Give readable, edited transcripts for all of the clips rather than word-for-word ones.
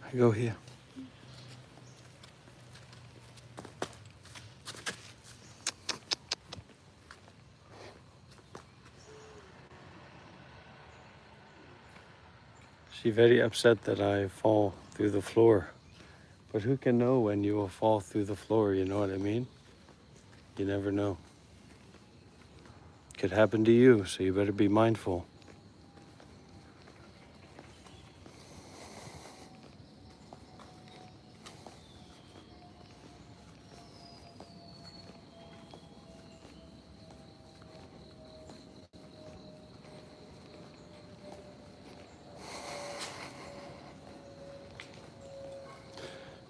I go here. She's very upset that I fall through the floor. But who can know when you will fall through the floor, you know what I mean? You never know. It could happen to you, so you better be mindful.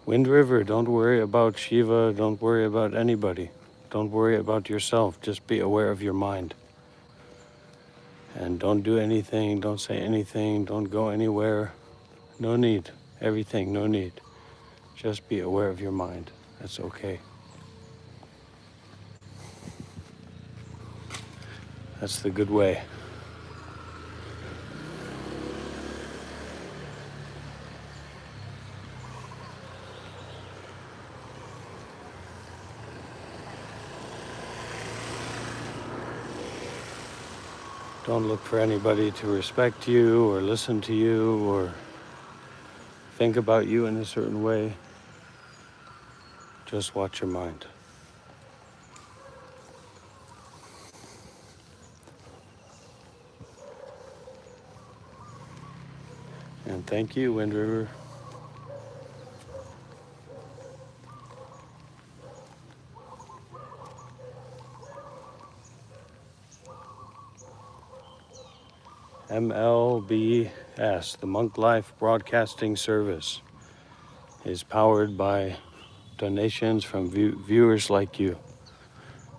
Wind River, don't worry about Shiva, don't worry about anybody. Don't worry about yourself, just be aware of your mind. And don't do anything, don't say anything, don't go anywhere. No need, everything, no need. Just be aware of your mind, that's okay. That's the good way. Don't look for anybody to respect you or listen to you or think about you in a certain way. Just watch your mind. And thank you, Wind River. MLBS, the Monk Life Broadcasting Service, is powered by donations from viewers like you.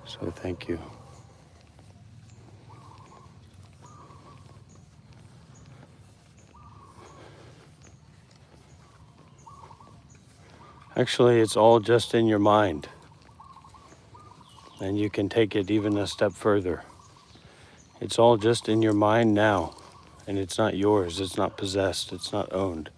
So thank you. Actually, it's all just in your mind. And you can take it even a step further. It's all just in your mind now. And it's not yours, it's not possessed, it's not owned.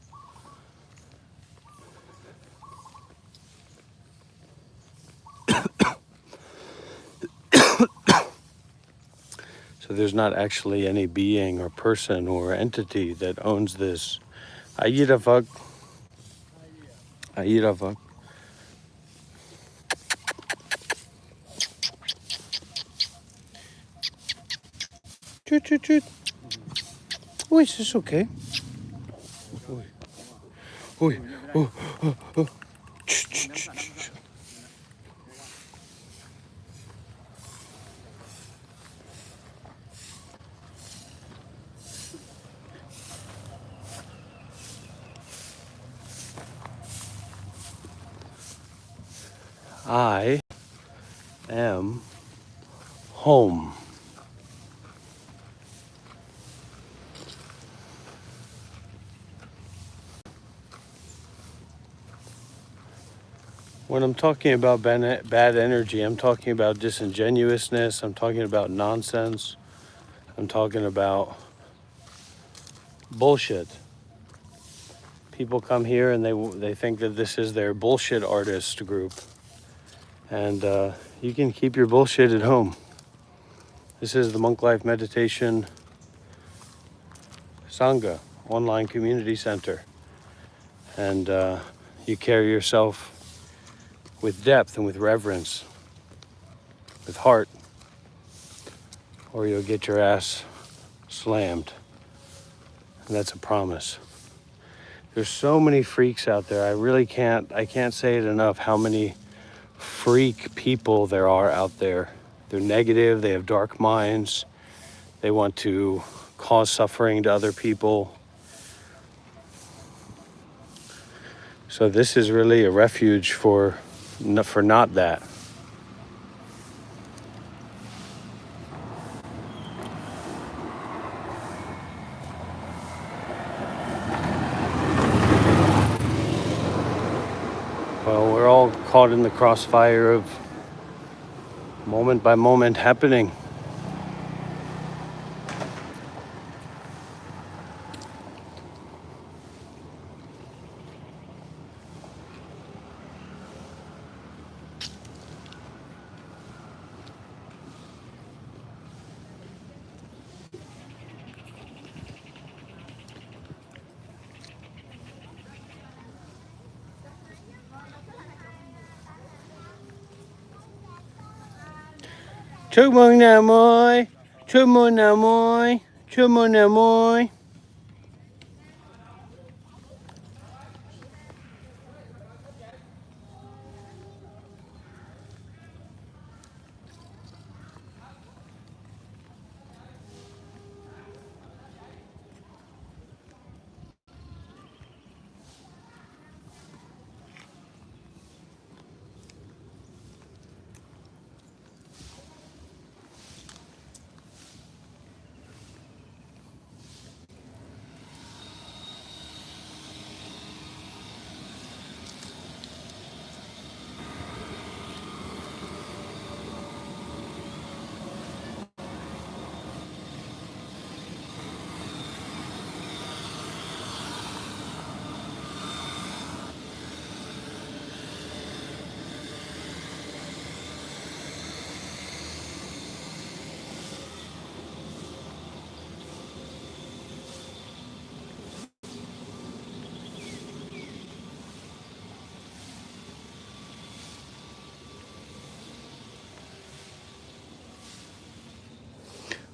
So there's not actually any being or person or entity that owns this. Ayirafak. Ayirafak. Chut, chut, chut. Oui, c'est okay. Oui. Oui. Oh, oh, oh. Chut, chut, chut, chut. I am home. When I'm talking about bad energy, I'm talking about disingenuousness, I'm talking about nonsense, I'm talking about bullshit. People come here and they think that this is their bullshit artist group. And you can keep your bullshit at home. This is the Monk Life Meditation Sangha online community center. And you carry yourself with depth and with reverence, with heart, or you'll get your ass slammed. And that's a promise. There's so many freaks out there. I can't say it enough how many freak people there are out there. They're negative, they have dark minds, they want to cause suffering to other people. So this is really a refuge for not that. Well, we're all caught in the crossfire of moment by moment happening. Chúc mừng năm mới, chúc mừng năm mới, chúc mừng năm mới.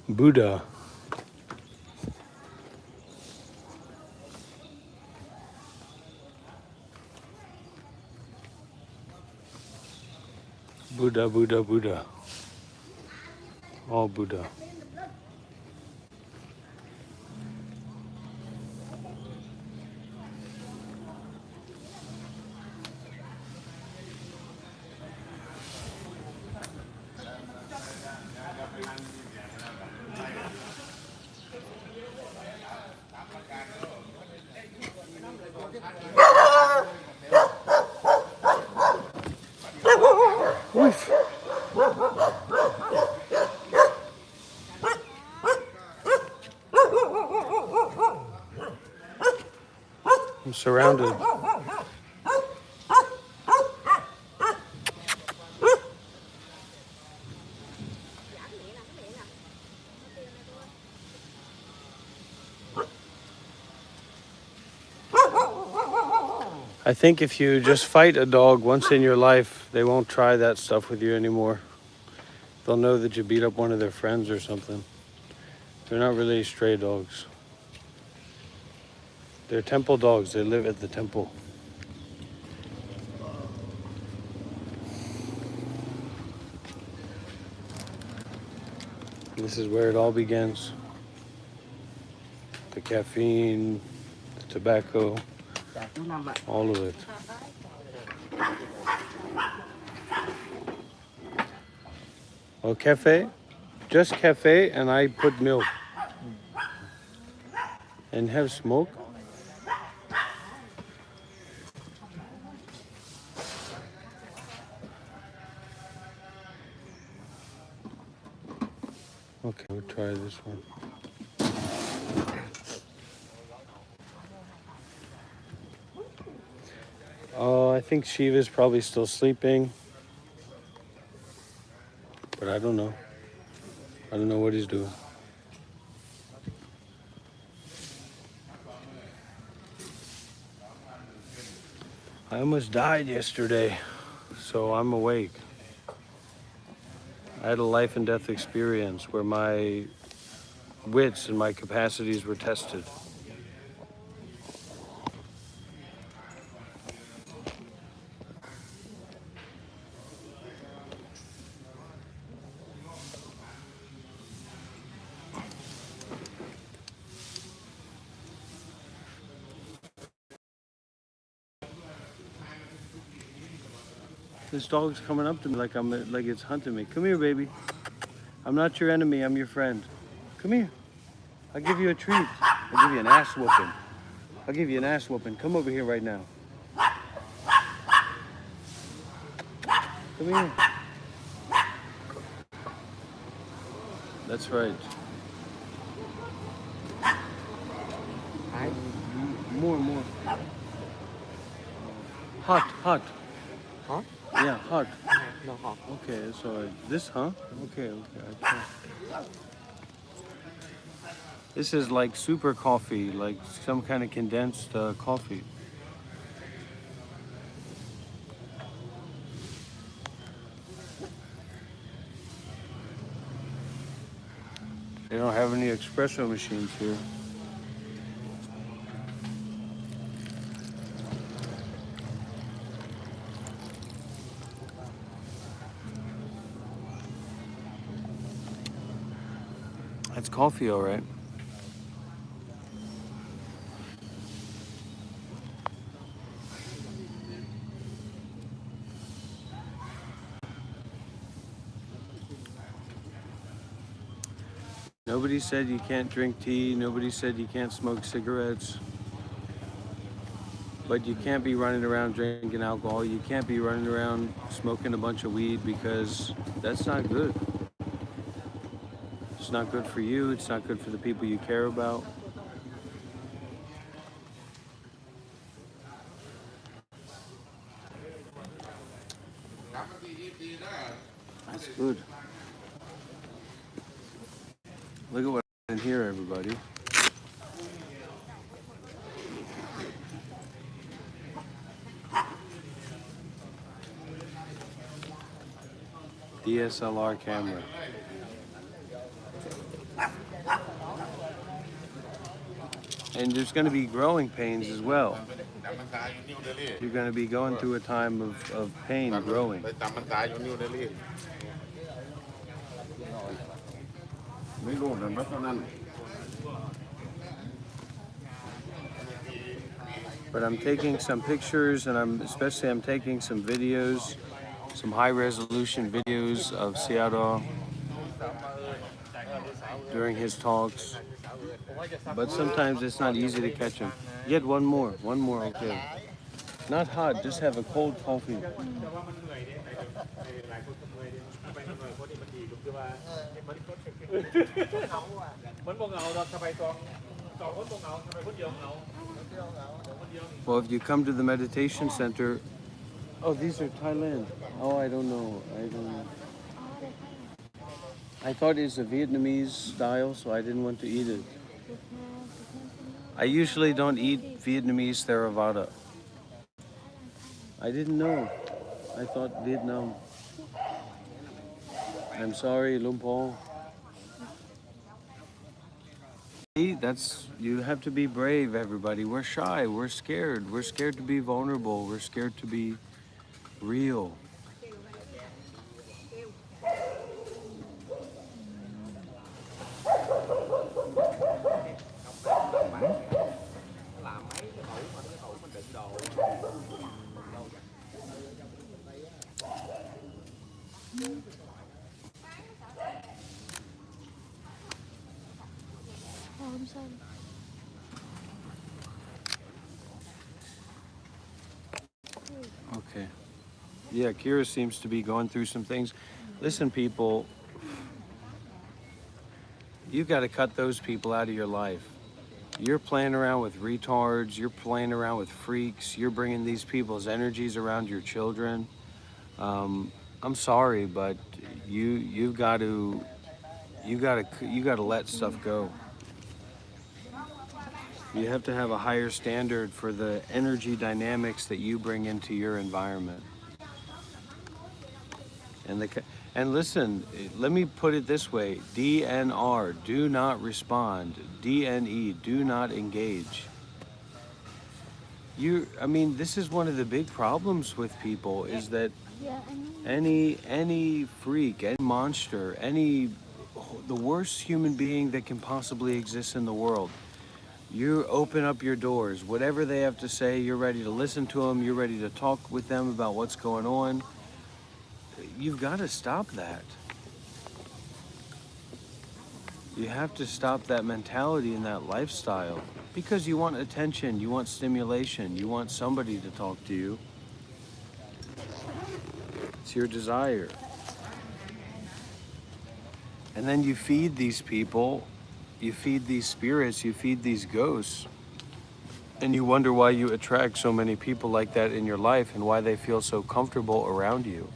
Buddha. Buddha, Buddha, Buddha. All Buddha. Oof. I'm surrounded. I think if you just fight a dog once in your life, they won't try that stuff with you anymore. They'll know that you beat up one of their friends or something. They're not really stray dogs. They're temple dogs. They live at the temple. This is where it all begins. The caffeine, the tobacco, all of it. Oh, cafe? Just cafe, and I put milk. And have smoke. Okay, we'll try this one. Oh, I think Shiva's probably still sleeping. But I don't know. I don't know what he's doing. I almost died yesterday, so I'm awake. I had a life and death experience where my wits and my capacities were tested. This dog's coming up to me like it's hunting me. Come here, baby. I'm not your enemy, I'm your friend. Come here. I'll give you a treat. I'll give you an ass whooping. I'll give you an ass whooping. Come over here right now. Come here. That's right. More. Hot. Hot? Yeah, hot. No hot. Okay, so this, huh? Okay. I try. This is like super coffee, like some kind of condensed coffee. They don't have any espresso machines here. That's coffee, all right. Nobody said you can't drink tea. Nobody said you can't smoke cigarettes. But you can't be running around drinking alcohol. You can't be running around smoking a bunch of weed because that's not good. It's not good for you. It's not good for the people you care about. That's good. Look at what I can hear, everybody. DSLR camera. And there's going to be growing pains as well. You're going to be going through a time of pain growing. But I'm taking some pictures, and I'm taking some videos, some high resolution videos of Seattle during his talks. But sometimes it's not easy to catch him. Get one more, okay. Not hot, just have a cold coffee. Well, if you come to the meditation center, oh, these are Thailand. Oh, I don't know. I thought it's a Vietnamese style, so I didn't want to eat it. I usually don't eat Vietnamese Theravada. I didn't know. I thought Vietnam. I'm sorry, Lumpong. You have to be brave, everybody. We're shy, we're scared. We're scared to be vulnerable. We're scared to be real. Okay. Yeah, Kira seems to be going through some things. Listen, people, you've got to cut those people out of your life. You're playing around with retards. You're playing around with freaks. You're bringing these people's energies around your children. I'm sorry, but you got to let stuff go. You have to have a higher standard for the energy dynamics that you bring into your environment. And listen, let me put it this way. DNR, do not respond. DNE, do not engage. I mean, this is one of the big problems with people is that any freak, any monster, the worst human being that can possibly exist in the world, you open up your doors. Whatever they have to say, you're ready to listen to them. You're ready to talk with them about what's going on. You've got to stop that. You have to stop that mentality and that lifestyle because you want attention, you want stimulation, you want somebody to talk to you. It's your desire. And then you feed these people, you feed these spirits, you feed these ghosts, and you wonder why you attract so many people like that in your life and why they feel so comfortable around you.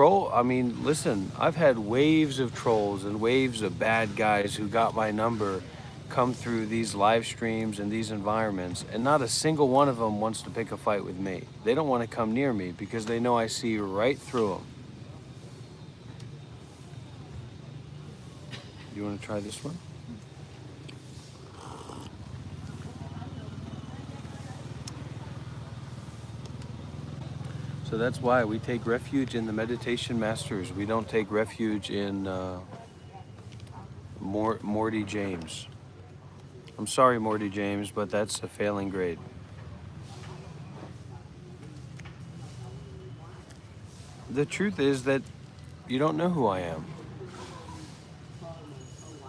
I mean, listen, I've had waves of trolls and waves of bad guys who got my number come through these live streams and these environments, and not a single one of them wants to pick a fight with me. They don't want to come near me because they know I see right through them. You want to try this one? So that's why we take refuge in the meditation masters. We don't take refuge in Morty James. I'm sorry, Morty James, but that's a failing grade. The truth is that you don't know who I am.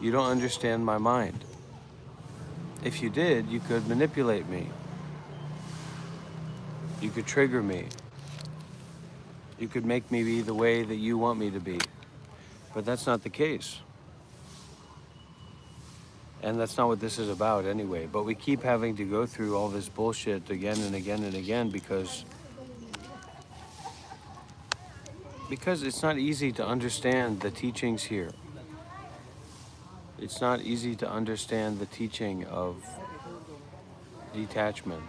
You don't understand my mind. If you did, you could manipulate me. You could trigger me. You could make me be the way that you want me to be. But that's not the case. And that's not what this is about anyway. But we keep having to go through all this bullshit again and again and again because it's not easy to understand the teachings here. It's not easy to understand the teaching of detachment.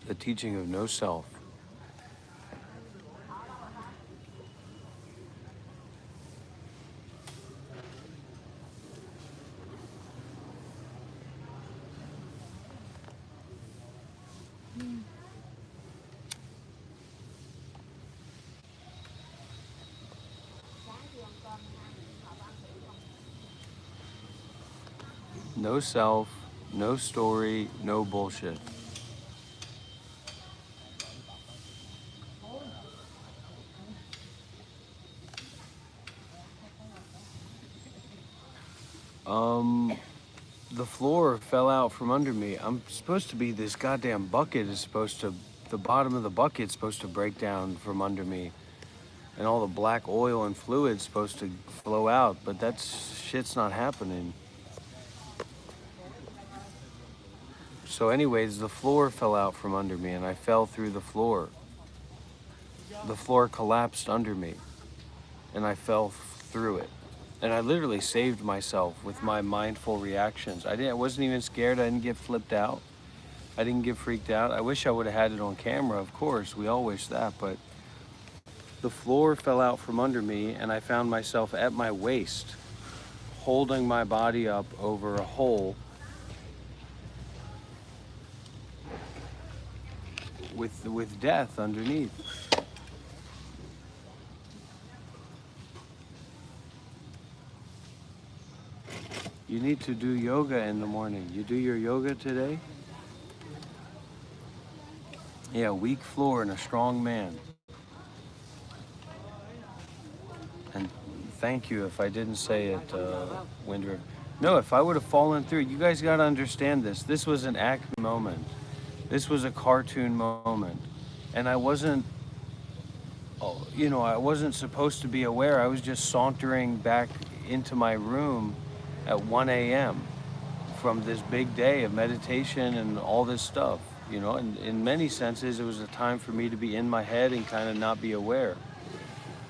The teaching of no self. No self, no story, no bullshit. The floor fell out from under me. I'm supposed to be, this goddamn bucket is supposed to, the bottom of the bucket's supposed to break down from under me. And all the black oil and fluid's supposed to flow out, but that shit's not happening. So anyways, the floor fell out from under me and I fell through the floor. The floor collapsed under me and I fell through it. And I literally saved myself with my mindful reactions. I wasn't even scared. I didn't get flipped out. I didn't get freaked out. I wish I would have had it on camera, of course. We all wish that, but the floor fell out from under me and I found myself at my waist, holding my body up over a hole with death underneath. You need to do yoga in the morning. You do your yoga today? Yeah, weak floor and a strong man. And thank you if I didn't say it, Wind River. No, if I would have fallen through, you guys got to understand this. This was an act moment. This was a cartoon moment. And I wasn't supposed to be aware. I was just sauntering back into my room at 1 a.m. from this big day of meditation and all this stuff, and in many senses, it was a time for me to be in my head and kind of not be aware.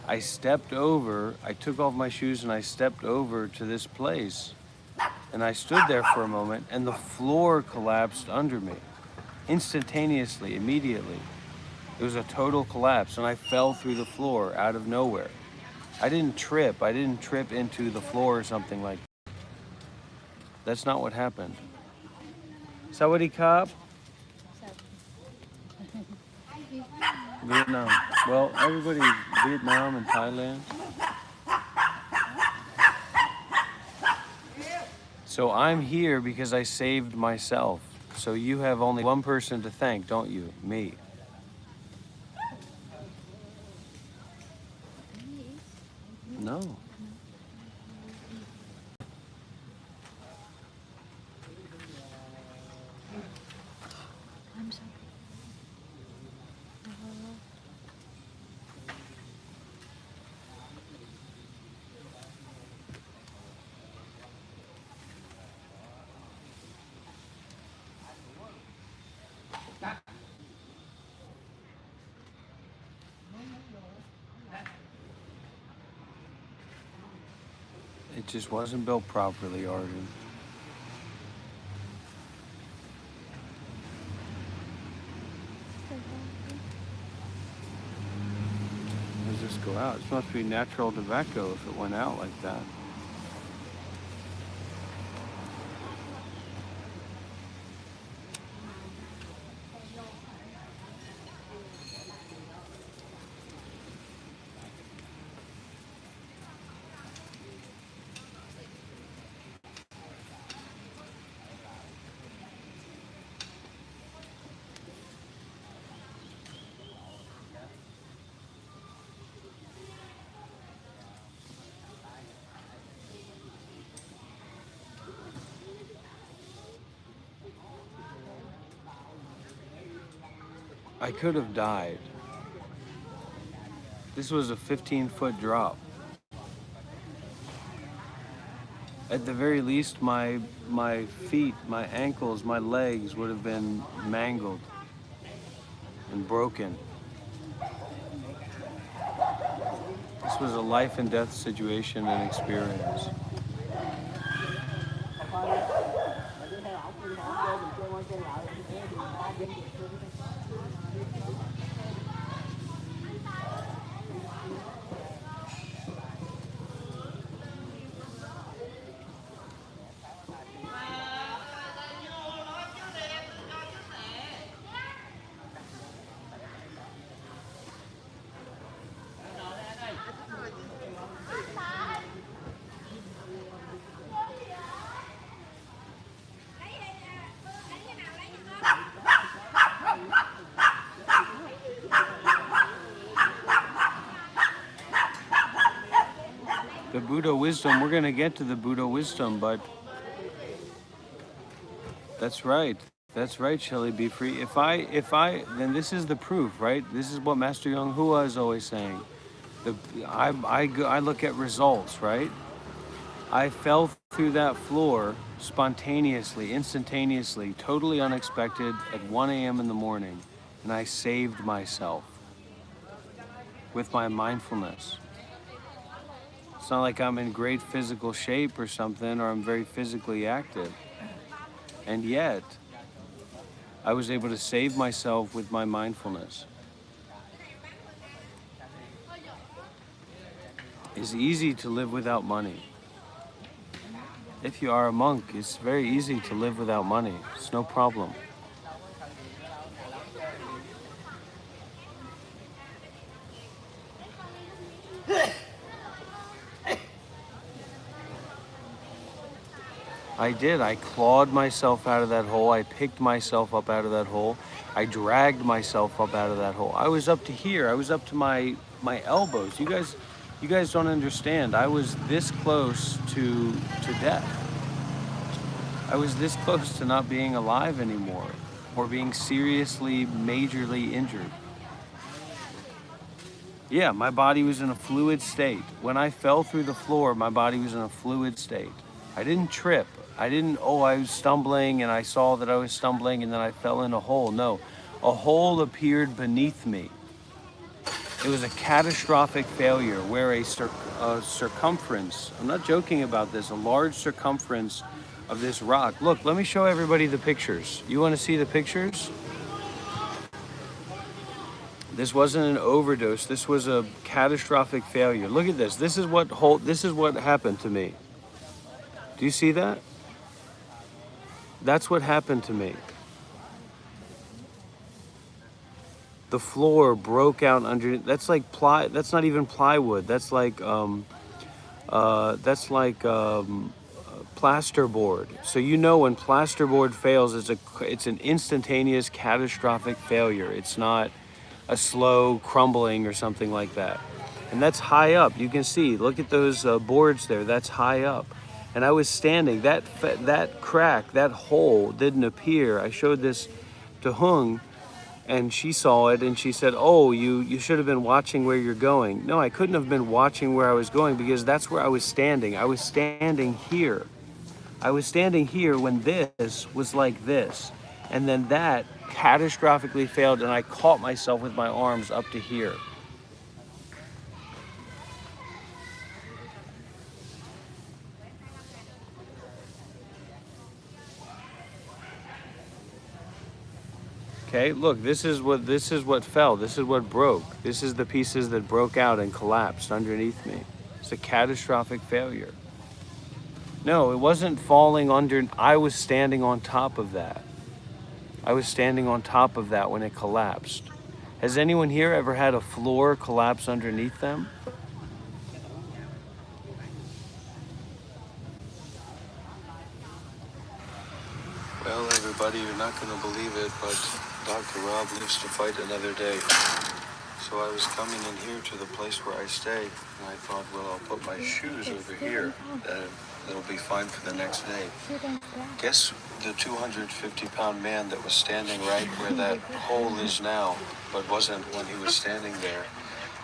I took off my shoes and I stepped over to this place and I stood there for a moment and the floor collapsed under me. instantaneously, immediately. It was a total collapse, and I fell through the floor out of nowhere. I didn't trip. I didn't trip into the floor or something like that. That's not what happened. Sawadee Krap. Vietnam. Well, everybody, Vietnam and Thailand. So I'm here because I saved myself. So you have only one person to thank, don't you? Me. No. I'm sorry. It just wasn't built properly, Arden. Does this go out? It's supposed to be natural tobacco if it went out like that. I could have died. This was a 15-foot drop. At the very least, my feet, my ankles, my legs would have been mangled and broken. This was a life and death situation and experience. The Buddha wisdom, we're going to get to the Buddha wisdom, but that's right. That's right, Shelley, be free. Then this is the proof, right? This is what Master Young Hua is always saying. I look at results, right? I fell through that floor spontaneously, instantaneously, totally unexpected at 1 a.m. in the morning, and I saved myself with my mindfulness. It's not like I'm in great physical shape or something, or I'm very physically active. And yet, I was able to save myself with my mindfulness. It's easy to live without money. If you are a monk, it's very easy to live without money. It's no problem. I did. I clawed myself out of that hole. I picked myself up out of that hole. I dragged myself up out of that hole. I was up to here. I was up to my elbows. You guys don't understand. I was this close to death. I was this close to not being alive anymore or being seriously, majorly injured. Yeah, my body was in a fluid state. When I fell through the floor, my body was in a fluid state. I didn't trip. I was stumbling and I saw that I was stumbling and then I fell in a hole. No, a hole appeared beneath me. It was a catastrophic failure where a circumference, I'm not joking about this, a large circumference of this rock. Look, let me show everybody the pictures. You want to see the pictures? This wasn't an overdose. This was a catastrophic failure. Look at this. This is what happened to me. Do you see that? That's what happened to me. The floor broke out under. That's like ply. That's not even plywood. That's like plasterboard. So you know when plasterboard fails, it's an instantaneous catastrophic failure. It's not a slow crumbling or something like that. And that's high up. You can see. Look at those boards there. That's high up. And I was standing. That crack, that hole didn't appear. I showed this to Hung, and she saw it, and she said, "Oh, you should have been watching where you're going." No, I couldn't have been watching where I was going because that's where I was standing. I was standing here. I was standing here when this was like this. And then that catastrophically failed, and I caught myself with my arms up to here. Okay, look, this is what fell. This is what broke. This is the pieces that broke out and collapsed underneath me. It's a catastrophic failure. No, it wasn't falling under. I was standing on top of that. I was standing on top of that when it collapsed. Has anyone here ever had a floor collapse underneath them? Well, everybody, you're not going to believe it, but Dr. Rob lives to fight another day. So I was coming in here to the place where I stay, and I thought, well, I'll put my shoes over here. That'll be fine for the next day. Guess the 250-pound man that was standing right where that hole is now, but wasn't when he was standing there.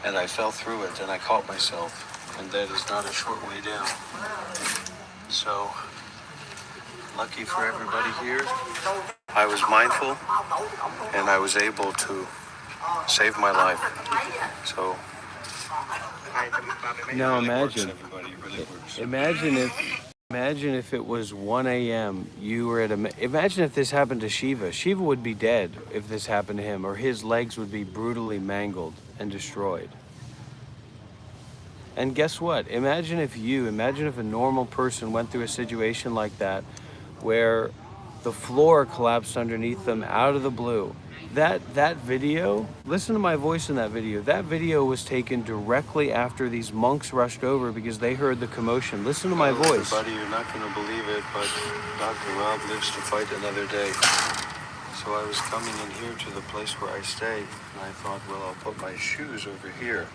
And I fell through it, and I caught myself, and that is not a short way down. So, lucky for everybody here, I was mindful, and I was able to save my life. So, now imagine if it was 1 a.m. you were imagine if this happened to Shiva. Shiva would be dead if this happened to him, or his legs would be brutally mangled and destroyed. And guess what? Imagine if a normal person went through a situation like that, where the floor collapsed underneath them out of the blue. That video, listen to my voice in that video. That video was taken directly after these monks rushed over because they heard the commotion. Listen to my voice. Everybody, you're not going to believe it, but Dr. Rob lives to fight another day. So I was coming in here to the place where I stay, and I thought, well, I'll put my shoes over here.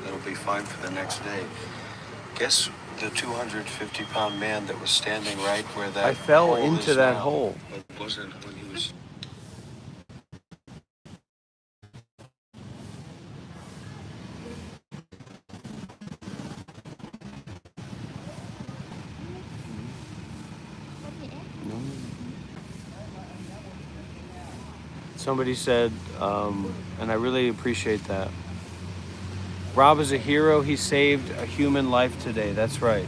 That'll be fine for the next day. Guess the 250-pound man that was standing right where that I fell into that hole. It wasn't when he was. Somebody said, and I really appreciate that. Rob is a hero. He saved a human life today. That's right.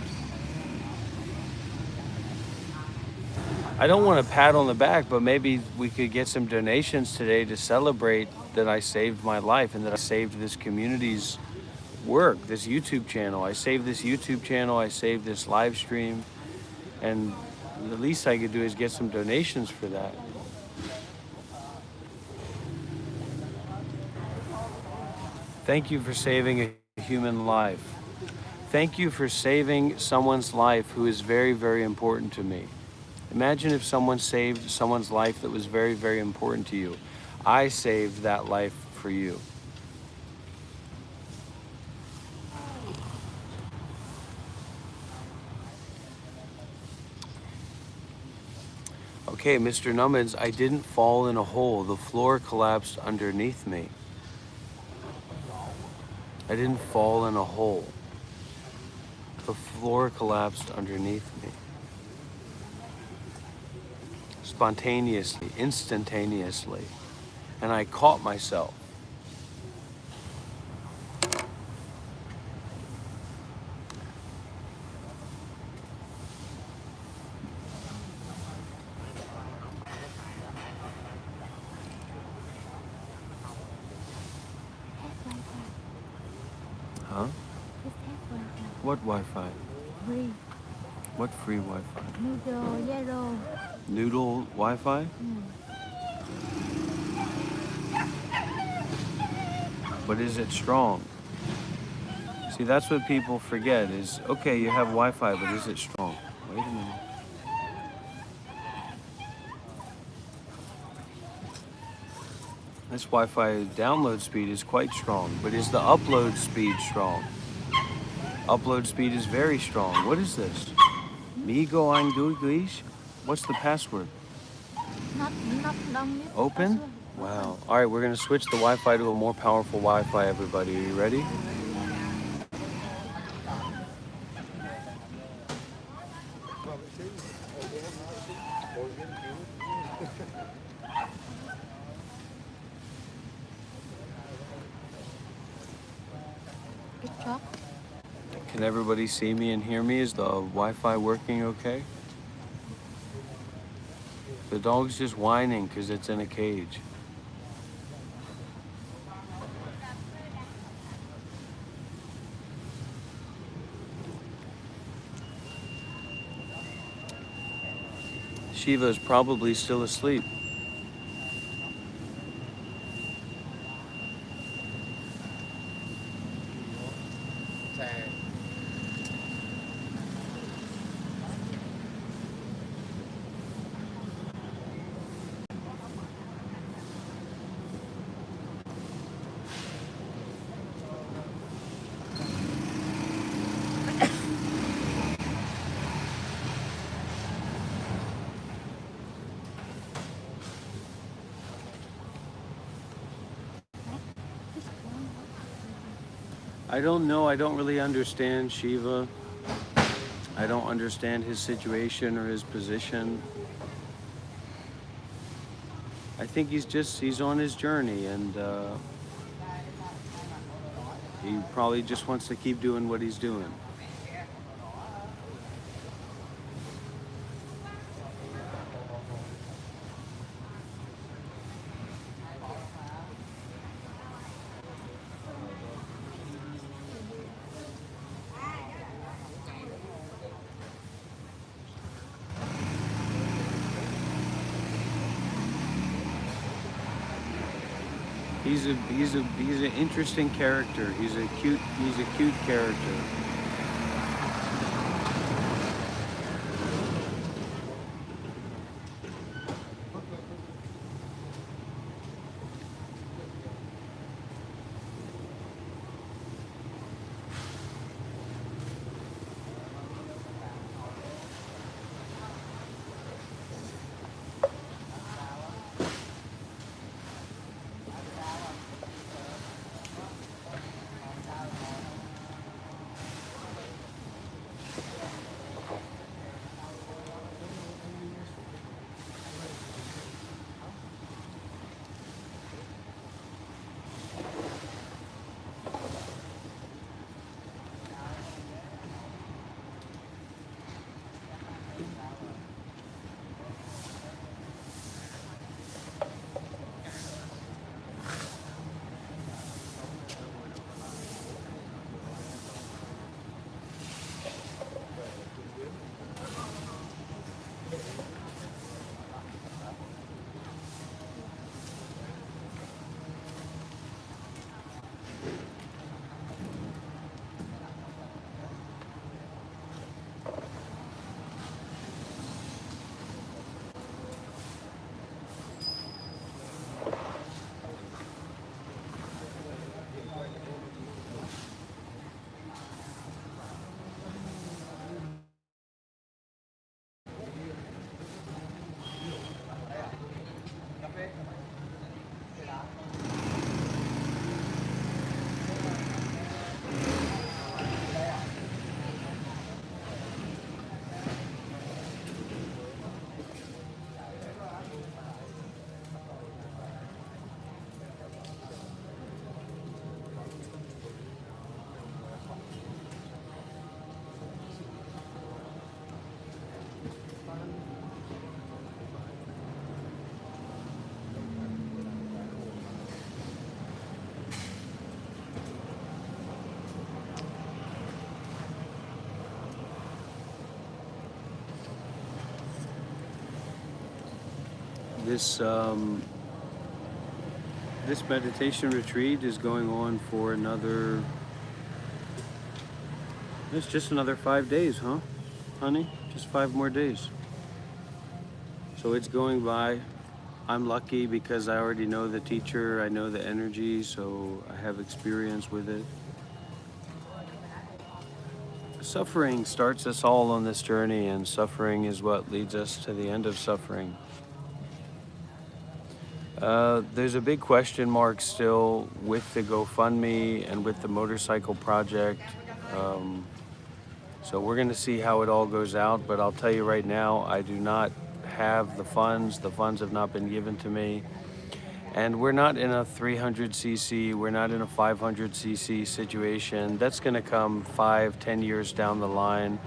I don't want a pat on the back, but maybe we could get some donations today to celebrate that I saved my life and that I saved this community's work, this YouTube channel. I saved this YouTube channel. I saved this live stream. And the least I could do is get some donations for that. Thank you for saving a human life. Thank you for saving someone's life who is very, very important to me. Imagine if someone saved someone's life that was very, very important to you. I saved that life for you. Okay, Mr. Nummids, I didn't fall in a hole. The floor collapsed underneath me. I didn't fall in a hole. The floor collapsed underneath me. Spontaneously, instantaneously. And I caught myself. Huh? Just have Wi-Fi. What Wi-Fi? Free. What free Wi-Fi? Noodle, yellow. Noodle Wi-Fi? But is it strong? See, that's what people forget is, okay, you have Wi-Fi, but is it strong? Wait a minute. This Wi-Fi download speed is quite strong, but is the upload speed strong? Upload speed is very strong. What is this? Migo English? What's the password? Not long. Open? Wow. All right, we're going to switch the Wi-Fi to a more powerful Wi-Fi, everybody. Are you ready? Good job. Can everybody see me and hear me? Is the Wi-Fi working okay? The dog's just whining because it's in a cage. Shiva is probably still asleep. I don't know. I don't really understand Shiva. I don't understand his situation or his position. I think he's on his journey, and he probably just wants to keep doing what he's doing. He's an interesting character. He's a cute character. This this meditation retreat is going on for another. It's just another 5 days, huh, honey? Just 5 more days. So it's going by. I'm lucky because I already know the teacher, I know the energy, so I have experience with it. Suffering starts us all on this journey, and suffering is what leads us to the end of suffering. There's a big question mark still with the GoFundMe and with the motorcycle project. So we're going to see how it all goes out, but I'll tell you right now, I do not have the funds. The funds have not been given to me. And we're not in a 300cc, we're not in a 500cc situation. That's going to come 5-10 years down the line.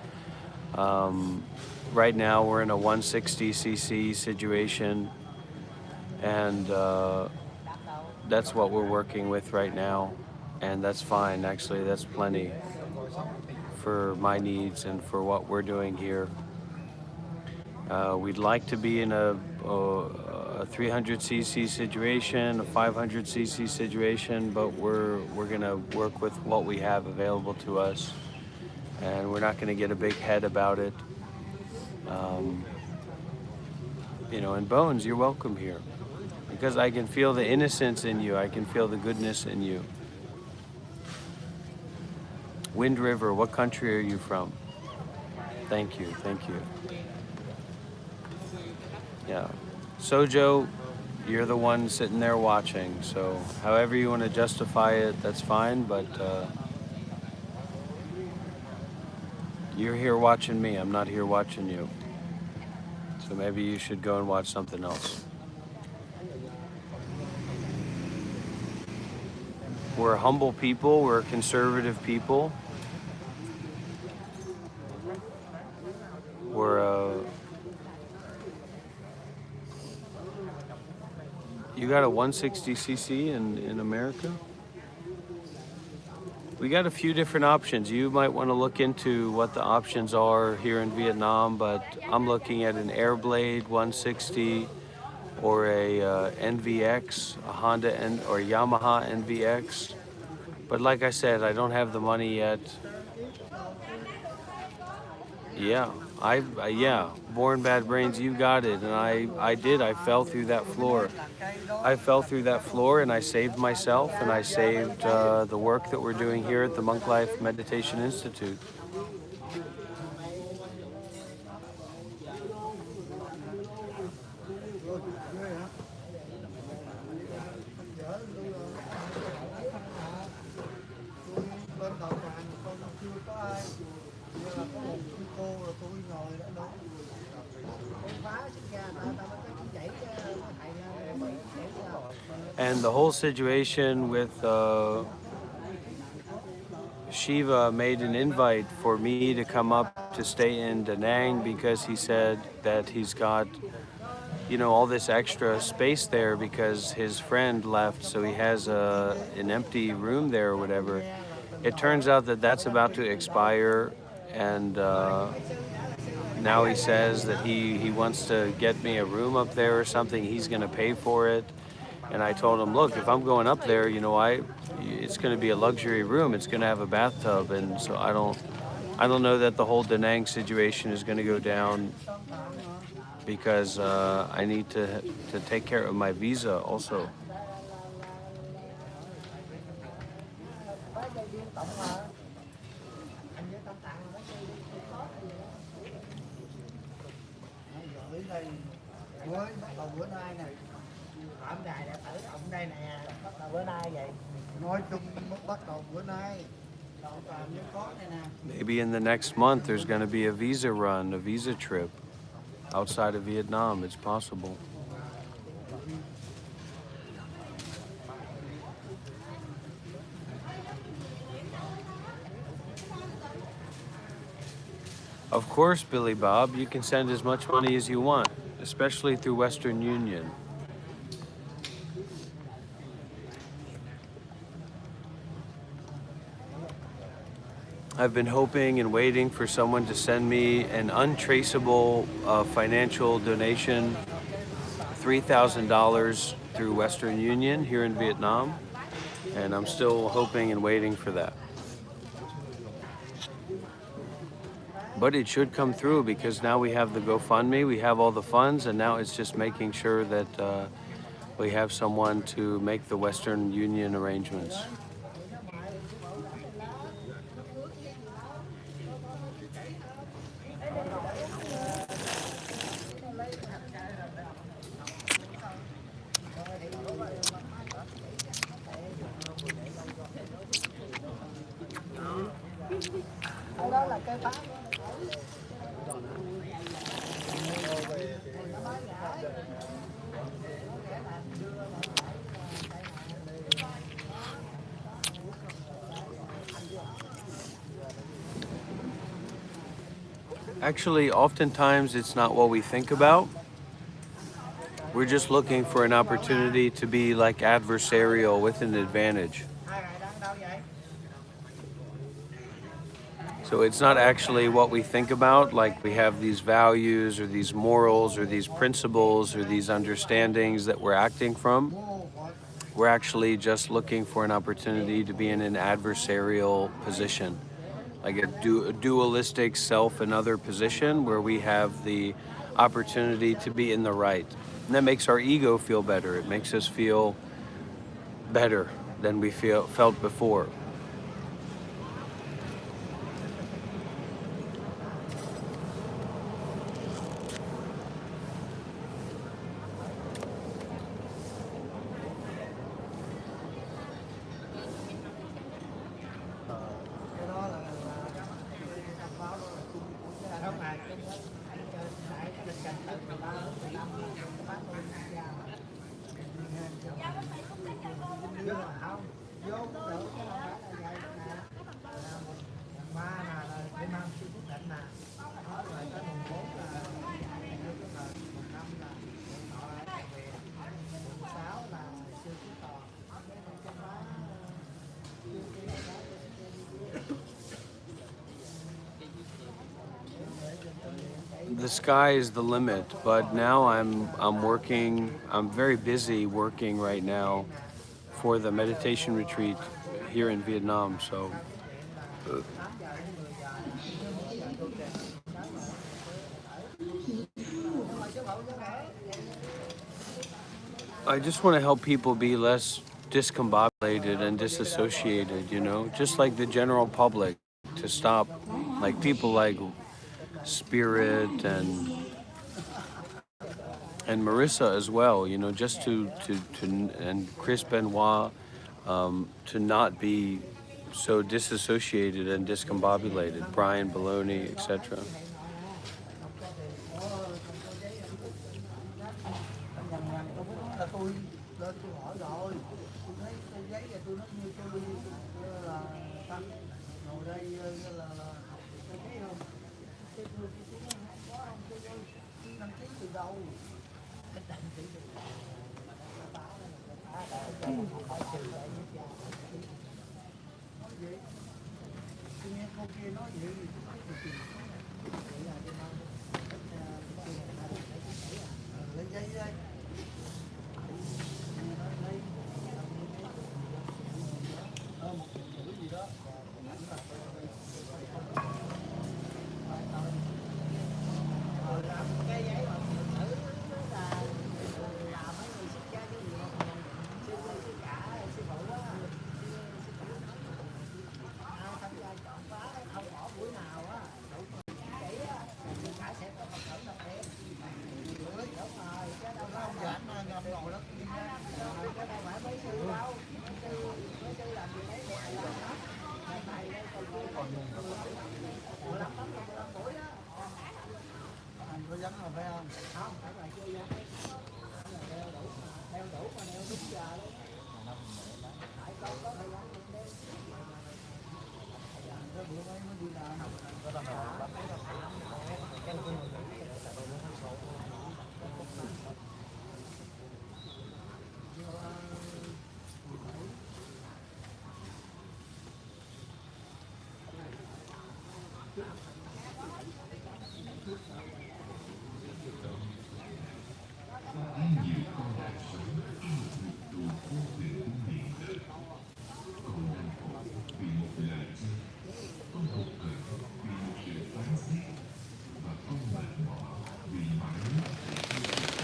Right now we're in a 160cc situation, and that's what we're working with right now. And that's fine, actually, that's plenty for my needs and for what we're doing here. We'd like to be in a 300cc situation, a 500cc situation, but we're gonna work with what we have available to us, and we're not gonna get a big head about it. And Bones, you're welcome here, because I can feel the innocence in you, I can feel the goodness in you. Wind River, what country are you from? Thank you, thank you. Yeah. Sojo, you're the one sitting there watching, so however you want to justify it, that's fine, but you're here watching me, I'm not here watching you. So maybe you should go and watch something else. We're a humble people, we're a conservative people. You got a 160cc in America? We got a few different options. You might want to look into what the options are here in Vietnam, but I'm looking at an Airblade 160 or a NVX, a Honda or Yamaha NVX. But like I said, I don't have the money yet. Yeah, Born Bad Brains, you got it. And I did, I fell through that floor. I fell through that floor and I saved myself, and I saved the work that we're doing here at the Monk Life Meditation Institute. And the whole situation with Shiva made an invite for me to come up to stay in Da Nang, because he said that he's got, all this extra space there because his friend left, so he has an empty room there or whatever. It turns out that that's about to expire, and now he says that he wants to get me a room up there or something. He's going to pay for it. And I told him, look, if I'm going up there, it's going to be a luxury room. It's going to have a bathtub, and so I don't know that the whole Da Nang situation is going to go down, because I need to take care of my visa also. Maybe in the next month there's going to be a visa run, a visa trip outside of Vietnam. It's possible. Of course, Billy Bob, you can send as much money as you want, especially through Western Union. I've been hoping and waiting for someone to send me an untraceable financial donation $3,000 through Western Union here in Vietnam, and I'm still hoping and waiting for that. But it should come through because now we have the GoFundMe, we have all the funds, and now it's just making sure that we have someone to make the Western Union arrangements. Actually, oftentimes it's not what we think about. We're just looking for an opportunity to be like adversarial with an advantage. So it's not actually what we think about, like we have these values or these morals or these principles or these understandings that we're acting from. We're actually just looking for an opportunity to be in an adversarial position, like a dualistic self and other position where we have the opportunity to be in the right. And that makes our ego feel better. It makes us feel better than we felt before. The sky is the limit, but now I'm working. I'm very busy working right now for the meditation retreat here in Vietnam. So I just want to help people be less discombobulated and disassociated, you know, just like the general public, to stop, like people like Spirit and Marissa as well, you know, just to and Chris Benoit, to not be so disassociated and discombobulated, Brian Baloney, etc.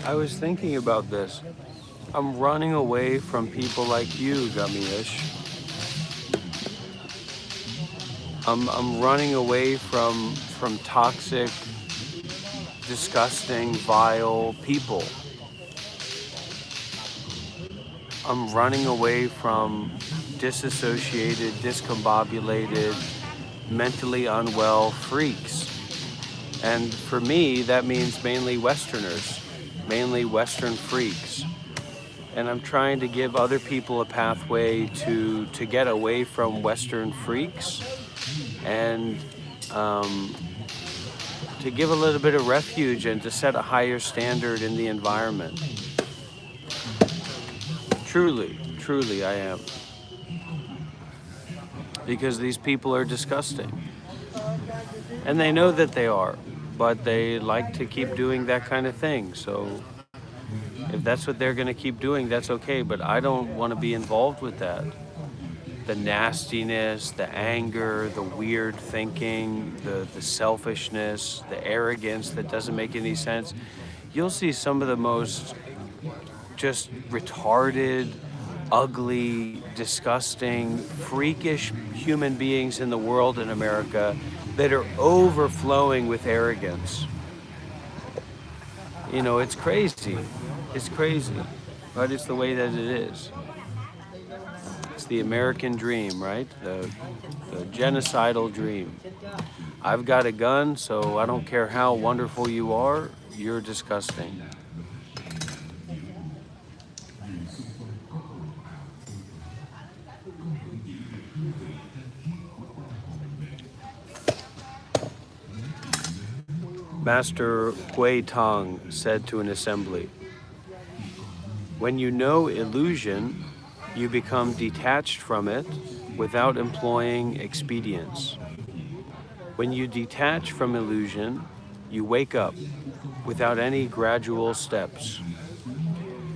I was thinking about this. I'm running away from people like you, Gummy-ish. I'm running away from toxic, disgusting, vile people. I'm running away from disassociated, discombobulated, mentally unwell freaks. And for me, that means mainly Westerners, mainly Western freaks. And I'm trying to give other people a pathway to get away from Western freaks and to give a little bit of refuge and to set a higher standard in the environment. Truly, truly I am. Because these people are disgusting. And they know that they are, but they like to keep doing that kind of thing. So if that's what they're going to keep doing, that's okay. But I don't want to be involved with that. The nastiness, the anger, the weird thinking, the selfishness, the arrogance that doesn't make any sense. You'll see some of the most just retarded, ugly, disgusting, freakish human beings in the world in America that are overflowing with arrogance. You know, it's crazy. It's crazy, but it's the way that it is. It's the American dream, right? The genocidal dream. I've got a gun, so I don't care how wonderful you are, you're disgusting. Master Hui Tong said to an assembly, "When you know illusion, you become detached from it without employing expedients. When you detach from illusion, you wake up without any gradual steps.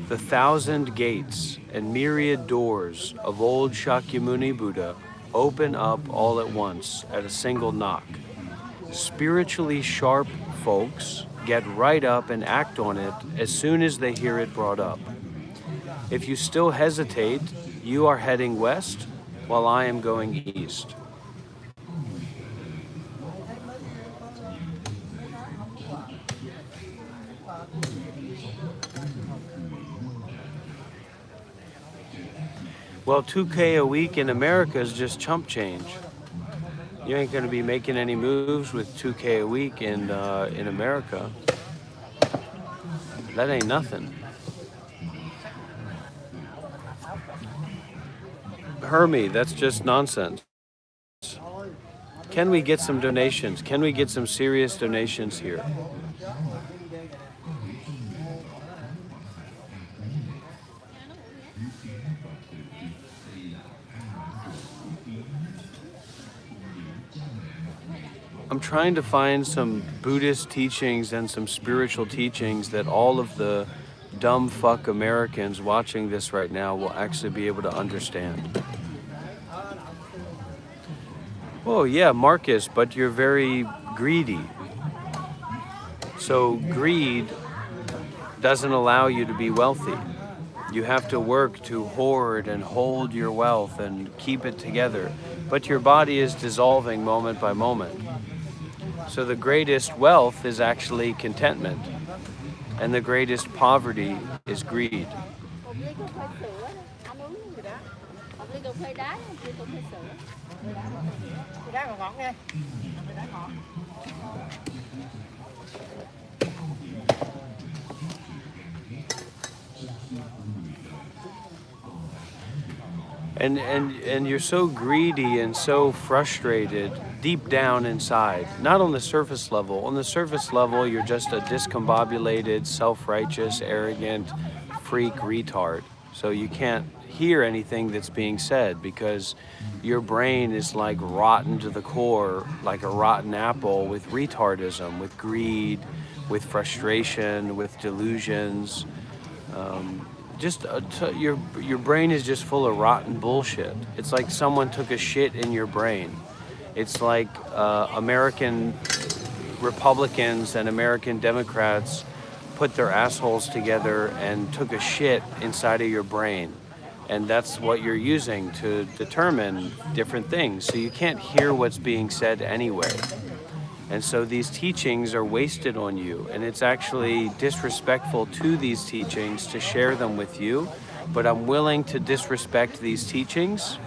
The 1,000 gates and myriad doors of old Shakyamuni Buddha open up all at once at a single knock. Spiritually sharp folks get right up and act on it as soon as they hear it brought up. If you still hesitate, you are heading west while I am going east." Well, 2K a week in America is just chump change. You ain't going to be making any moves with 2K a week in America. That ain't nothing. Hermie, that's just nonsense. Can we get some donations? Can we get some serious donations here? I'm trying to find some Buddhist teachings and some spiritual teachings that all of the dumb fuck Americans watching this right now will actually be able to understand. Oh yeah, Marcus, but you're very greedy. So greed doesn't allow you to be wealthy. You have to work to hoard and hold your wealth and keep it together. But your body is dissolving moment by moment. So the greatest wealth is actually contentment, and the greatest poverty is greed. And you're so greedy and so frustrated deep down inside, not on the surface level. On the surface level, you're just a discombobulated, self-righteous, arrogant, freak retard. So you can't hear anything that's being said because your brain is like rotten to the core, like a rotten apple with retardism, with greed, with frustration, with delusions. Your brain is just full of rotten bullshit. It's like someone took a shit in your brain. It's like American Republicans and American Democrats put their assholes together and took a shit inside of your brain. And that's what you're using to determine different things. So you can't hear what's being said anyway. And so these teachings are wasted on you, and it's actually disrespectful to these teachings to share them with you. But I'm willing to disrespect these teachings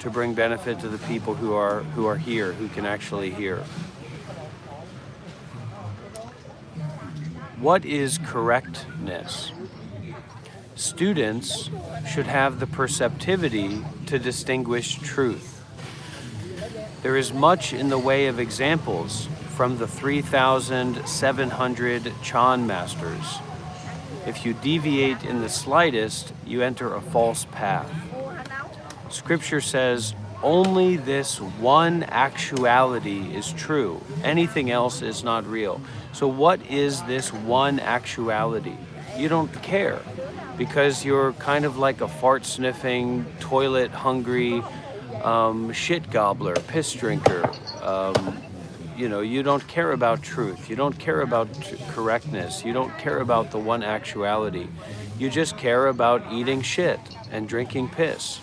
to bring benefit to the people who are here, who can actually hear. What is correctness? Students should have the perceptivity to distinguish truth. There is much in the way of examples from the 3,700 Chan masters. If you deviate in the slightest, you enter a false path. Scripture says, only this one actuality is true. Anything else is not real. So what is this one actuality? You don't care because you're kind of like a fart-sniffing, toilet-hungry, shit gobbler, piss drinker. You don't care about truth. You don't care about correctness. You don't care about the one actuality. You just care about eating shit and drinking piss.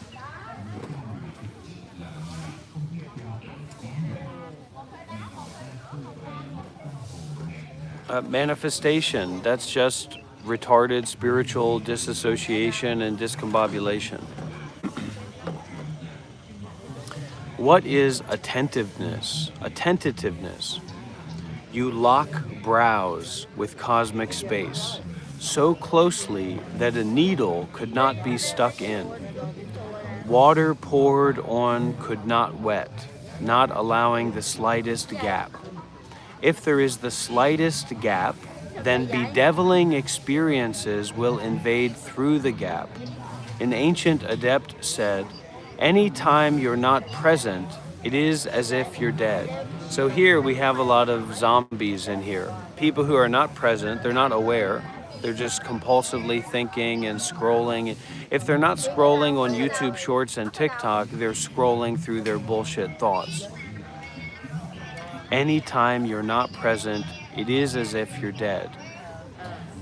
Manifestation, that's just retarded spiritual disassociation and discombobulation. What is attentiveness? Attentiveness. You lock brows with cosmic space so closely that a needle could not be stuck in. Water poured on could not wet, not allowing the slightest gap. If there is the slightest gap, then bedeviling experiences will invade through the gap. An ancient adept said, any time you're not present, it is as if you're dead. So here we have a lot of zombies in here. People who are not present, they're not aware. They're just compulsively thinking and scrolling. If they're not scrolling on YouTube Shorts and TikTok, they're scrolling through their bullshit thoughts. Anytime you're not present, it is as if you're dead.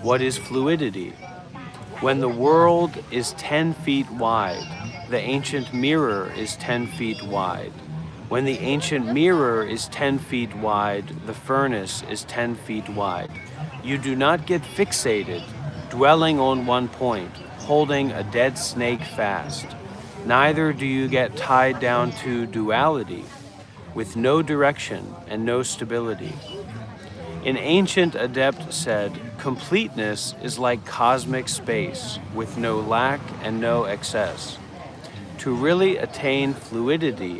What is fluidity? When the world is 10 feet wide, the ancient mirror is 10 feet wide. When the ancient mirror is 10 feet wide, the furnace is 10 feet wide. You do not get fixated, dwelling on one point, holding a dead snake fast. Neither do you get tied down to duality, with no direction and no stability. An ancient adept said, completeness is like cosmic space, with no lack and no excess. To really attain fluidity,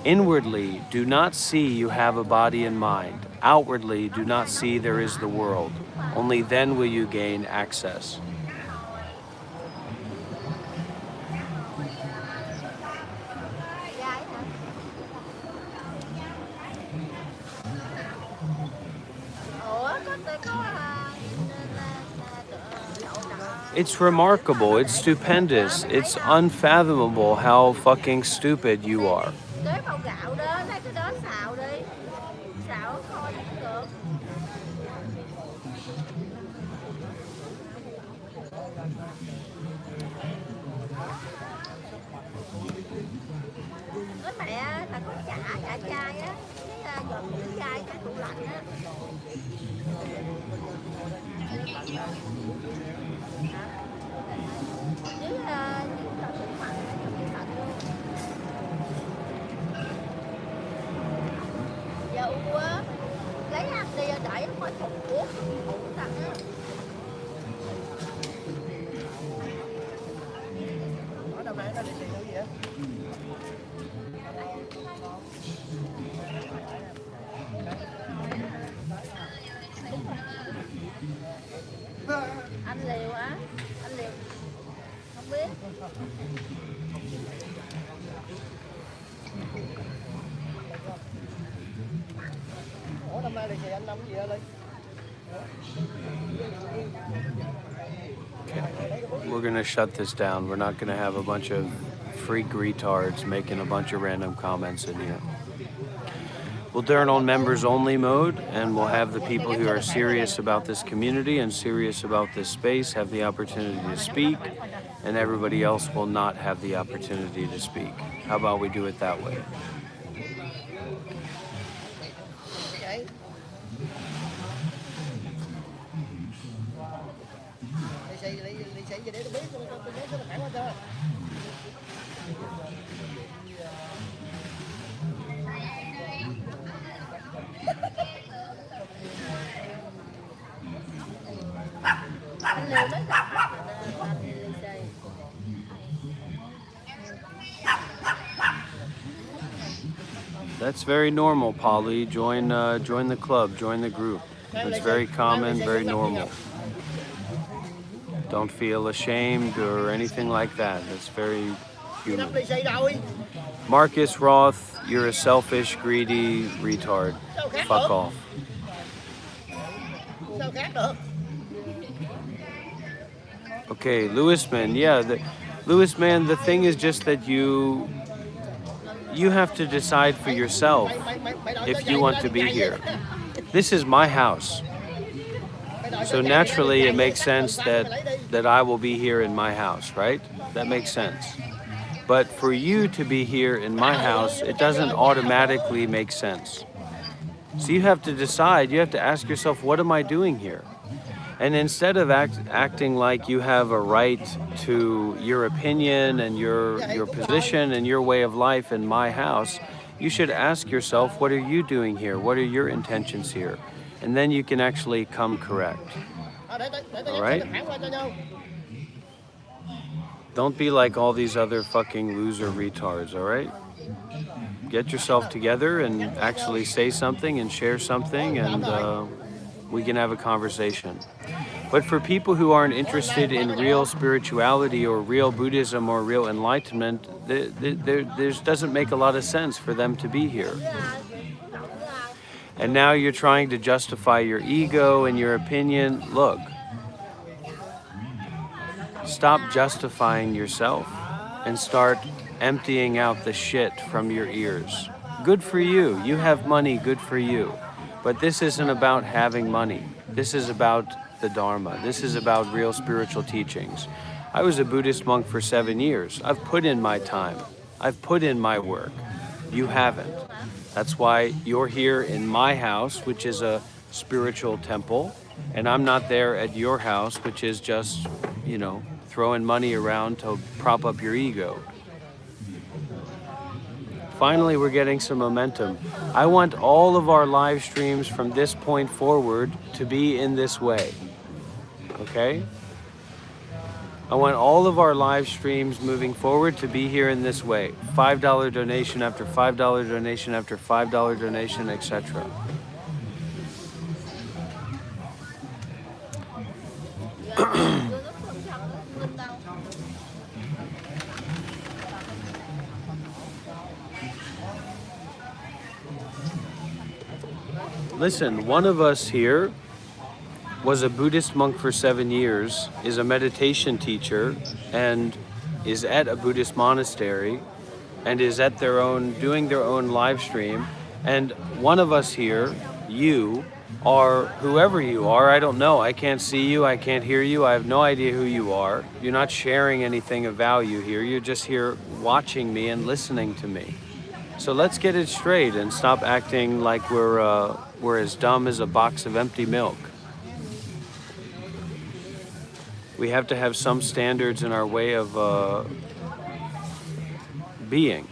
inwardly do not see you have a body and mind. Outwardly do not see there is the world. Only then will you gain access. It's remarkable, it's stupendous, it's unfathomable how fucking stupid you are. We're gonna shut this down. We're not gonna have a bunch of freak retards making a bunch of random comments in here. We'll turn on members only mode, and we'll have the people who are serious about this community and serious about this space have the opportunity to speak, and everybody else will not have the opportunity to speak. How about we do it that way? That's very normal, Polly. Join the club, join the group. It's very common, very normal. Don't feel ashamed or anything like that. It's very human. Marcus Roth, you're a selfish, greedy retard. Fuck off. Okay, Lewisman, yeah. Lewisman, the thing is just that you have to decide for yourself if you want to be here. This is my house. So naturally it makes sense that I will be here in my house, right? That makes sense. But for you to be here in my house, it doesn't automatically make sense. So you have to decide, you have to ask yourself, what am I doing here? And instead of acting like you have a right to your opinion and your position and your way of life in my house, you should ask yourself, what are you doing here? What are your intentions here? And then you can actually come correct. All right? Don't be like all these other fucking loser retards, all right? Get yourself together and actually say something and share something, and we can have a conversation. But for people who aren't interested in real spirituality or real Buddhism or real enlightenment, there doesn't make a lot of sense for them to be here. And now you're trying to justify your ego and your opinion. Look, stop justifying yourself and start emptying out the shit from your ears. Good for you. You have money, good for you. But this isn't about having money. This is about the Dharma. This is about real spiritual teachings. I was a Buddhist monk for 7 years. I've put in my time. I've put in my work. You haven't. That's why you're here in my house, which is a spiritual temple, and I'm not there at your house, which is just, throwing money around to prop up your ego. Finally, we're getting some momentum. I want all of our live streams from this point forward to be in this way, okay? I want all of our live streams moving forward to be here in this way. $5 donation after $5 donation after $5 donation, etc. Listen, one of us here was a Buddhist monk for 7 years, is a meditation teacher, and is at a Buddhist monastery, and is at doing their own live stream. And one of us here, you, or whoever you are, I don't know, I can't see you, I can't hear you, I have no idea who you are. You're not sharing anything of value here, you're just here watching me and listening to me. So let's get it straight and stop acting like we're as dumb as a box of empty milk. We have to have some standards in our way of being.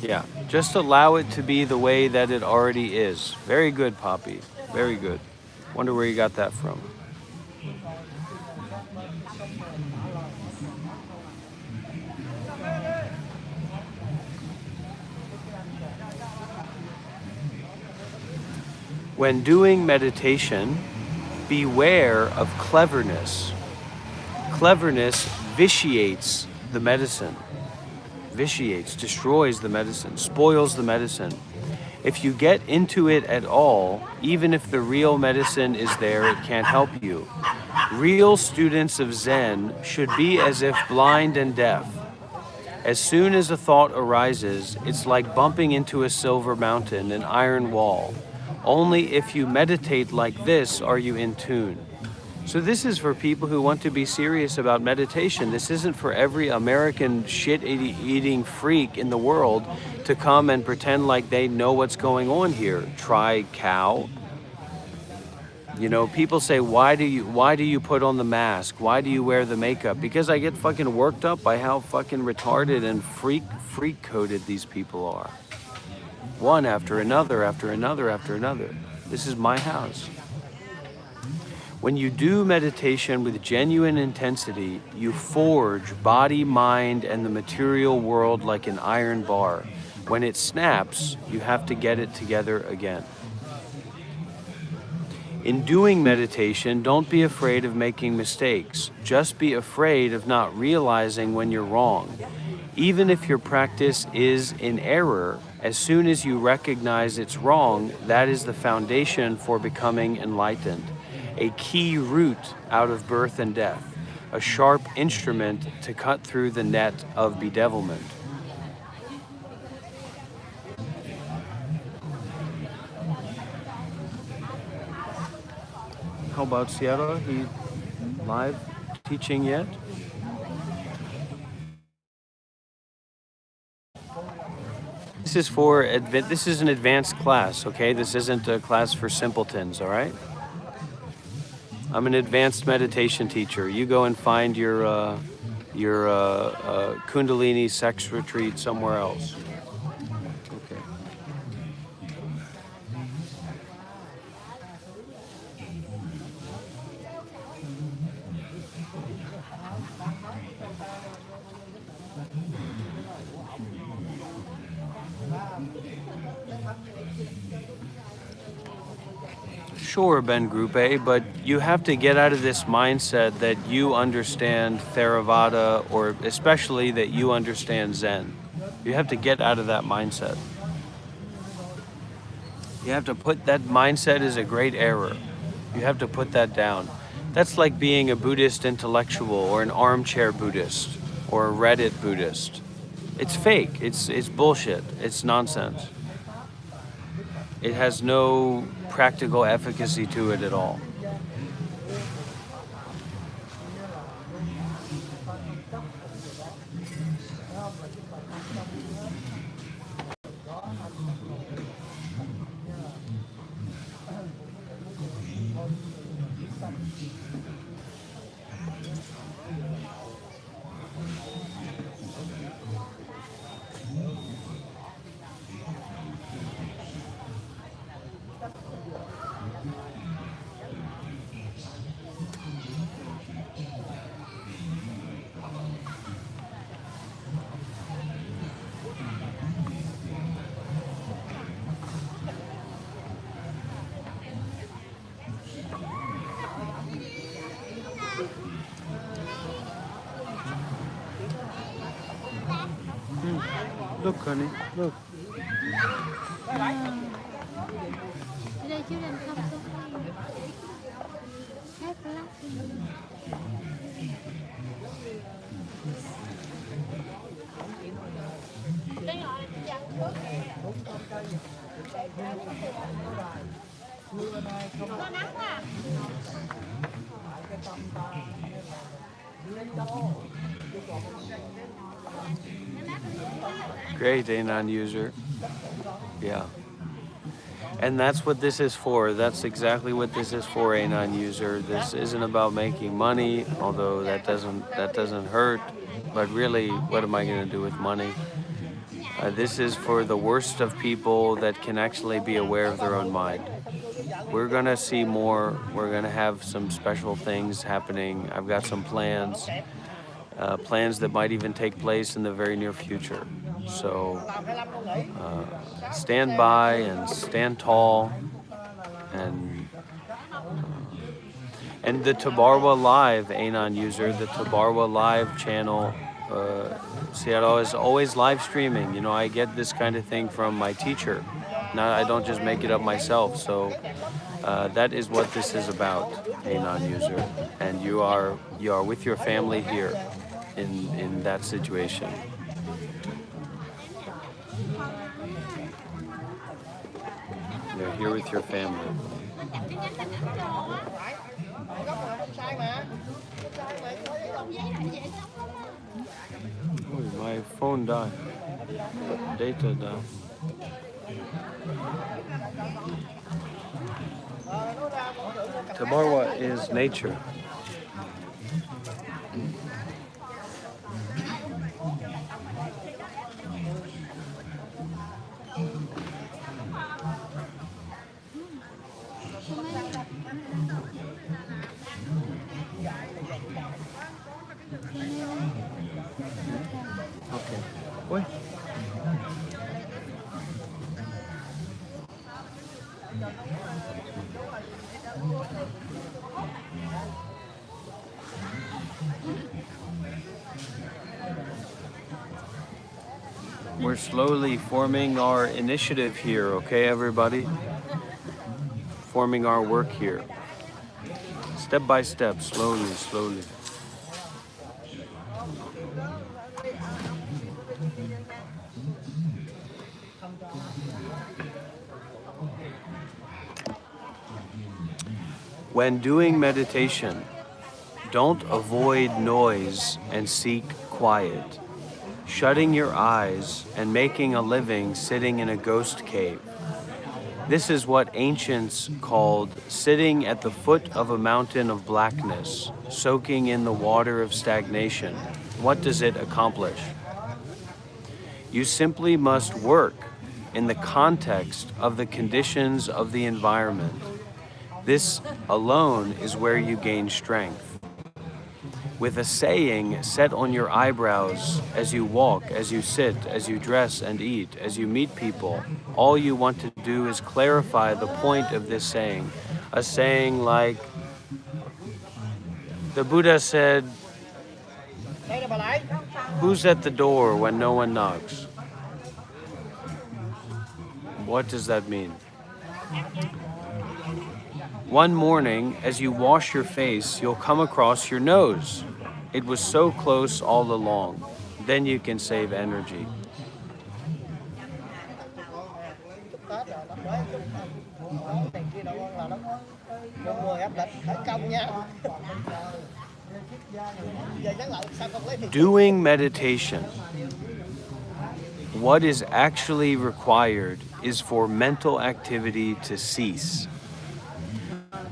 Yeah, just allow it to be the way that it already is. Very good, Poppy. Very good. Wonder where you got that from. When doing meditation, beware of cleverness. Cleverness vitiates the medicine. Vitiates, destroys the medicine, spoils the medicine. If you get into it at all, even if the real medicine is there, it can't help you. Real students of Zen should be as if blind and deaf. As soon as a thought arises, it's like bumping into a silver mountain, an iron wall. Only if you meditate like this are you in tune. So this is for people who want to be serious about meditation. This isn't for every American shit-eating freak in the world to come and pretend like they know what's going on here. Try cow. You know, people say, why do you put on the mask? Why do you wear the makeup? Because I get fucking worked up by how fucking retarded and freak coded these people are. One after another, after another, after another. This is my house. When you do meditation with genuine intensity, you forge body, mind, and the material world like an iron bar. When it snaps, you have to get it together again. In doing meditation, don't be afraid of making mistakes. Just be afraid of not realizing when you're wrong. Even if your practice is in error, as soon as you recognize it's wrong, that is the foundation for becoming enlightened. A key route out of birth and death, a sharp instrument to cut through the net of bedevilment. How about Sierra? He live teaching yet? This is an advanced class, okay? This isn't a class for simpletons, all right? I'm an advanced meditation teacher. You go and find your Kundalini sex retreat somewhere else. Okay. Sure, Ben Grupe, but you have to get out of this mindset that you understand Theravada, or especially that you understand Zen. You have to get out of that mindset. You have to put that mindset is a great error. You have to put that down. That's like being a Buddhist intellectual or an armchair Buddhist or a Reddit Buddhist. It's fake. It's bullshit. It's nonsense. It has no practical efficacy to it at all. Look, honey, look. Đây chứ làm không tốt hết lắm. Great, Anon user. Yeah. And that's what this is for. That's exactly what this is for, Anon user. This isn't about making money, although that doesn't hurt. But really, what am I going to do with money? This is for the worst of people that can actually be aware of their own mind. We're going to see more. We're going to have some special things happening. I've got some plans. Plans that might even take place in the very near future. So stand by and stand tall, and the Tabarwa Live, Anon user, the Tabarwa Live channel, Sierra is always live streaming. You know, I get this kind of thing from my teacher. I don't just make it up myself. So that is what this is about, Anon user, and you are with your family here in that situation. here with your family. Oh, my phone died. Data died. Tabarwa is nature. Okay. Oi. We're slowly forming our initiative here, okay, everybody? Forming our work here. Step by step, slowly, slowly. When doing meditation, don't avoid noise and seek quiet. Shutting your eyes and making a living sitting in a ghost cave. This is what ancients called sitting at the foot of a mountain of blackness, soaking in the water of stagnation. What does it accomplish? You simply must work in the context of the conditions of the environment. This alone is where you gain strength. With a saying set on your eyebrows as you walk, as you sit, as you dress and eat, as you meet people, all you want to do is clarify the point of this saying. A saying like, the Buddha said, "Who's at the door when no one knocks?" What does that mean? One morning, as you wash your face, you'll come across your nose. It was so close all along. Then you can save energy. Doing meditation, what is actually required is for mental activity to cease.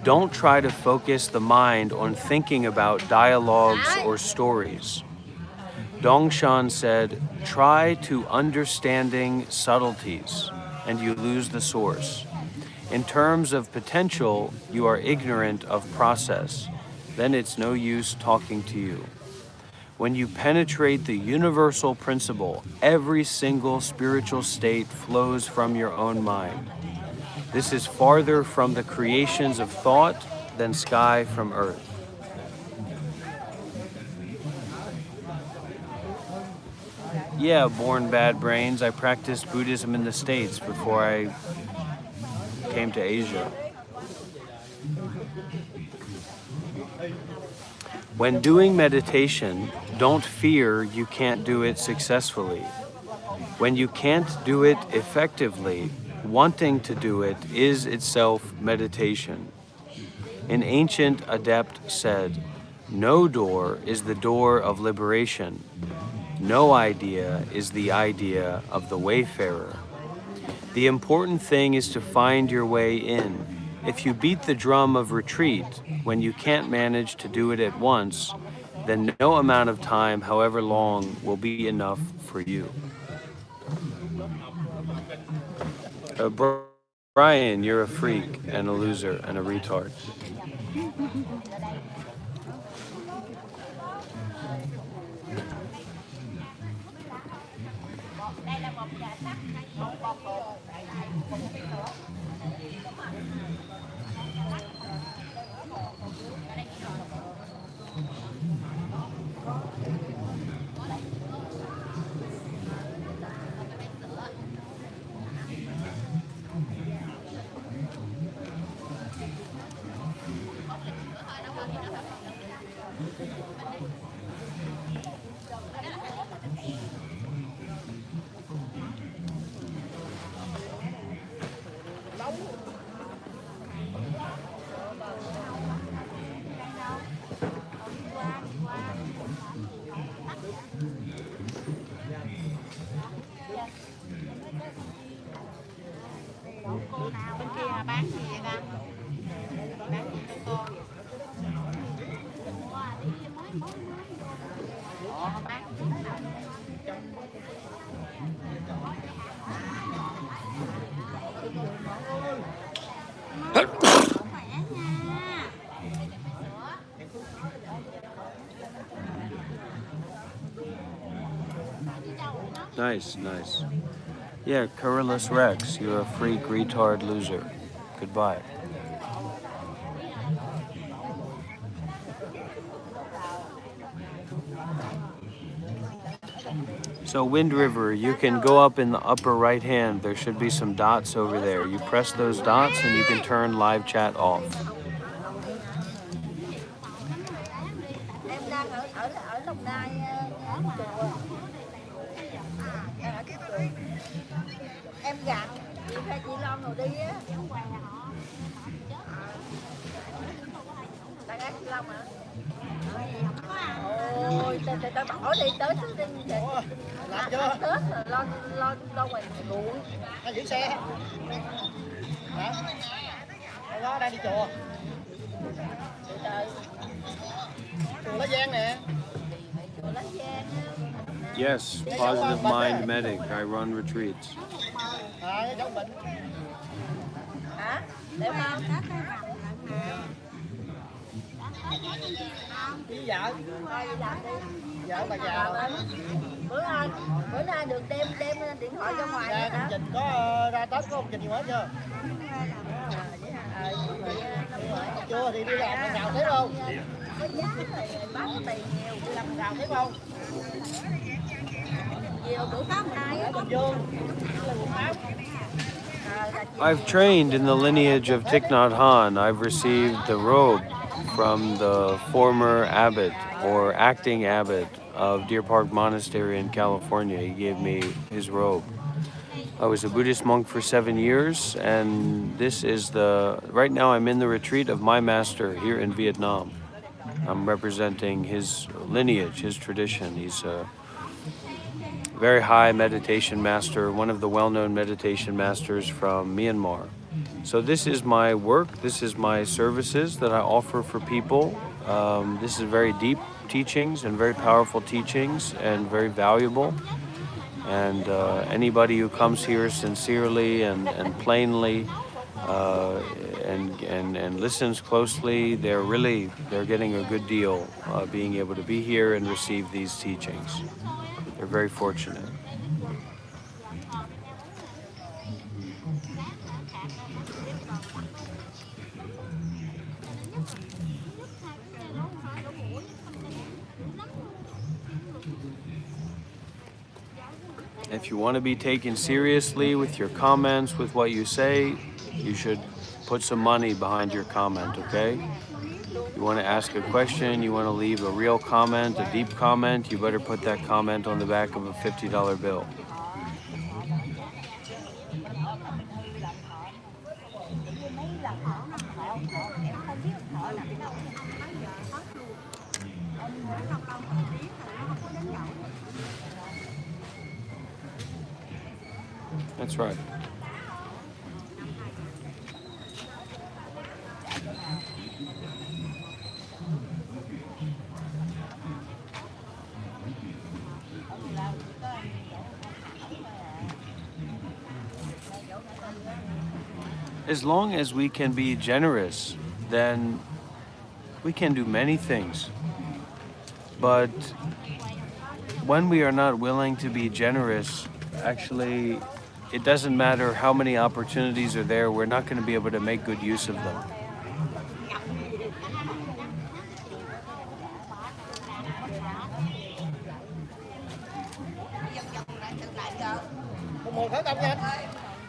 Don't try to focus the mind on thinking about dialogues or stories. Dongshan said, try to understanding subtleties, and you lose the source. In terms of potential, you are ignorant of process. Then it's no use talking to you. When you penetrate the universal principle, every single spiritual state flows from your own mind. This is farther from the creations of thought than sky from earth. Yeah, born bad brains. I practiced Buddhism in the States before I came to Asia. When doing meditation, don't fear you can't do it successfully. When you can't do it effectively, wanting to do it is itself meditation. An ancient adept said, no door is the door of liberation. No idea is the idea of the wayfarer. The important thing is to find your way in. If you beat the drum of retreat when you can't manage to do it at once, then no amount of time, however long, will be enough for you. Brian, you're a freak and a loser and a retard. Nice, nice. Yeah, Curulus Rex, you're a freak, retard, loser. Goodbye. So Wind River, you can go up in the upper right hand. There should be some dots over there. You press those dots and you can turn live chat off. Em đang ở Đồng Nai chùa. Đang ở cái chùa. Em gặp chị Phan chị Long rồi đi á. Đang ở chị Long hả? Ôi, tao bỏ đi tới đi. Làm chưa? Tết rồi lo ngoài ruộng. Đang giữ xe. Hả? Đó, đang đi chùa. Chùa Lá Giang nè. Chùa Lá Giang. Yes, Positive Mind Medic. I run retreats. Cháu bệnh. Hả? Để không? Với vợ. Thôi đi làm đi. Vợ bà già rồi. Bữa nay được đem điện thoại ra ngoài Ra hả? công trình có ra Tết có công trình gì mới chưa? Chưa thì đi làm lần nào thấy không? Có giá rồi bán tiền nhiều. Đi làm lần nào thấy không? Nhiều bữa có 2 á. Bình Dương. Là quận 8. I've trained in the lineage of Thich Nhat Hanh. I've received the robe from the former abbot or acting abbot of Deer Park Monastery in California. He gave me his robe. I was a Buddhist monk for 7 years, and this is right now I'm in the retreat of my master here in Vietnam. I'm representing his lineage, his tradition. He's a very high meditation master, one of the well-known meditation masters from Myanmar. So this is my work, this is my services that I offer for people. This is very deep teachings and very powerful teachings and very valuable. And anybody who comes here sincerely and plainly and listens closely, they're getting a good deal being able to be here and receive these teachings. They're very fortunate. If you want to be taken seriously with your comments, with what you say, you should put some money behind your comment, okay? You want to ask a question, you want to leave a real comment, a deep comment, you better put that comment on the back of a $50 bill. That's right. As long as we can be generous, then we can do many things. But when we are not willing to be generous, actually, it doesn't matter how many opportunities are there, we're not going to be able to make good use of them.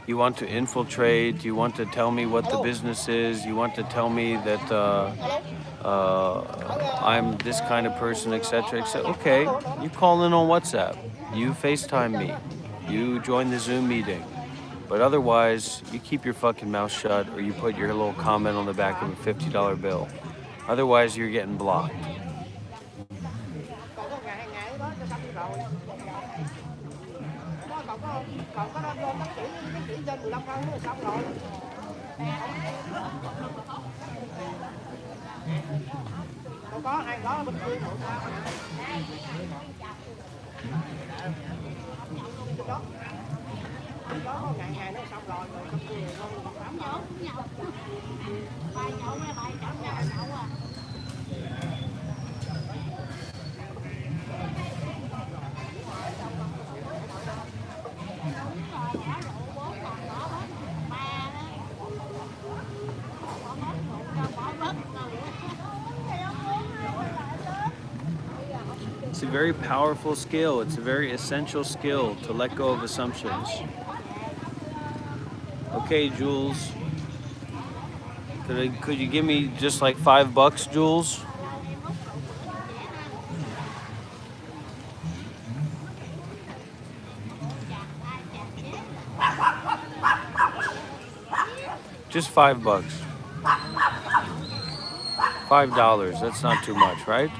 You want to infiltrate, you want to tell me what the business is, you want to tell me that I'm this kind of person, etc., etc. Okay, you call in on WhatsApp, you FaceTime me, you join the Zoom meeting. But otherwise, you keep your fucking mouth shut or you put your little comment on the back of a $50 bill. Otherwise, you're getting blocked. It's a very powerful skill. It's a very essential skill to let go of assumptions. Okay, Jules. Could you give me just like $5, Jules? Just $5. $5. That's not too much, right?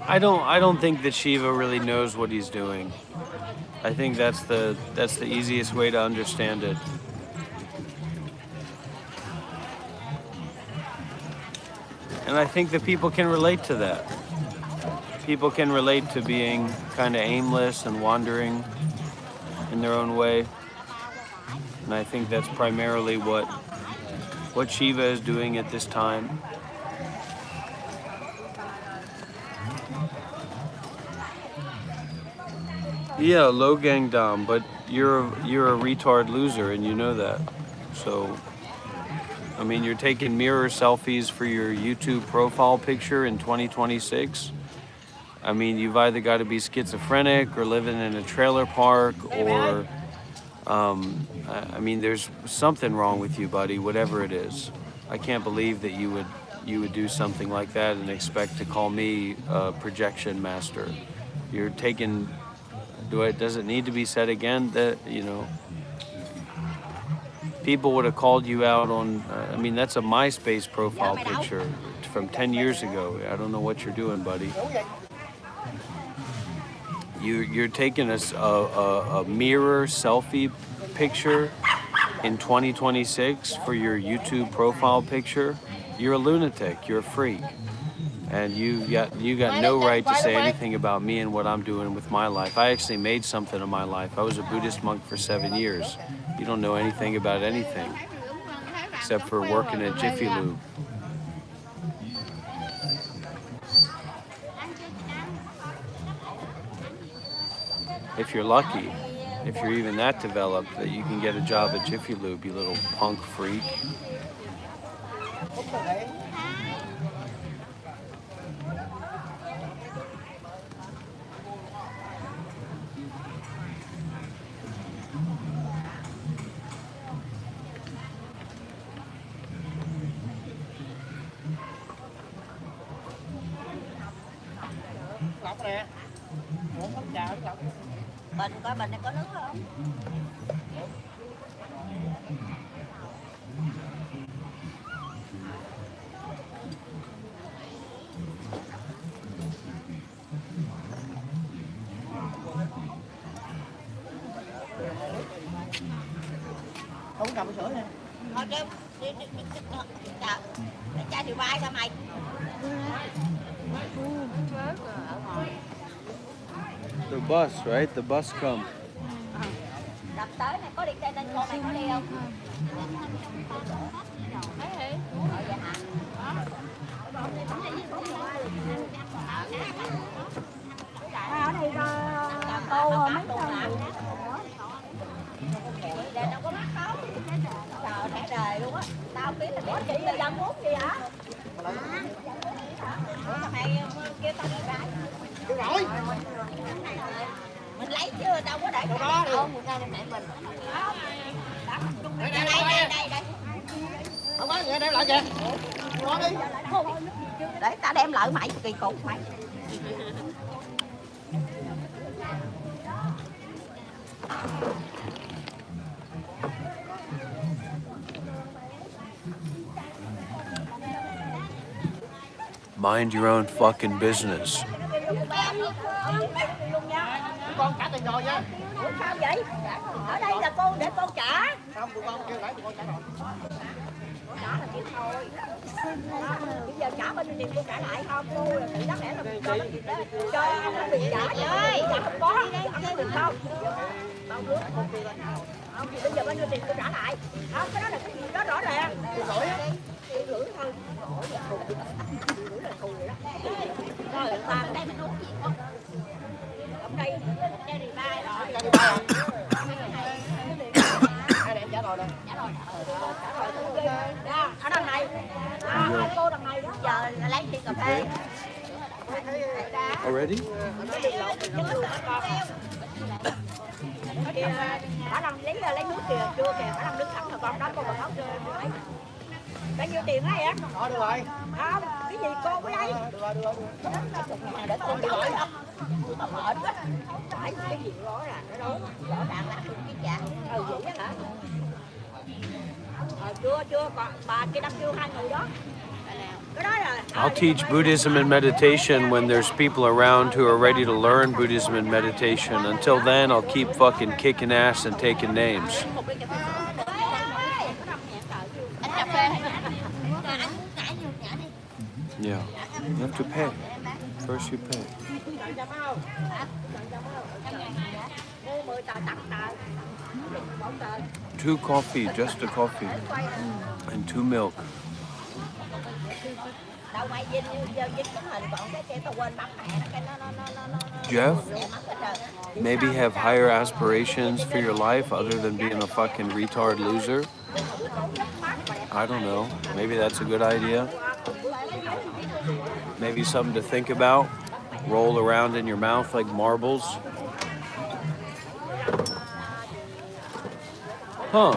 I don't think that Shiva really knows what he's doing. I think that's the easiest way to understand it. And I think that people can relate to that. People can relate to being kind of aimless and wandering in their own way. And I think that's primarily what Shiva is doing at this time. Yeah, low gangdam, but you're a retard loser and you know that. So, I mean, you're taking mirror selfies for your YouTube profile picture in 2026. I mean, you've either got to be schizophrenic or living in a trailer park or, I mean, there's something wrong with you, buddy, whatever it is. I can't believe that you would do something like that and expect to call me a projection master. You're taking... Does it need to be said again that, you know, people would have called you out on, I mean, that's a MySpace profile picture from 10 years ago. I don't know what you're doing, buddy. You're taking a mirror selfie picture in 2026 for your YouTube profile picture. You're a lunatic. You're a freak. And you got no right to say anything about me and what I'm doing with my life. I actually made something of my life. I was a Buddhist monk for 7 years. You don't know anything about anything except for working at Jiffy Lube. If you're lucky, if you're even that developed, that you can get a job at Jiffy Lube, you little punk freak. Lọc nè. Ủa, không trà không lọc. Bình coi bình này có nước không? Không cầm sữa nè. Thôi đi chợ. Để cha điều bay cho mày. The bus, right? The bus come. Đập tới này có đi trên nên cô mày có đi không? Ở đây cô mấy con đây đâu có mắc đâu. Trời thẻ đời luôn á. Tao biết là biết chị là dân muốn gì hả? Ủa mày kêu tao đi gái. Được rồi. Mình lấy chưa đâu có để đó đâu. Mình ra đây mẹ mình. Đây. Không có gì đem lại kìa. Ngon đi. Để ta đem lại mày kỳ cục mày. Mind your own fucking business. Con trả tiền rồi nha. Ủa sao vậy? Ở đây là cô để cô trả. Không, tụi con kêu lại tụi con trả rồi. Trả là chịu thôi. Bây giờ trả bao nhiêu tiền cô trả lại không? Cô là tự đáng lẽ là cho nó tiền đó. Cho ông có tiền trả ơi. Dạ không có. Ông có tiền không? Bao nước. Không thì bây giờ bao nhiêu tiền cô trả lại? Không, cái đó là cái gì đó rõ ràng. Tiền gửi á. Tiền gửi thôi. Tiền gửi là thù vậy đó. Rồi ta ở đây mình uống gì không? Ở đây chai đi ba rồi. Trả đi ba rồi. Hai em trả rồi nè. Trả rồi. Đó, ở đằng này. Đó, cô đằng này đó. Giờ lấy tiền cà phê. Already? Cái bị lộn cái đường đó con. Bà đang lấy nước kìa, chưa kìa, bà đang đứng sẵn rồi con đó cô còn khóc chưa lấy. Bao nhiêu tiền hả em? Đó được rồi. Không, cái gì cô mới lấy? Được rồi, được rồi. Để cô đi hỏi không? Tôi mệt quá. Phải cái gì rõ ràng nữa đâu. Rõ ràng là cái trả. Vậy á hả? Chưa, còn bà kia đang kêu hai người đó. Cái đó là I'll teach Buddhism and meditation when there's people around who are ready to learn Buddhism and meditation. Until then, I'll keep fucking kicking ass and taking names. Yeah, you have to pay. First you pay. 2 coffee, just a coffee. And 2 milk. Jeff, maybe have higher aspirations for your life other than being a fucking retard loser? I don't know. Maybe that's a good idea. Maybe something to think about. Roll around in your mouth like marbles.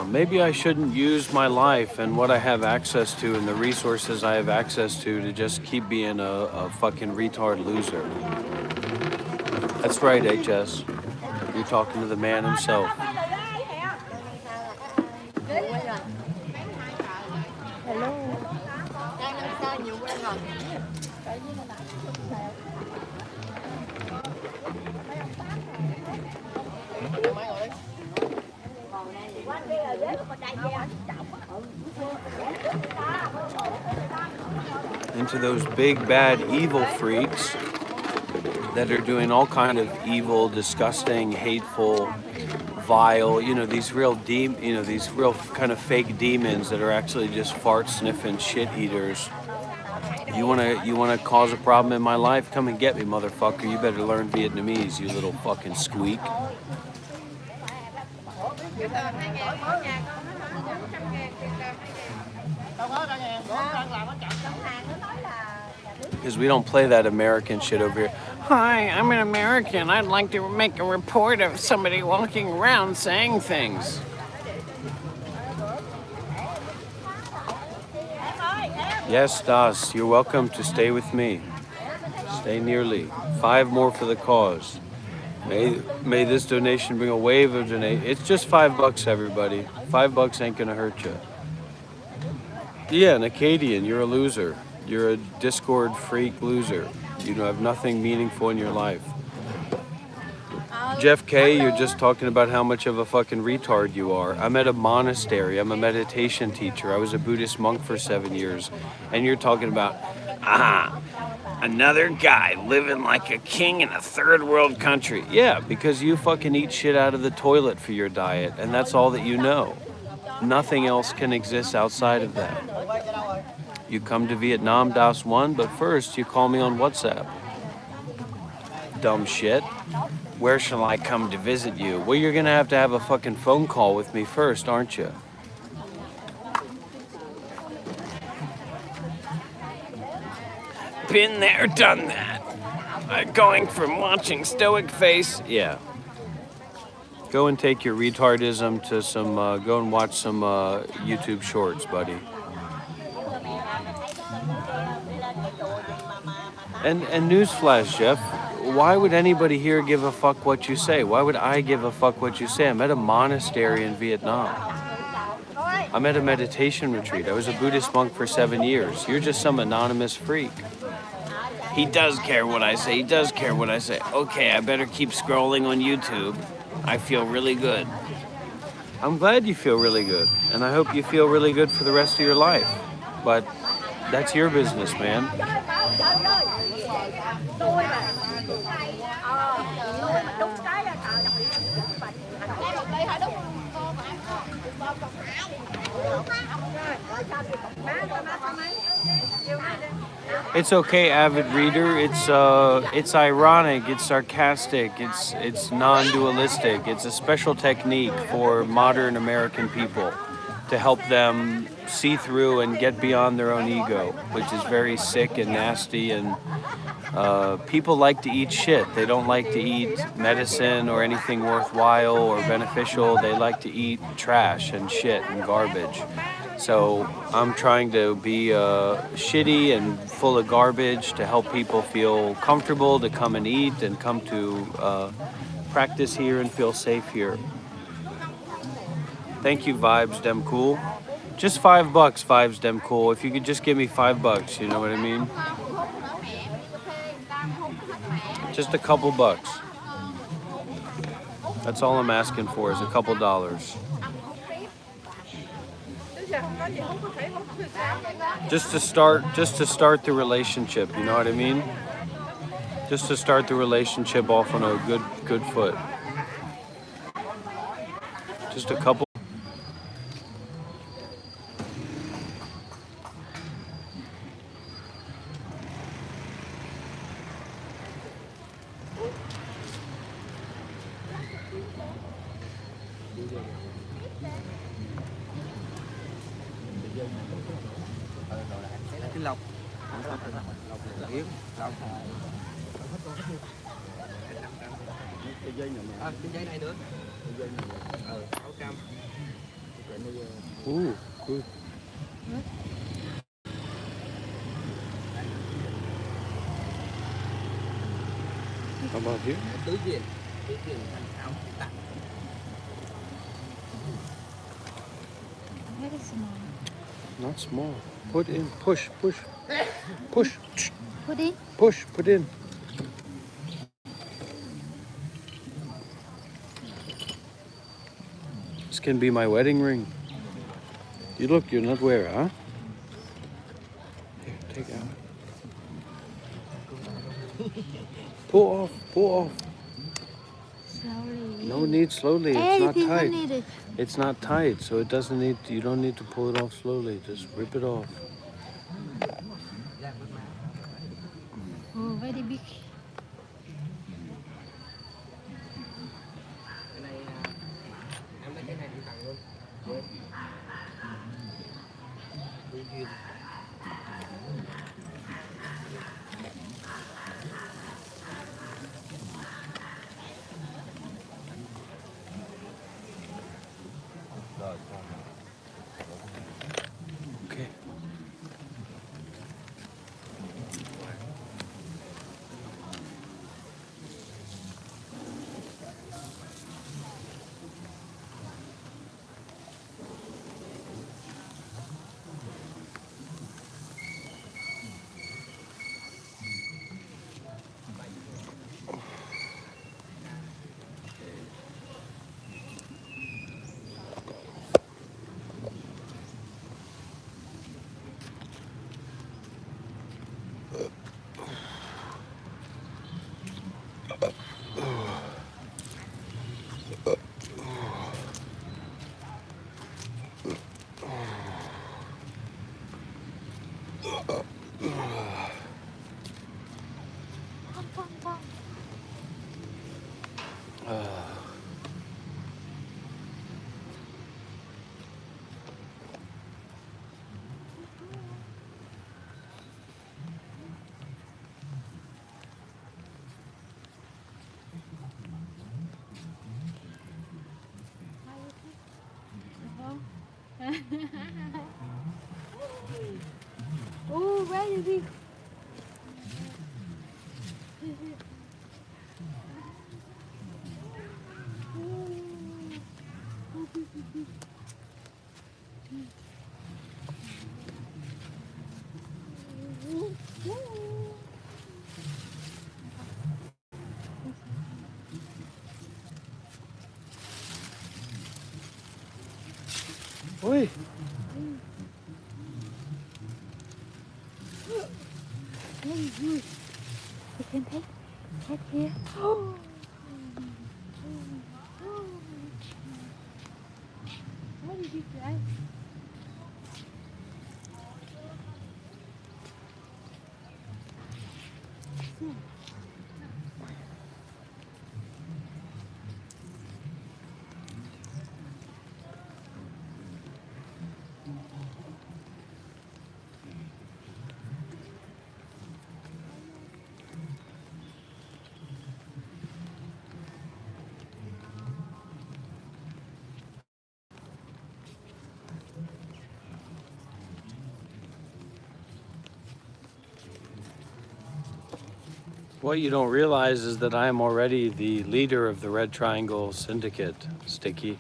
Maybe I shouldn't use my life and what I have access to and the resources I have access to just keep being a fucking retard loser. That's right, HS. You're talking to the man himself. Into those big bad evil freaks that are doing all kind of evil, disgusting, hateful, vile, these real these real kind of fake demons that are actually just fart sniffing shit eaters. You wanna cause a problem in my life? Come and get me, motherfucker. You better learn Vietnamese, you little fucking squeak. Because we don't play that American shit over here. Hi, I'm an American. I'd like to make a report of somebody walking around saying things. Yes, Das, you're welcome to stay with me. Stay nearly. 5 more for the cause. May this donation bring a wave of donation. It's just $5, everybody. $5 ain't gonna hurt you. Yeah, an Acadian, you're a loser. You're a Discord freak loser. You have nothing meaningful in your life. Jeff K, you're just talking about how much of a fucking retard you are. I'm at a monastery. I'm a meditation teacher. I was a Buddhist monk for 7 years. And you're talking about, another guy living like a king in a third world country. Yeah, because you fucking eat shit out of the toilet for your diet. And that's all that you know. Nothing else can exist outside of that. You come to Vietnam, Das 1, but first you call me on WhatsApp. Dumb shit. Where shall I come to visit you? Well, you're gonna have to have a fucking phone call with me first, aren't you? Been there, done that. Going from watching Stoic Face, yeah. Go and take your retardism to some, go and watch some YouTube shorts, buddy. And newsflash, Jeff, why would anybody here give a fuck what you say? Why would I give a fuck what you say? I'm at a monastery in Vietnam. I'm at a meditation retreat. I was a Buddhist monk for 7 years. You're just some anonymous freak. He does care what I say. He does care what I say. Okay, I better keep scrolling on YouTube. I feel really good. I'm glad you feel really good. And I hope you feel really good for the rest of your life. But that's your business, man. It's okay, avid reader. It's ironic. It's sarcastic. It's non-dualistic. It's a special technique for modern American people to help them see through and get beyond their own ego, which is very sick and nasty. And people like to eat shit. They don't like to eat medicine or anything worthwhile or beneficial. They like to eat trash and shit and garbage. So I'm trying to be shitty and full of garbage to help people feel comfortable to come and eat and come to practice here and feel safe here. Thank you, Vibes Dem Cool. Just $5, Vibes Dem Cool. If you could just give me $5, you know what I mean? Just a couple bucks. That's all I'm asking for is a couple dollars. Just to start the relationship, you know what I mean? Just to start the relationship off on a good foot. Just a couple. Cái lọc yếm lọc cái dây này nữa áo cam. Good. How about here? Tứ diện thành áo tặng. Very small. Not small. Put in. Push. Put in. Put in. This can be my wedding ring. You look, you're not wearing, huh? Here, take out. Pull off. Slowly. No need slowly. It's not tight. Needed. It's not tight, so it doesn't need. You don't need to pull it off slowly. Just rip it off. Oh, very big. Cái này em lấy cái này đi tặng luôn. Okay. Oh, very big. Oi. Very good. You can take here. What did you say? What you don't realize is that I am already the leader of the Red Triangle Syndicate, Sticky.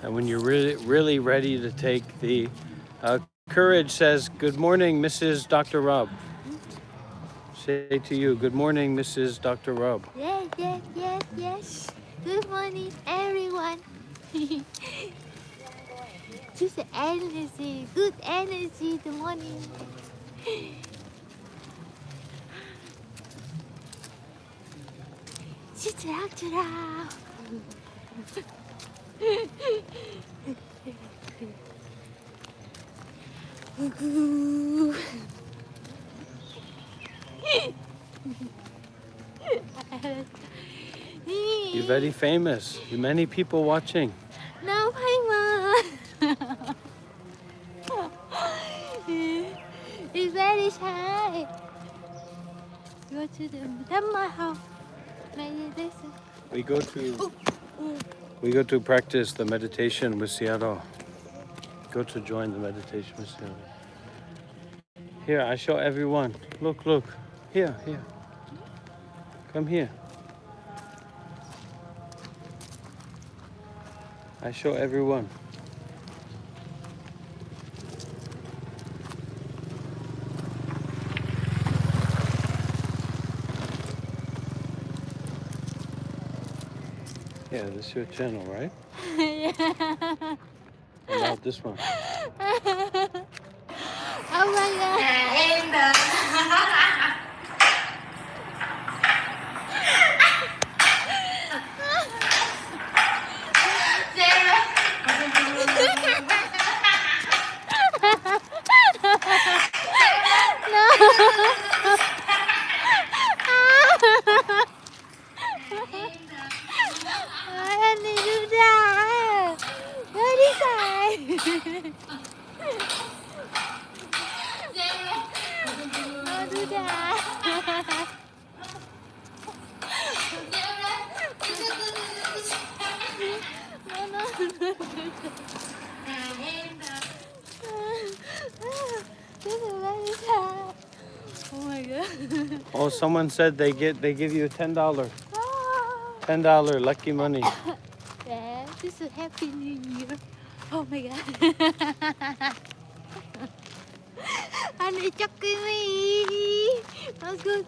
And when you're really ready to take the courage says, "Good morning, Mrs. Dr. Rob." Say to you, "Good morning, Mrs. Dr. Rob." Yes, yes, yes, yes. Good morning, everyone. Just energy, good energy, the morning. Chitra. You're very famous. You many people watching. No famous. It's very shy. Go to the Dharma house. Meditation. We go to practice the meditation with Seattle. Go to join the meditation with Seattle. Here, I show everyone. Look, look. Here. Come here. I show everyone. Yeah, this is your channel, right? Yeah. And now this one. Oh my God. Anh đi đưa ra. Ơi đi xài. Đưa ra. No. This is very sad. Oh my God. Oh, someone said they give you $10. Oh. $10 lucky money. Yeah, this is Happy New Year. Oh my God. I need chucking me. Not good.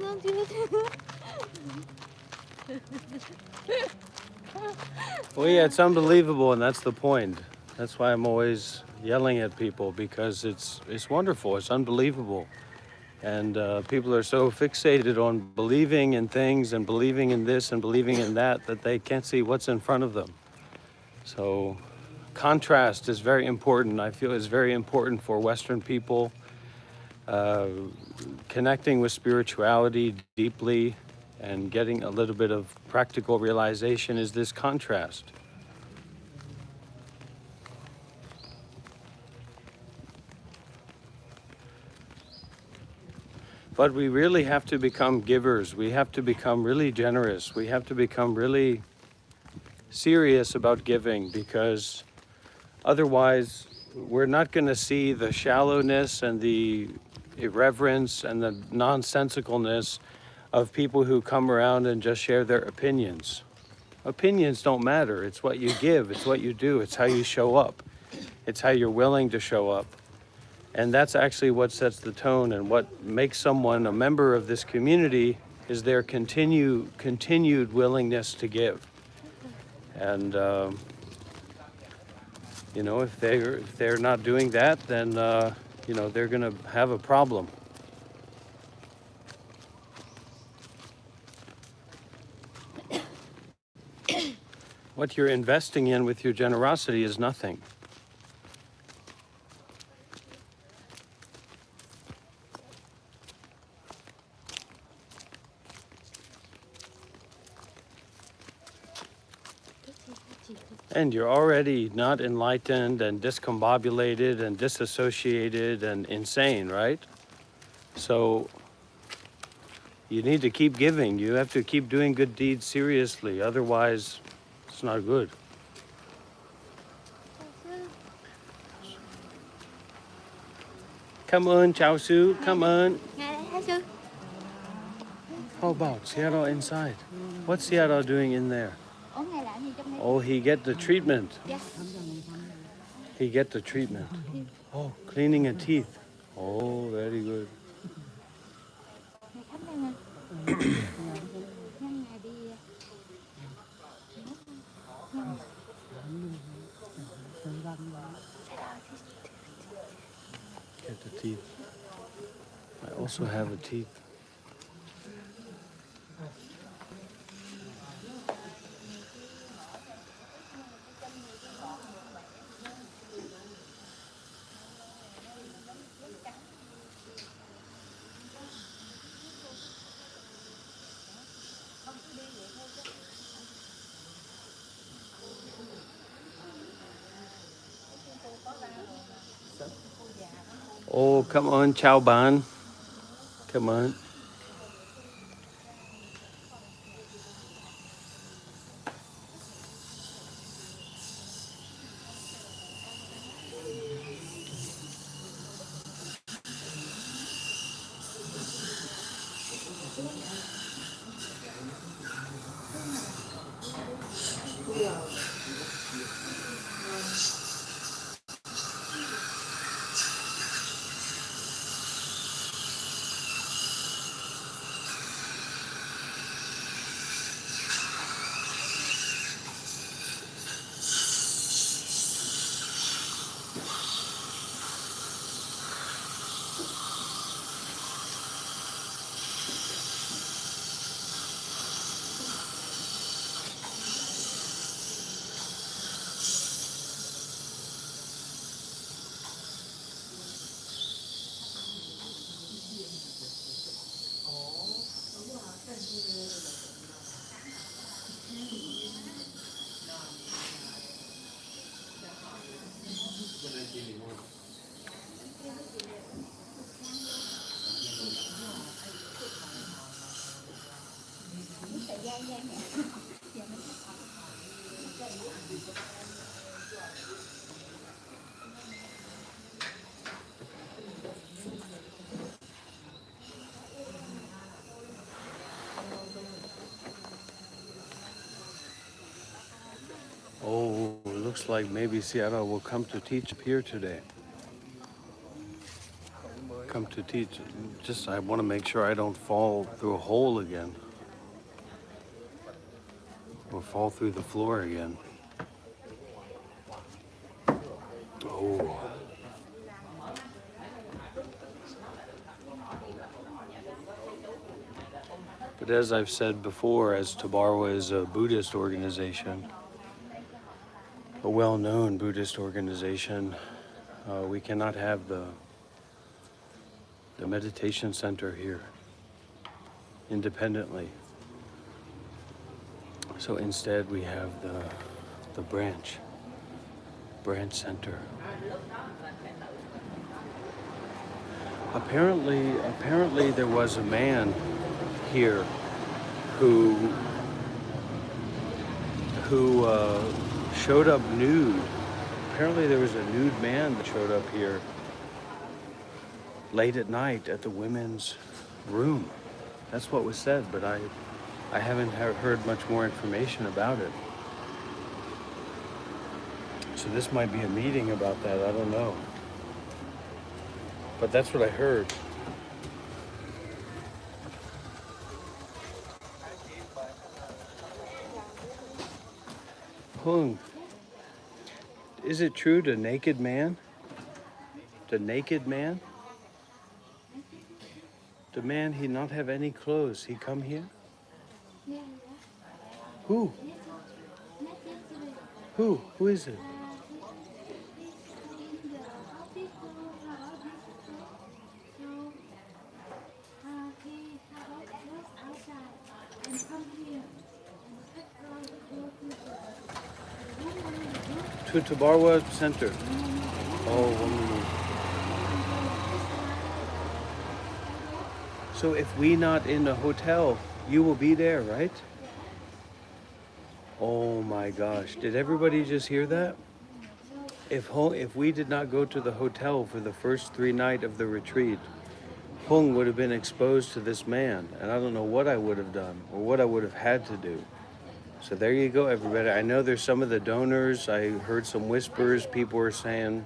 Well, yeah, it's unbelievable, and that's the point. That's why I'm always yelling at people, because it's wonderful. It's unbelievable. And people are so fixated on believing in things and believing in this and believing in that they can't see what's in front of them. So contrast is very important. I feel it's very important for Western people. Connecting with spirituality deeply and getting a little bit of practical realization is this contrast. But we really have to become givers. We have to become really generous. We have to become really serious about giving, because otherwise we're not going to see the shallowness and the irreverence and the nonsensicalness of people who come around and just share their opinions. Opinions don't matter. It's what you give. It's what you do. It's how you show up. It's how you're willing to show up. And that's actually what sets the tone and what makes someone a member of this community is their continued willingness to give. And you know, if they're not doing that, then you know, they're going to have a problem. What you're investing in with your generosity is nothing. And you're already not enlightened and discombobulated and disassociated and insane, right? So you need to keep giving. You have to keep doing good deeds seriously. Otherwise, it's not good. Come on, Chao Su. Come on. How about Seattle inside? What's Seattle doing in there? Oh, he get the treatment. He get the treatment. Oh, cleaning a teeth. Oh, very good. Get the teeth. I also have a teeth. Oh, come on, Chao Ban. Come on. Oh, looks like maybe Seattle will come to teach here today. Come to teach. Just, I want to make sure I don't fall through a hole again. Or fall through the floor again. Oh. But as I've said before, as Tabarwa is a Buddhist organization, a well-known Buddhist organization, we cannot have the meditation center here independently. So instead we have the branch center. Apparently there was a man here who showed up nude. Apparently there was a nude man that showed up here late at night at the women's room. That's what was said, but I haven't heard much more information about it. So this might be a meeting about that, I don't know. But that's what I heard. Hung, is it true the naked man? The naked man? The man, he not have any clothes. He come here? Who? Who? Who is it? To Tabarwa Center. Oh, 1 minute. So if we not in the hotel, you will be there, right? Oh my gosh. Did everybody just hear that? If we did not go to the hotel for the first 3 nights of the retreat, Hung would have been exposed to this man, and I don't know what I would have done or what I would have had to do. So there you go, everybody. I know there's some of the donors. I heard some whispers. People were saying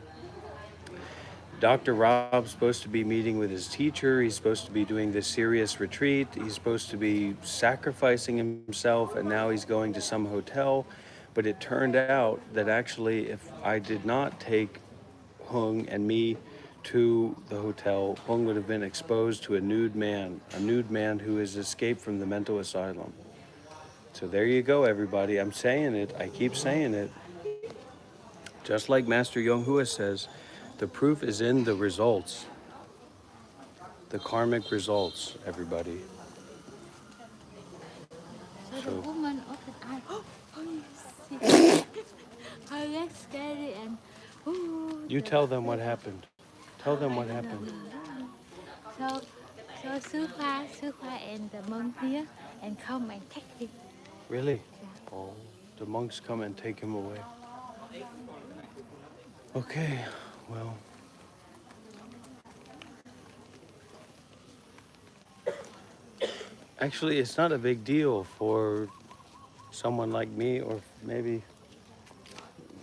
Dr. Rob's supposed to be meeting with his teacher. He's supposed to be doing this serious retreat. He's supposed to be sacrificing himself, and now he's going to some hotel. But it turned out that actually, if I did not take Hung and me to the hotel, Hung would have been exposed to a nude man who has escaped from the mental asylum. So there you go, everybody. I'm saying it. I keep saying it. Just like Master Yonghua says, the proof is in the results. The karmic results, everybody. So the woman opened eyes. Her legs scary and. You tell them what happened. Tell them what happened. So Shiva and the monk here and come and take him. Really? Oh, the monks come and take him away. Okay, well. Actually, it's not a big deal for someone like me, or maybe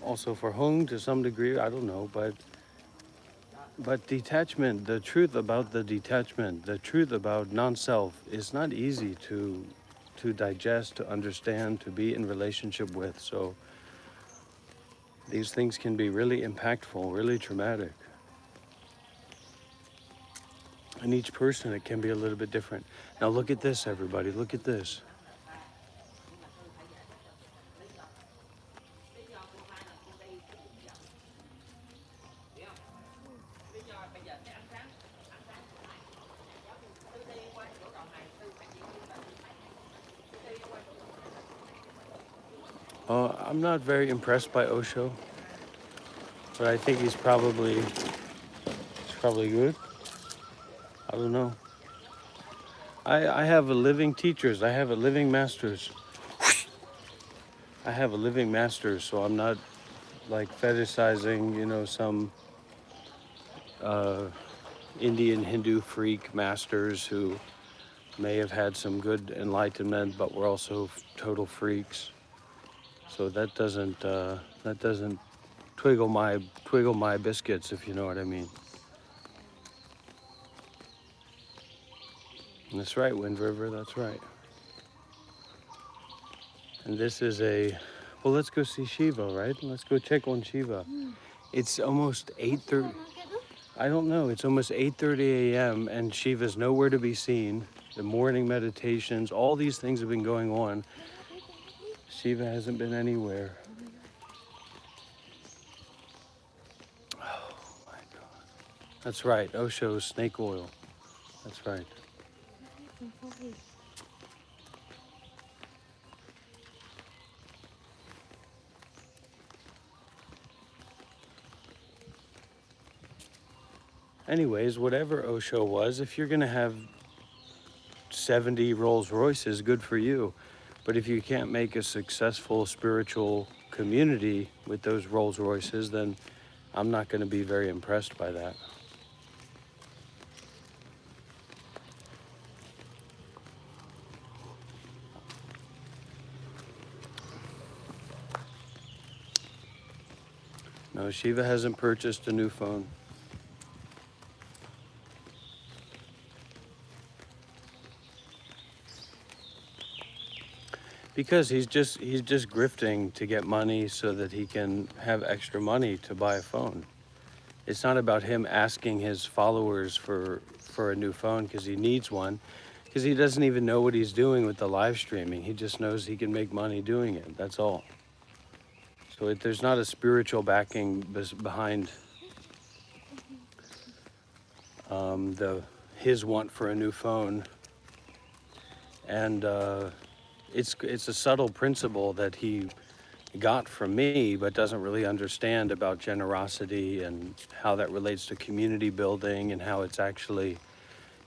also for Hung to some degree, I don't know, but detachment, the truth about the detachment, the truth about non-self is not easy to digest, to understand, to be in relationship with. So these things can be really impactful, really traumatic. And each person, it can be a little bit different. Now look at this, everybody, look at this. I'm not very impressed by Osho, but I think he's probably good. I don't know. I have a living teachers. I have a living masters. I have a living master, so I'm not like fetishizing, some Indian Hindu freak masters who may have had some good enlightenment, but were also total freaks. So that doesn't twiggle my biscuits, if you know what I mean. That's right, Wind River, that's right. And this is well, let's go see Shiva, right? Let's go check on Shiva. It's almost 8:30. I don't know, it's almost 8:30 a.m. and Shiva's nowhere to be seen. The morning meditations, all these things have been going on. Shiva hasn't been anywhere. Oh my God. That's right, Osho's snake oil. That's right. Anyways, whatever Osho was, if you're gonna have 70 Rolls Royces, good for you. But if you can't make a successful spiritual community with those Rolls Royces, then I'm not gonna be very impressed by that. No, Shiva hasn't purchased a new phone. Because he's just grifting to get money so that he can have extra money to buy a phone. It's not about him asking his followers for a new phone because he needs one, because he doesn't even know what he's doing with the live streaming. He just knows he can make money doing it. That's all. So there's not a spiritual backing behind his want for a new phone, and it's a subtle principle that he got from me, but doesn't really understand about generosity and how that relates to community building, and how it's actually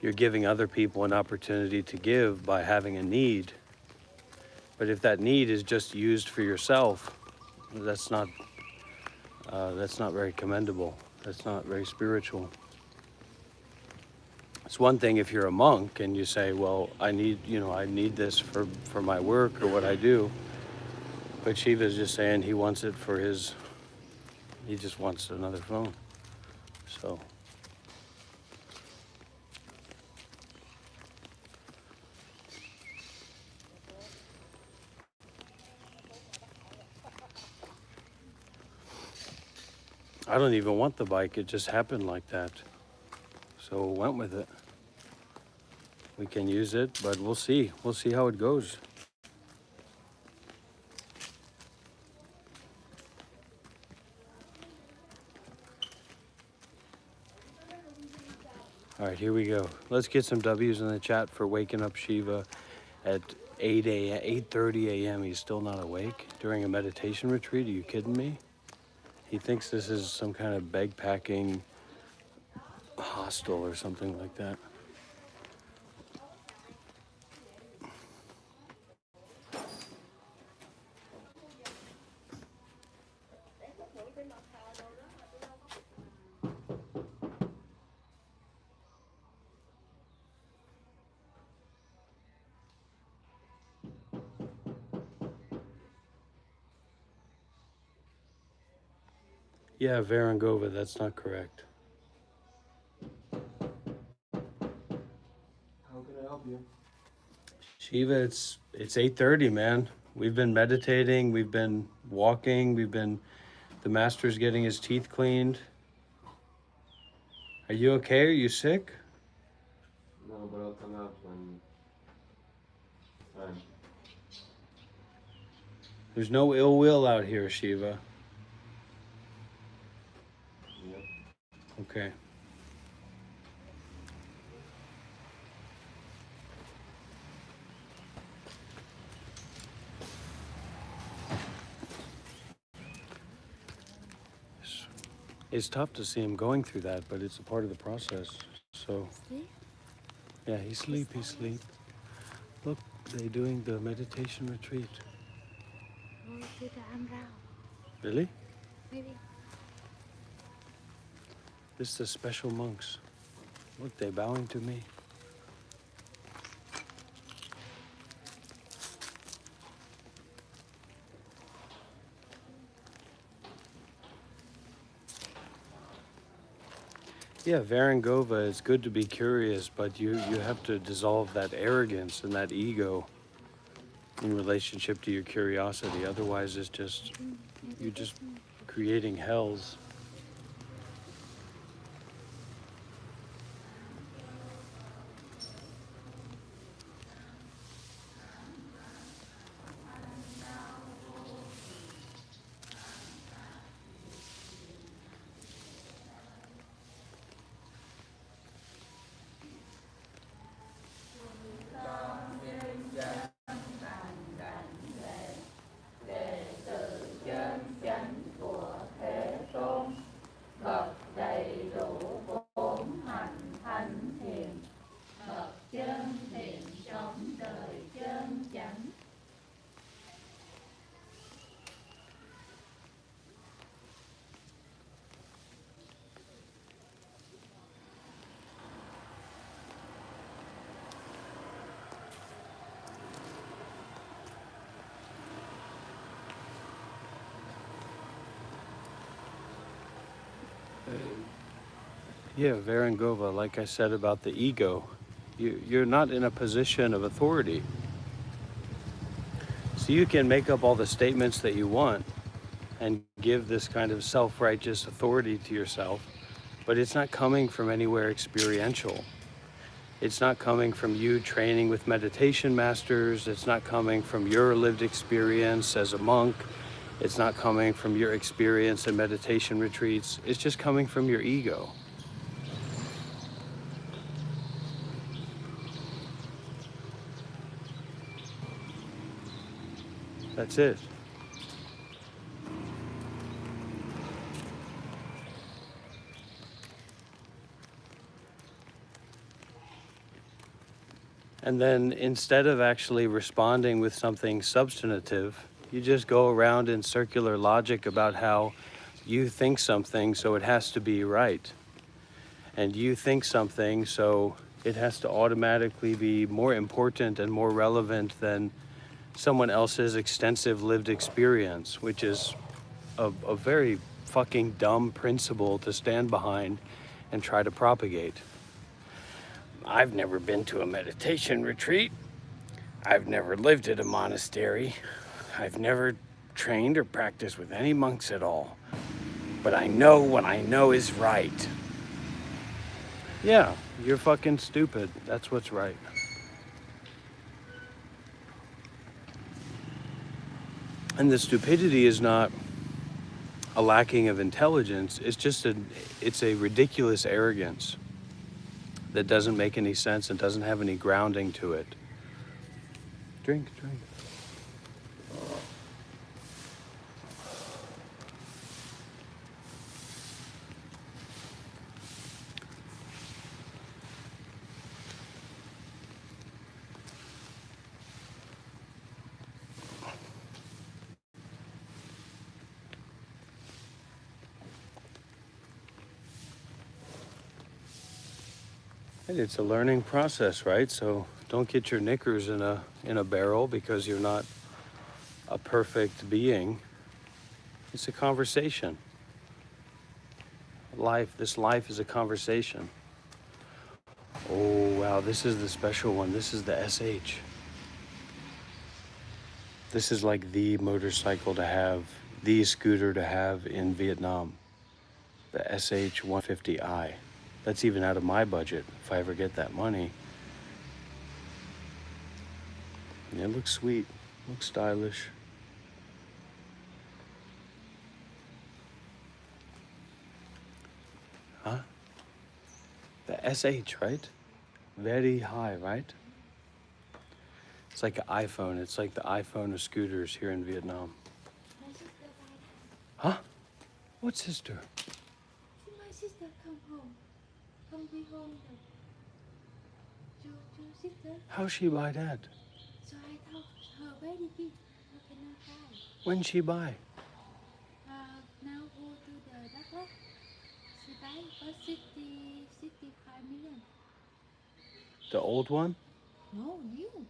you're giving other people an opportunity to give by having a need. But if that need is just used for yourself, that's not very commendable. That's not very spiritual. It's one thing if you're a monk and you say, well, I need this for my work or what I do. But Shiva is just saying he wants it for he just wants another phone. So. I don't even want the bike, it just happened like that. So went with it. We can use it, but we'll see. We'll see how it goes. All right, here we go. Let's get some W's in the chat for waking up Shiva at 8:30 a.m. He's still not awake during a meditation retreat. Are you kidding me? He thinks this is some kind of bag-packing hostel or something like that. Yeah, Varangova, that's not correct. How can I help you? Shiva, it's 8:30, man. We've been meditating, we've been walking, the master's getting his teeth cleaned. Are you okay? Are you sick? No, but I'll come out when time. There's no ill will out here, Shiva. Yep. Okay. It's tough to see him going through that, but it's a part of the process. So, Sleep? yeah, he's asleep. Look, they're doing the meditation retreat. Go to the Amrao. Really? Maybe. This is the special monks. Look, they're bowing to me. Yeah, Varangova, it's good to be curious, but you have to dissolve that arrogance and that ego in relationship to your curiosity. Otherwise, you're just creating hells. Yeah, Varangova, like I said about the ego, you're not in a position of authority. So you can make up all the statements that you want and give this kind of self-righteous authority to yourself, but it's not coming from anywhere experiential. It's not coming from you training with meditation masters. It's not coming from your lived experience as a monk. It's not coming from your experience in meditation retreats. It's just coming from your ego. That's it. And then instead of actually responding with something substantive, you just go around in circular logic about how you think something, so it has to be right. And you think something, so it has to automatically be more important and more relevant than someone else's extensive lived experience, which is a very fucking dumb principle to stand behind and try to propagate. I've never been to a meditation retreat. I've never lived at a monastery. I've never trained or practiced with any monks at all. But I know what I know is right. Yeah, you're fucking stupid. That's what's right. And the stupidity is not a lacking of intelligence. It's a ridiculous arrogance that doesn't make any sense and doesn't have any grounding to it. Drink. And it's a learning process, right? So don't get your knickers in a barrel because you're not a perfect being. It's a conversation. This life is a conversation. Oh, wow, this is the special one. This is the SH. This is like the motorcycle to have, the scooter to have in Vietnam. The SH 150i. That's even out of my budget if I ever get that money. Yeah, it looks sweet, looks stylish. Huh? The SH, right? Very high, right? It's like an iPhone. It's like the iPhone of scooters here in Vietnam. Huh? What sister? My sister come home. Come be home. Your sister. How's she buy that? So I told her very big. You cannot buy. When she buy? Now go to the Đắk. She buy for 65 million. The old one? No, new.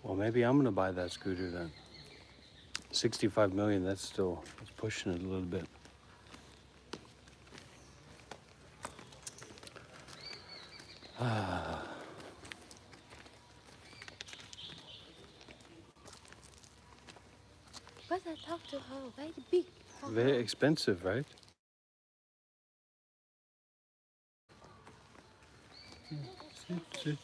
Well, maybe I'm gonna buy that scooter then. 65 million, that's pushing it a little bit. But I talked to her very big. Very expensive, right? Sit.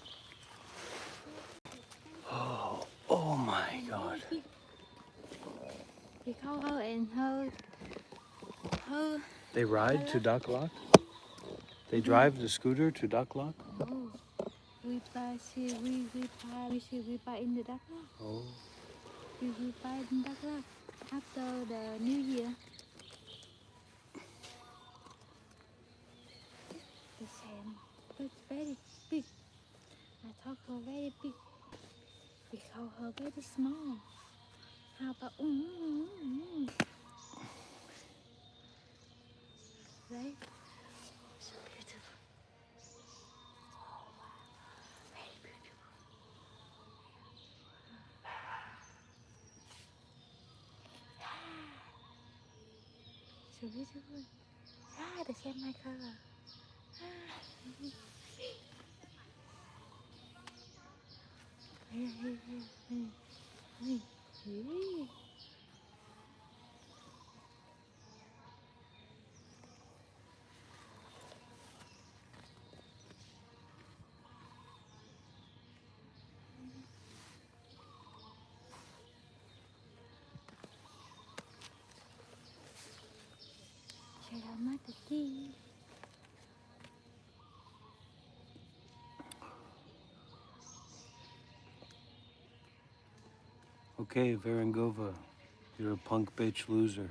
Oh my God. We call her and her. They ride to Dak Lak? They drive the scooter to Dak Lak? Oh, we buy in the Đắk Lắk. Oh. We buy in Đắk Lắk after the New Year. The same, but very big. I talk her very big. We call her very small. How about right? So beautiful. Oh, very beautiful. So beautiful. The same my color. Here. Really? Shalamatati. Okay, Varangova, you're a punk bitch loser.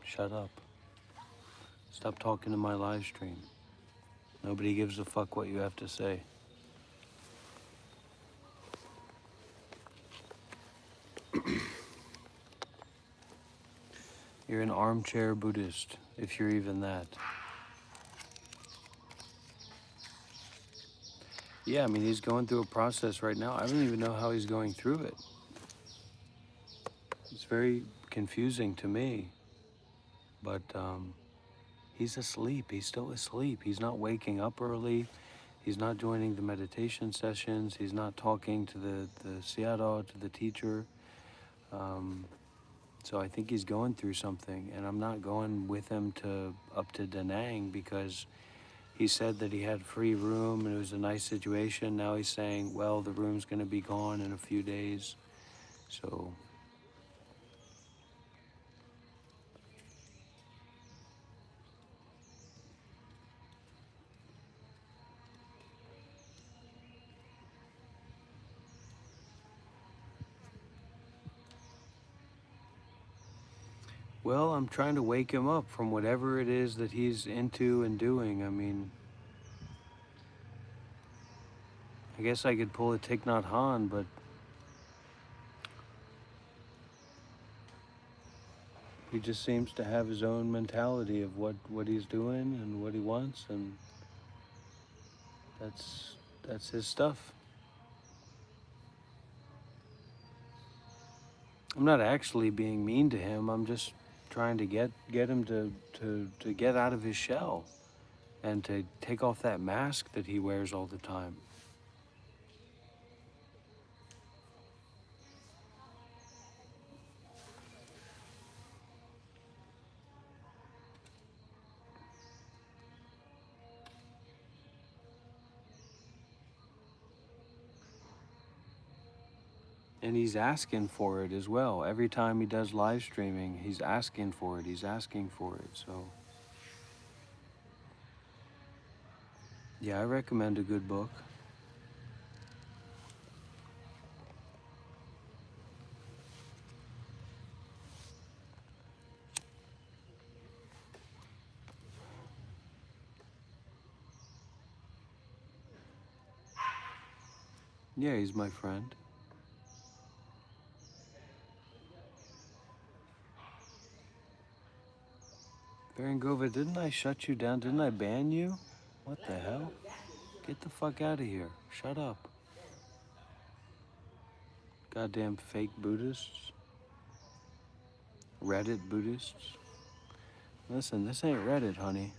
Shut up. Stop talking to my live stream. Nobody gives a fuck what you have to say. You're an armchair Buddhist, if you're even that. Yeah, I mean, he's going through a process right now. I don't even know how he's going through it. It's very confusing to me. But he's asleep. He's still asleep. He's not waking up early. He's not joining the meditation sessions. He's not talking to the Sayadaw, to the teacher. So I think he's going through something. And I'm not going with him up to Da Nang because he said that he had free room and it was a nice situation. Now he's saying, well, the room's going to be gone in a few days. So well, I'm trying to wake him up from whatever it is that he's into and doing. I mean, I guess I could pull a Thich Nhat Hanh, but he just seems to have his own mentality of what he's doing and what he wants, and that's his stuff. I'm not actually being mean to him. I'm just trying to get him to get out of his shell and to take off that mask that he wears all the time. And he's asking for it as well. Every time he does live streaming, he's asking for it. He's asking for it. So, yeah, I recommend a good book. Yeah, he's my friend. Varangova, didn't I shut you down? Didn't I ban you? What the hell? Get the fuck out of here. Shut up. Goddamn fake Buddhists. Reddit Buddhists. Listen, this ain't Reddit, honey.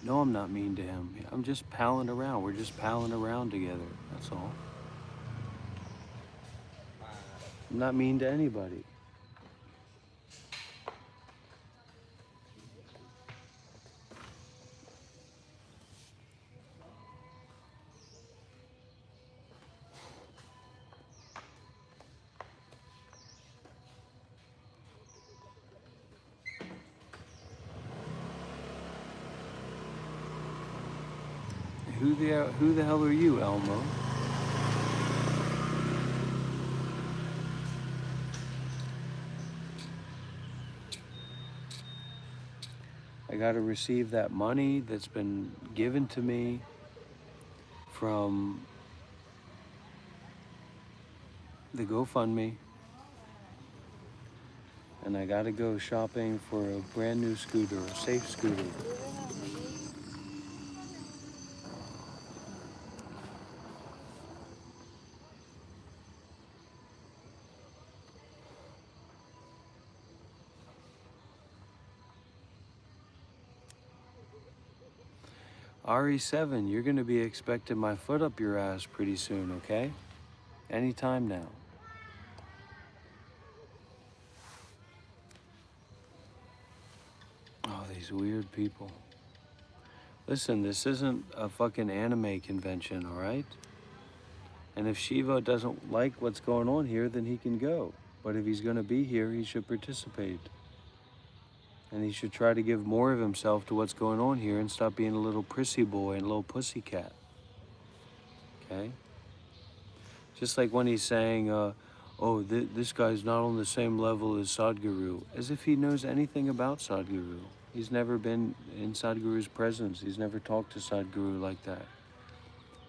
No, I'm not mean to him. I'm just palling around. We're just palling around together. That's all. I'm not mean to anybody. Who the hell are you, Elmo? I got to receive that money that's been given to me from the GoFundMe. And I got to go shopping for a brand new scooter, a safe scooter. RE7, you're going to be expecting my foot up your ass pretty soon, okay? Anytime now. Oh, these weird people. Listen, this isn't a fucking anime convention, all right? And if Shiva doesn't like what's going on here, then he can go. But if he's going to be here, he should participate. And he should try to give more of himself to what's going on here and stop being a little prissy boy and a little pussycat. Okay? Just like when he's saying, this guy's not on the same level as Sadhguru, as if he knows anything about Sadhguru. He's never been in Sadhguru's presence. He's never talked to Sadhguru like that.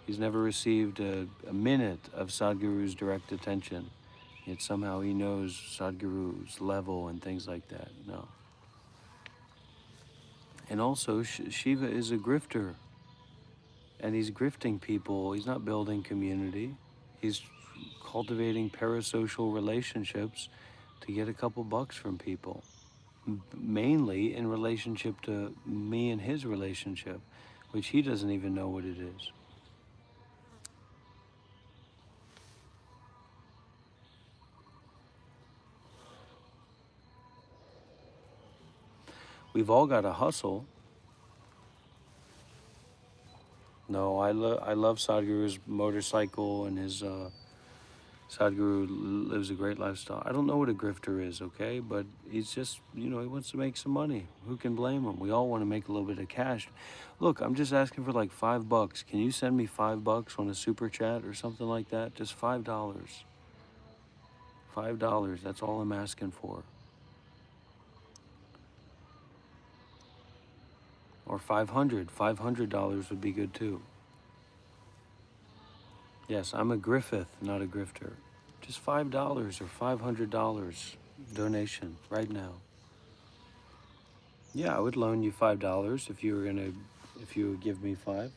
He's never received a minute of Sadhguru's direct attention. Yet somehow he knows Sadhguru's level and things like that. No. And also, Shiva is a grifter. And he's grifting people. He's not building community. He's cultivating parasocial relationships to get a couple bucks from people. Mainly in relationship to me and his relationship, which he doesn't even know what it is. We've all got to hustle. No, I love Sadhguru's motorcycle, and his Sadhguru lives a great lifestyle. I don't know what a grifter is, okay? But he's just, he wants to make some money. Who can blame him? We all want to make a little bit of cash. Look, I'm just asking for like $5. Can you send me $5 on a super chat or something like that? Just $5. $5, that's all I'm asking for. Or $500 would be good too. Yes, I'm a Griffith, not a grifter. Just $5 or $500 donation right now. Yeah, I would loan you $5 if you would give me $5.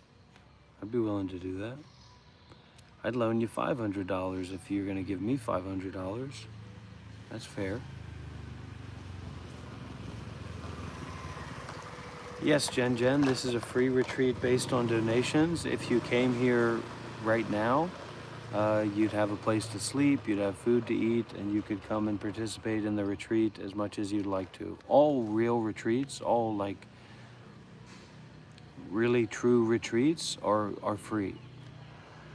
I'd be willing to do that. I'd loan you $500 if you're gonna give me $500. That's fair. Yes, Jen, this is a free retreat based on donations. If you came here right now, you'd have a place to sleep, you'd have food to eat, and you could come and participate in the retreat as much as you'd like to. All real retreats, all like really true retreats are free.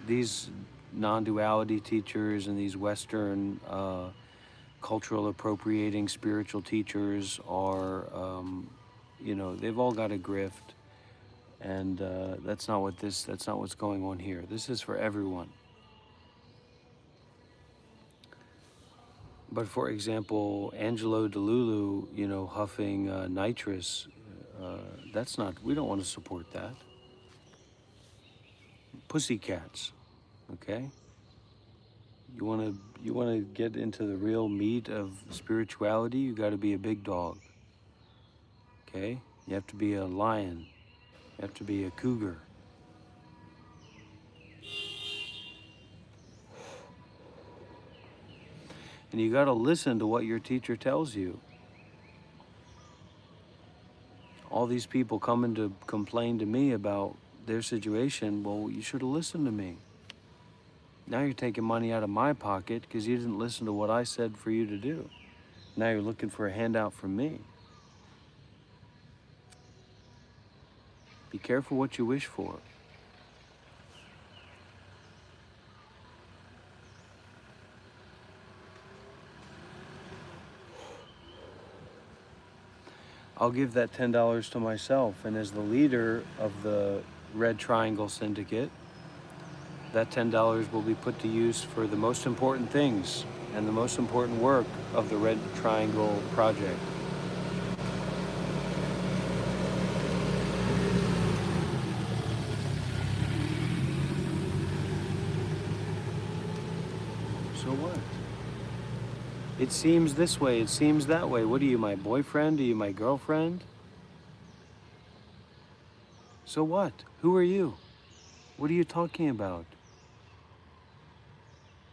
These non-duality teachers and these Western cultural appropriating spiritual teachers are they've all got a grift, and that's not what's going on here. This is for everyone. But for example, Angelo DeLulu, huffing nitrous, we don't want to support that. Pussycats, okay? You want to get into the real meat of spirituality, you got to be a big dog. Okay? You have to be a lion. You have to be a cougar. And you got to listen to what your teacher tells you. All these people coming to complain to me about their situation, well, you should have listened to me. Now you're taking money out of my pocket because you didn't listen to what I said for you to do. Now you're looking for a handout from me. Be careful what you wish for. I'll give that $10 to myself, and as the leader of the Red Triangle Syndicate, that $10 will be put to use for the most important things and the most important work of the Red Triangle Project. So what? It seems this way, it seems that way. What are you, my boyfriend? Are you my girlfriend? So what? Who are you? What are you talking about?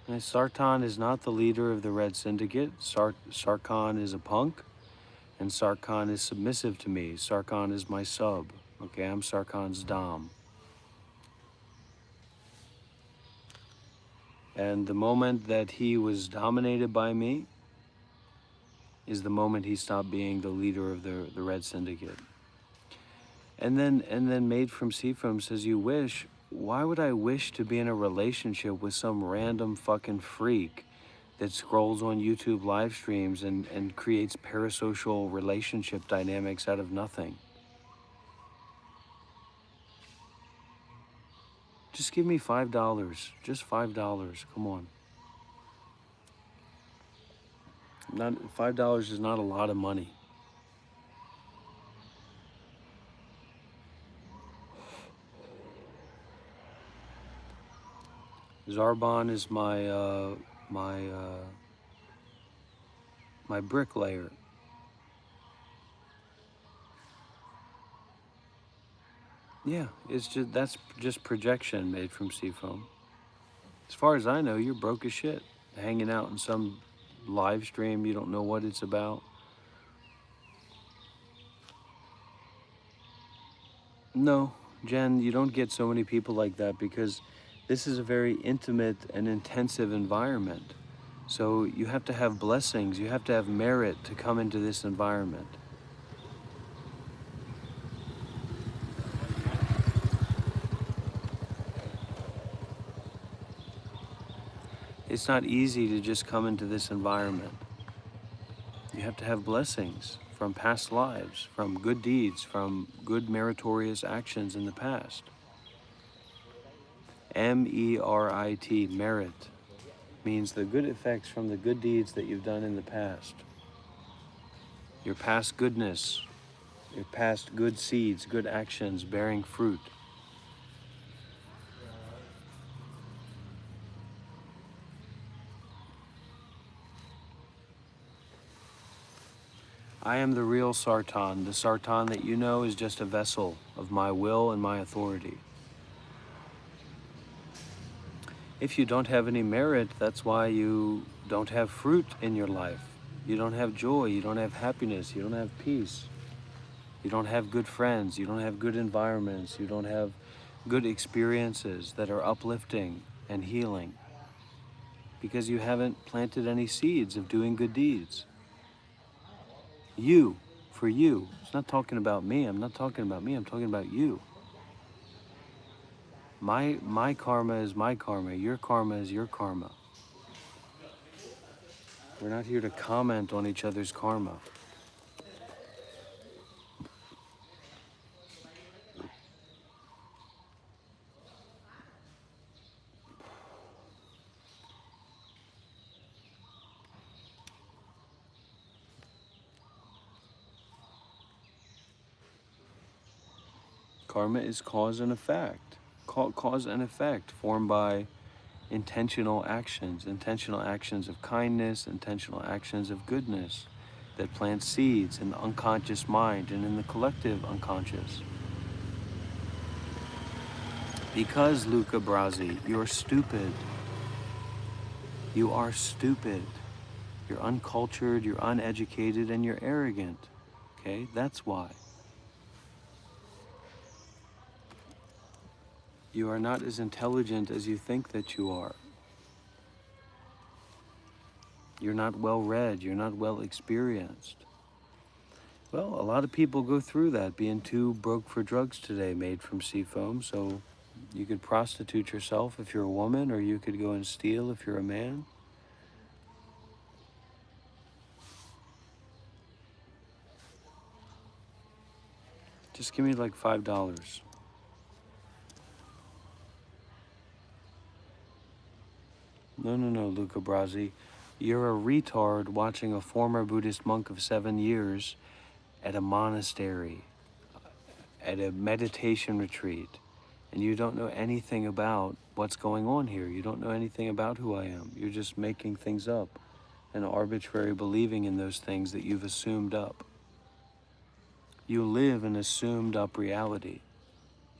And Sartan is not the leader of the Red Syndicate. Sarkhan is a punk, and Sarkhan is submissive to me. Sarkhan is my sub, Okay, I'm Sarkhan's Dom. And the moment that he was dominated by me is the moment he stopped being the leader of the Red Syndicate. And then Made from Seafoam says, you wish? Why would I wish to be in a relationship with some random fucking freak that scrolls on YouTube live streams and creates parasocial relationship dynamics out of nothing? Just give me $5. Just $5. Come on. Not $5 is not a lot of money. Zarbon is my bricklayer. Yeah, that's just projection made from seafoam. As far as I know, you're broke as shit, hanging out in some live stream you don't know what it's about. No, Jen, you don't get so many people like that because this is a very intimate and intensive environment. So you have to have blessings, you have to have merit to come into this environment. It's not easy to just come into this environment. You have to have blessings from past lives, from good deeds, from good meritorious actions in the past. M-E-R-I-T, merit, means the good effects from the good deeds that you've done in the past. Your past goodness, your past good seeds, good actions bearing fruit. I am the real Sartan. The Sartan that you know is just a vessel of my will and my authority. If you don't have any merit, that's why you don't have fruit in your life. You don't have joy, you don't have happiness, you don't have peace. You don't have good friends, you don't have good environments, you don't have good experiences that are uplifting and healing. Because you haven't planted any seeds of doing good deeds. You, for you. It's not talking about me, I'm not talking about me, I'm talking about you. My karma is my karma, your karma is your karma. We're not here to comment on each other's karma. Karma is cause and effect. Cause and effect formed by intentional actions of kindness, intentional actions of goodness that plant seeds in the unconscious mind and in the collective unconscious. Because, Luca Brasi, you're stupid. You are stupid. You're uncultured, you're uneducated, and you're arrogant. Okay, that's why. You are not as intelligent as you think that you are. You're not well read, you're not well experienced. Well, a lot of people go through that, being too broke for drugs today, made from seafoam. So you could prostitute yourself if you're a woman, or you could go and steal if you're a man. Just give me like $5. No, Luca Brasi. You're a retard watching a former Buddhist monk of 7 years at a monastery, at a meditation retreat, and you don't know anything about what's going on here. You don't know anything about who I am. You're just making things up and arbitrary believing in those things that you've assumed up. You live an assumed up reality.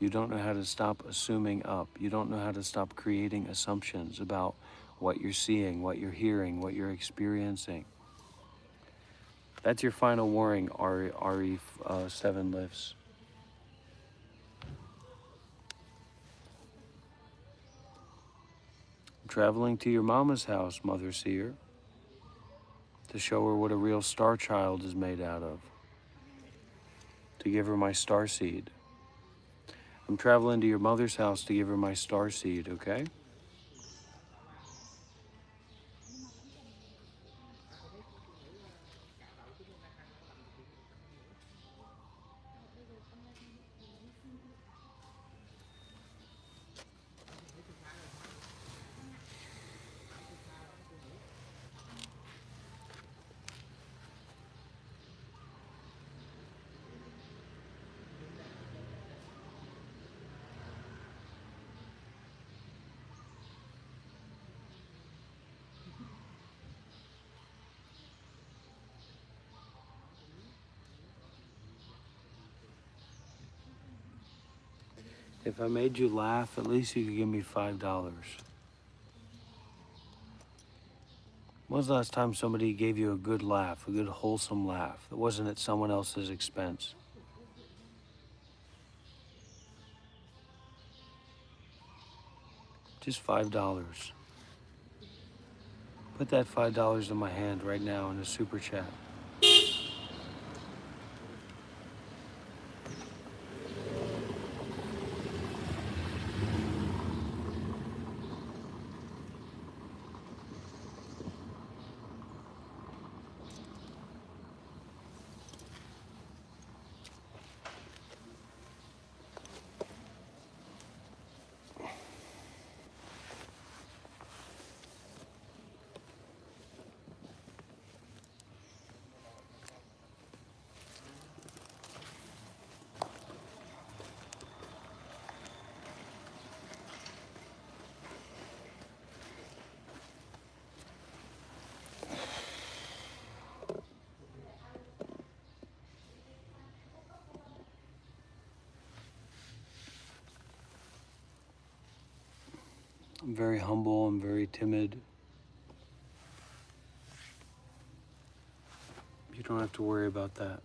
You don't know how to stop assuming up. You don't know how to stop creating assumptions about what you're seeing, what you're hearing, what you're experiencing. That's your final warning, Ari 7 lifts. traveling to your mama's house, Mother Seer, to show her what a real star child is made out of, to give her my star seed. I'm traveling to your mother's house to give her my star seed, okay? If I made you laugh, at least you could give me $5. When was the last time somebody gave you a good laugh, a good wholesome laugh that wasn't at someone else's expense? Just $5. Put that $5 in my hand right now in a super chat. I'm very humble, I'm very timid. You don't have to worry about that.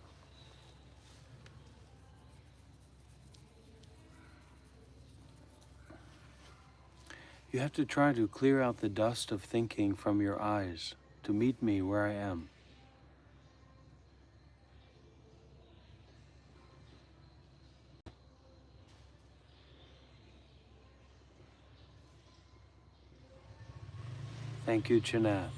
You have to try to clear out the dust of thinking from your eyes to meet me where I am. Thank you, Chanath.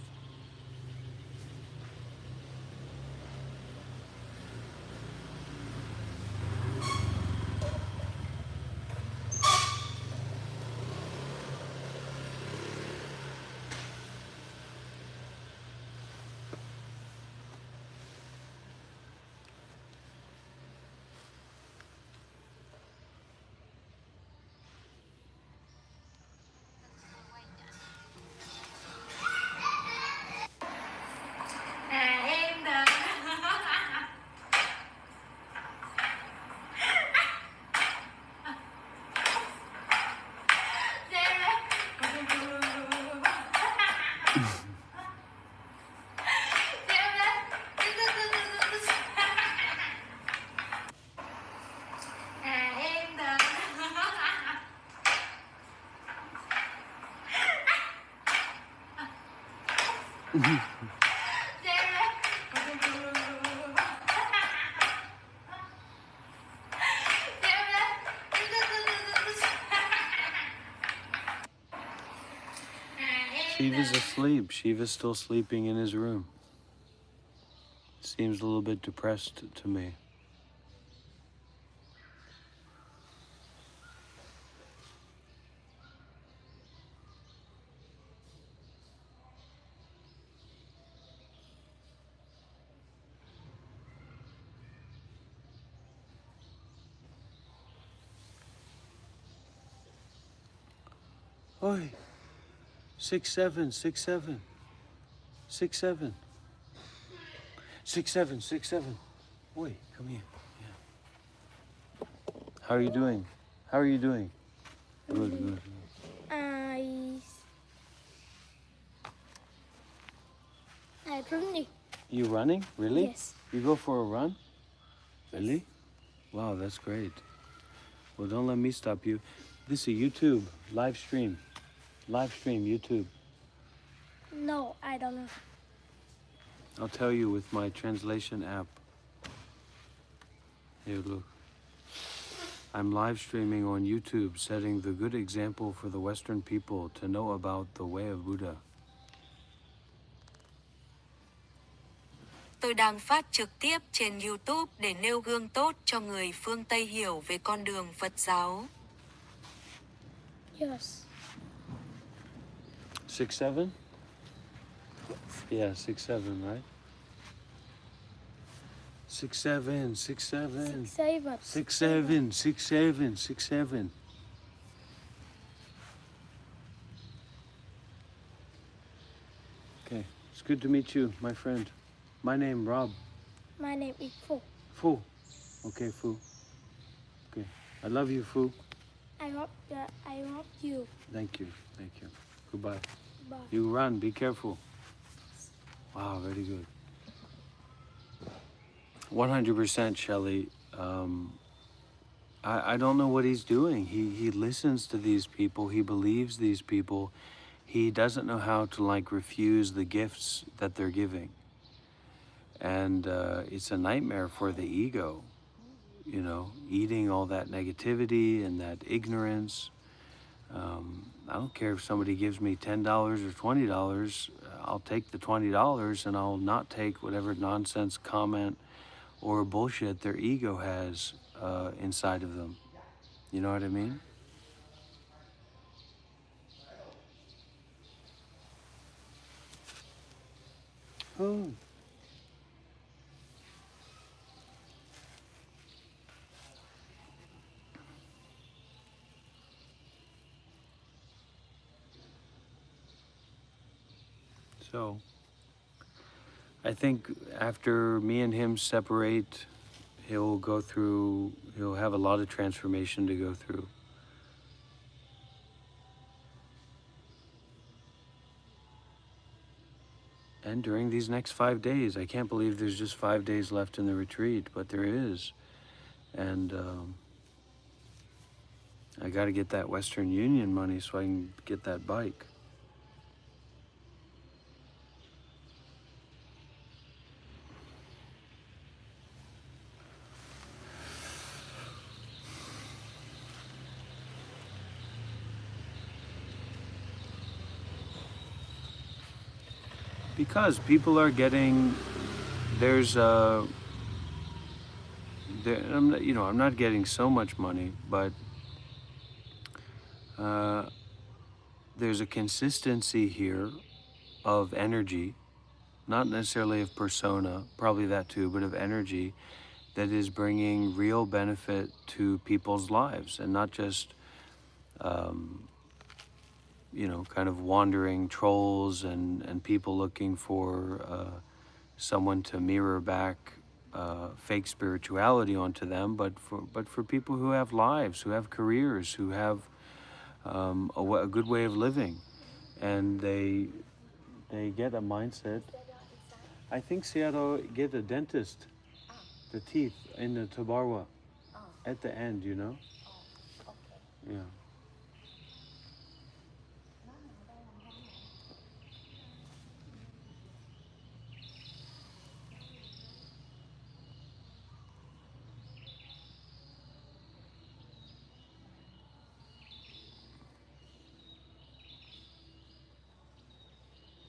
Shiva's asleep. Shiva's still sleeping in his room. Seems a little bit depressed to me. Oi, 6'7", 6'7", 6'7", 6'7", 6'7". Oi, come here. Yeah. How are you doing? How are you doing? Good, good. I running. You running? Really? Yes. You go for a run? Really? Wow, that's great. Well, don't let me stop you. This is a YouTube live stream. Live stream, YouTube. No, I don't know. I'll tell you with my translation app. Here, look. I'm live streaming on YouTube, setting the good example for the Western people to know about the way of Buddha. Tôi đang phát trực tiếp trên YouTube để nêu gương tốt cho người phương Tây hiểu về con đường Phật giáo. Yes. 6'7"? Yeah, 6'7", right? 6'7", 6'7". 6'7". 6'7", 6'7", 6'7". Okay, it's good to meet you, my friend. My name Rob. My name is Fu. Fu. Okay, Fu. Okay, I love you, Fu. I love you. Thank you, thank you. Goodbye. Bye. You run, be careful. Wow, very good. 100%, Shelley. I don't know what he's doing. He listens to these people. He believes these people. He doesn't know how to refuse the gifts that they're giving. And it's a nightmare for the ego, eating all that negativity and that ignorance. I don't care if somebody gives me $10 or $20. I'll take the $20 and I'll not take whatever nonsense comment or bullshit their ego has inside of them. You know what I mean? Oh. So, I think after me and him separate, he'll have a lot of transformation to go through. And during these next 5 days, I can't believe there's just 5 days left in the retreat, but there is. And I got to get that Western Union money so I can get that bike. Because people are getting, I'm not getting so much money, but there's a consistency here of energy, not necessarily of persona, probably that too, but of energy that is bringing real benefit to people's lives and not just, kind of wandering trolls and people looking for someone to mirror back fake spirituality onto them, but for people who have lives, who have careers, who have a good way of living, and they get a mindset. I think Seattle get a dentist, the teeth in the Tabarwa, at the end, Yeah.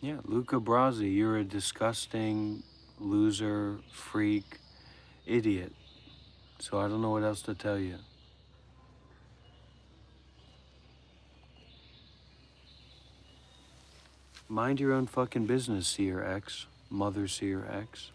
Yeah, Luca Brasi, you're a disgusting loser, freak, idiot. So I don't know what else to tell you. Mind your own fucking business, Seer X, Mother Seer X.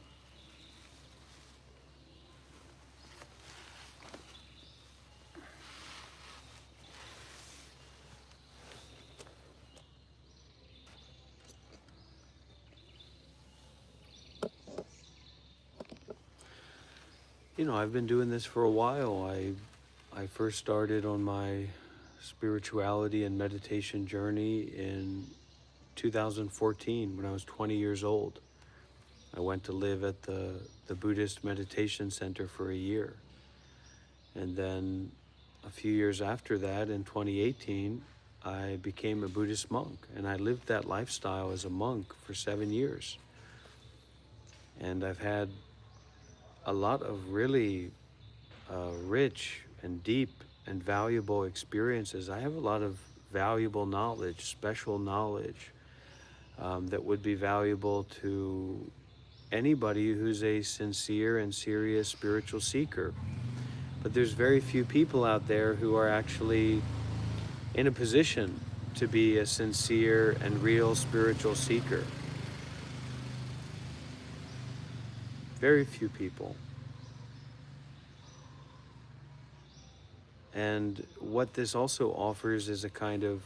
I've been doing this for a while. I first started on my spirituality and meditation journey in 2014 when I was 20 years old. I went to live at the Buddhist meditation center for a year. And then a few years after that, in 2018, I became a Buddhist monk, and I lived that lifestyle as a monk for 7 years. And I've had a lot of really rich and deep and valuable experiences. I have a lot of valuable knowledge, special knowledge, that would be valuable to anybody who's a sincere and serious spiritual seeker. But there's very few people out there who are actually in a position to be a sincere and real spiritual seeker. Very few people. And what this also offers is a kind of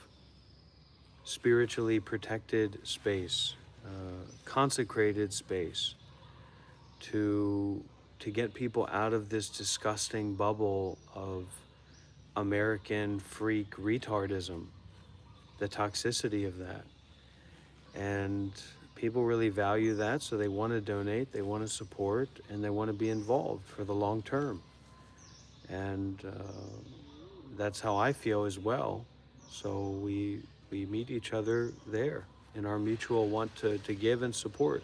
spiritually protected space, consecrated space to get people out of this disgusting bubble of American freak retardism, the toxicity of that. And people really value that, so they want to donate, they want to support, and they want to be involved for the long term. And that's how I feel as well. So we meet each other there in our mutual want to give and support.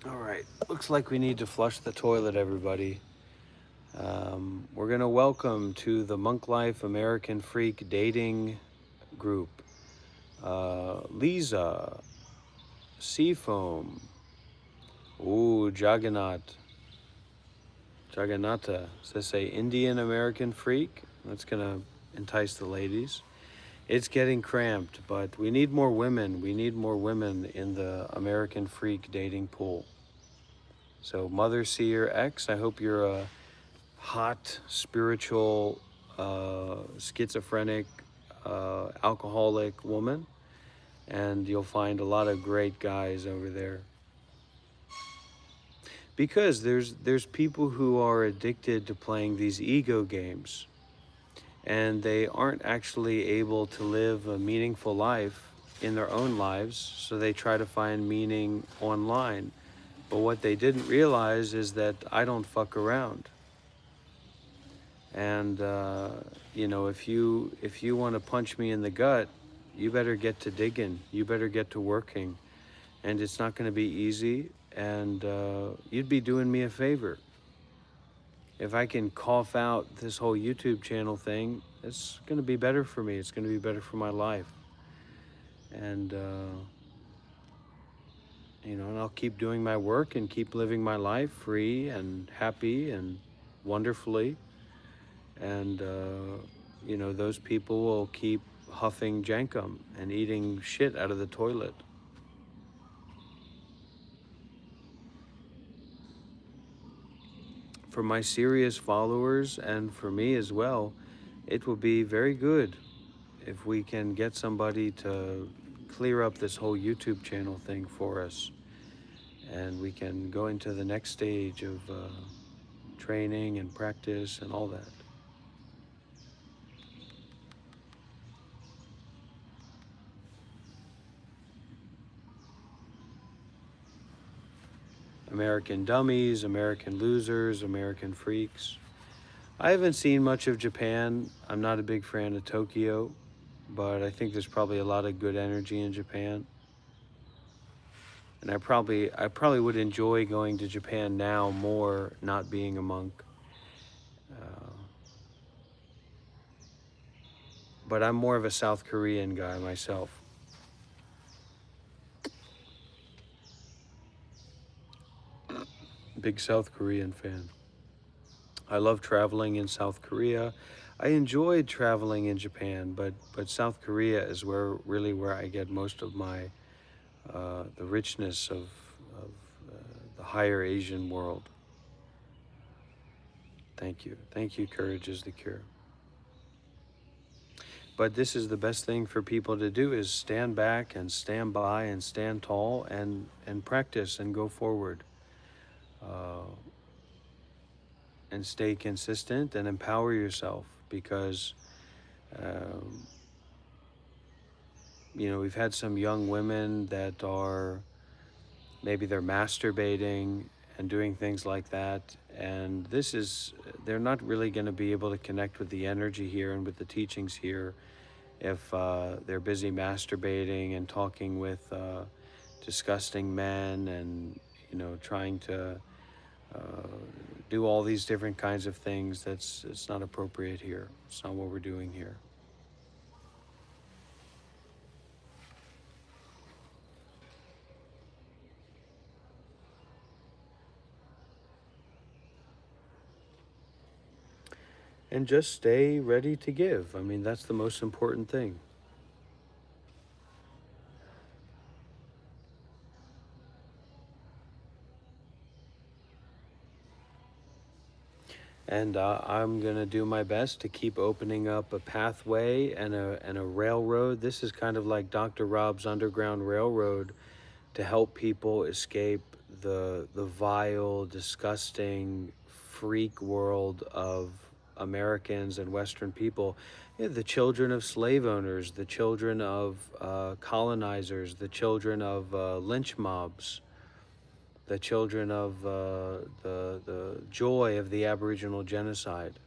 All right, looks like we need to flush the toilet, everybody. We're gonna welcome to the Monk Life American Freak dating group, Lisa, Seafoam, Jagannatha. Does this say Indian American Freak? That's gonna entice the ladies. It's getting cramped, but we need more women. We need more women in the American Freak dating pool. So Mother Seer X, I hope you're a hot, spiritual, schizophrenic, alcoholic woman, and you'll find a lot of great guys over there. Because there's people who are addicted to playing these ego games, and they aren't actually able to live a meaningful life in their own lives, so they try to find meaning online. But what they didn't realize is that I don't fuck around. And if you want to punch me in the gut, you better get to digging. You better get to working, and it's not going to be easy. And you'd be doing me a favor. If I can cough out this whole YouTube channel thing, it's going to be better for me. It's going to be better for my life. And and I'll keep doing my work and keep living my life free and happy and wonderfully. And, those people will keep huffing jankum and eating shit out of the toilet. For my serious followers and for me as well, it will be very good if we can get somebody to clear up this whole YouTube channel thing for us. And we can go into the next stage of training and practice and all that. American dummies, American losers, American freaks. I haven't seen much of Japan. I'm not a big fan of Tokyo, but I think there's probably a lot of good energy in Japan. And I probably would enjoy going to Japan now more, not being a monk. But I'm more of a South Korean guy myself. Big South Korean fan. I love traveling in South Korea. I enjoyed traveling in Japan, but South Korea is where I get most of my the richness of the higher Asian world. Thank you. Courage is the cure. But this is the best thing for people to do, is stand back and stand by and stand tall and practice and go forward. And stay consistent and empower yourself, because we've had some young women that are, maybe they're masturbating and doing things like that. And they're not really going to be able to connect with the energy here and with the teachings here if they're busy masturbating and talking with disgusting men and, trying to do all these different kinds of things. It's not appropriate here. It's not what we're doing here. And just stay ready to give. I mean, that's the most important thing. And I'm going to do my best to keep opening up a pathway and a railroad. This is kind of like Dr. Rob's Underground Railroad to help people escape the vile, disgusting, freak world of Americans and Western people. The children of slave owners, the children of colonizers, the children of lynch mobs, the children of the joy of the Aboriginal genocide.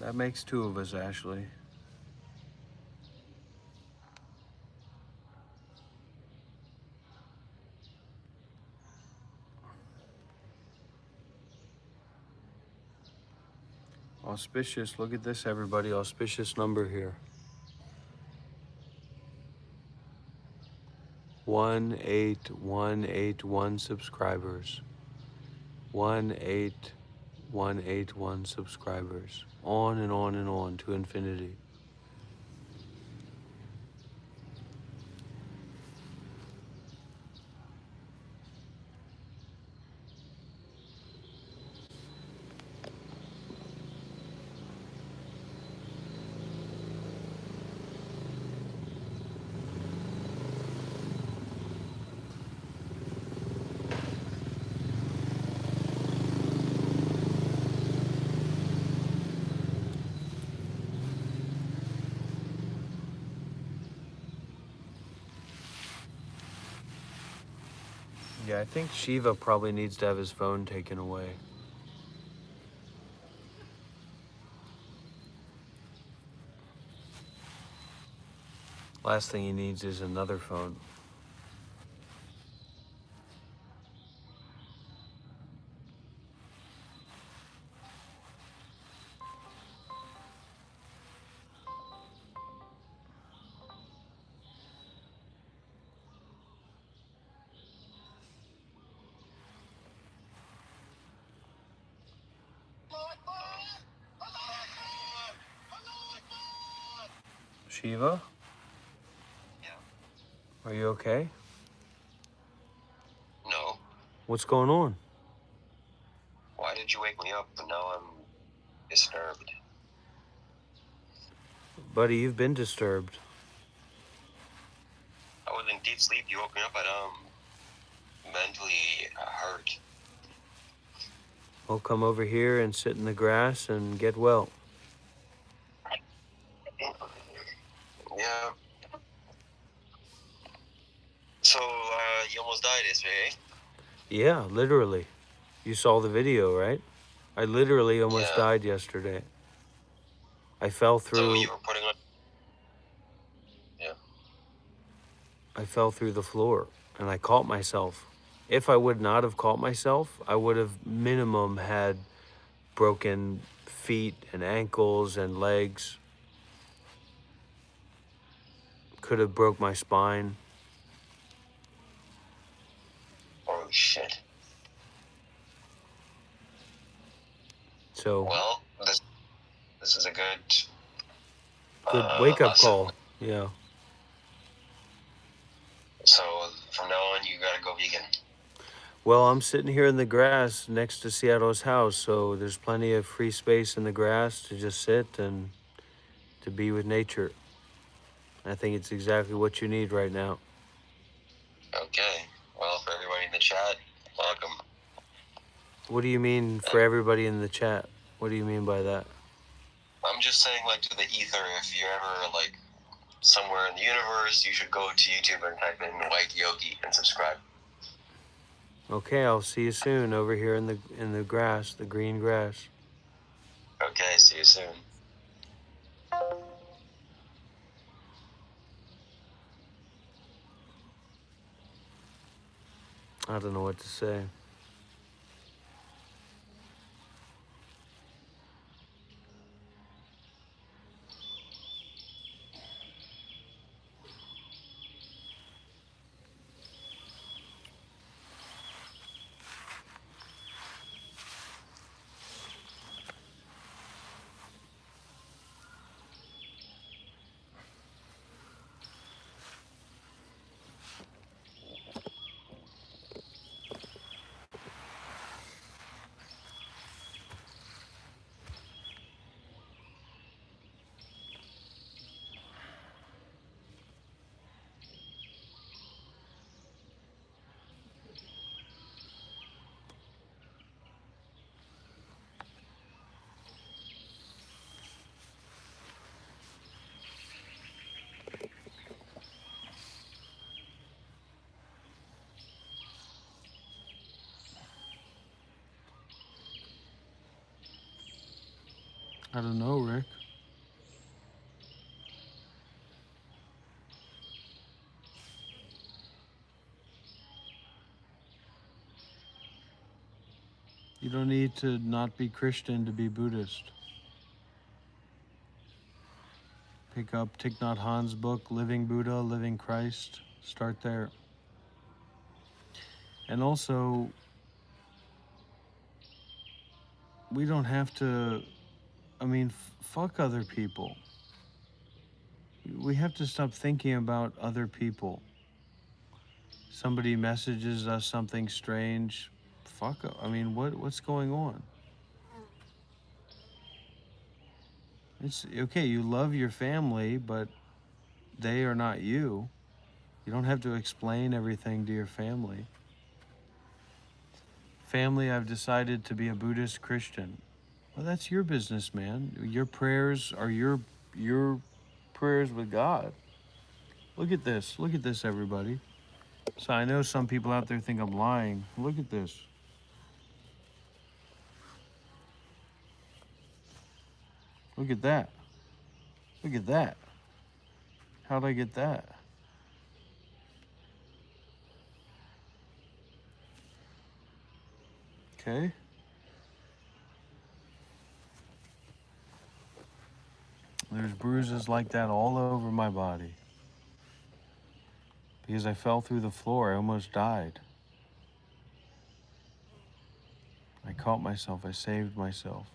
That makes two of us, Ashley. Auspicious, look at this, everybody. Auspicious number here. 18181 subscribers. 18181 subscribers. On and on and on to infinity. Yeah, I think Shiva probably needs to have his phone taken away. Last thing he needs is another phone. Shiva? Yeah. Are you okay? No. What's going on? Why did you wake me up? But now I'm disturbed. Buddy, you've been disturbed. I was in deep sleep. You woke me up, but mentally hurt. Well, come over here and sit in the grass and get well. Yeah. So, you almost died yesterday, eh? Yeah, literally. You saw the video, right? I literally almost died yesterday. I fell through. So you were putting on... Yeah. I fell through the floor and I caught myself. If I would not have caught myself, I would have minimum had broken feet and ankles and legs. Could have broke my spine. Oh shit. So Well, this is a good wake-up lesson. call. Yeah. So from now on, you gotta go vegan. Well, I'm sitting here in the grass next to Seattle's house, so there's plenty of free space in the grass to just sit and to be with nature. I think it's exactly what you need right now. Okay. Well, for everybody in the chat, welcome. What do you mean for everybody in the chat? What do you mean by that? I'm just saying, like, to the ether, if you're ever, like, somewhere in the universe, you should go to YouTube and type in White Yogi and subscribe. Okay, I'll see you soon over here in the grass, the green grass. Okay, see you soon. I don't know what to say. I don't know, Rick. You don't need to not be Christian to be Buddhist. Pick up Thich Nhat Hanh's book, Living Buddha, Living Christ. Start there. And also, we don't have to, fuck other people. We have to stop thinking about other people. Somebody messages us something strange. What's going on? It's okay, you love your family, but they are not you. You don't have to explain everything to your family. Family, I've decided to be a Buddhist Christian. Well, that's your business, man. Your prayers are your prayers with God. Look at this. Look at this, everybody. So I know some people out there think I'm lying. Look at this. Look at that. Look at that. How'd I get that? Okay. There's bruises like that all over my body. Because I fell through the floor, I almost died. I caught myself, I saved myself.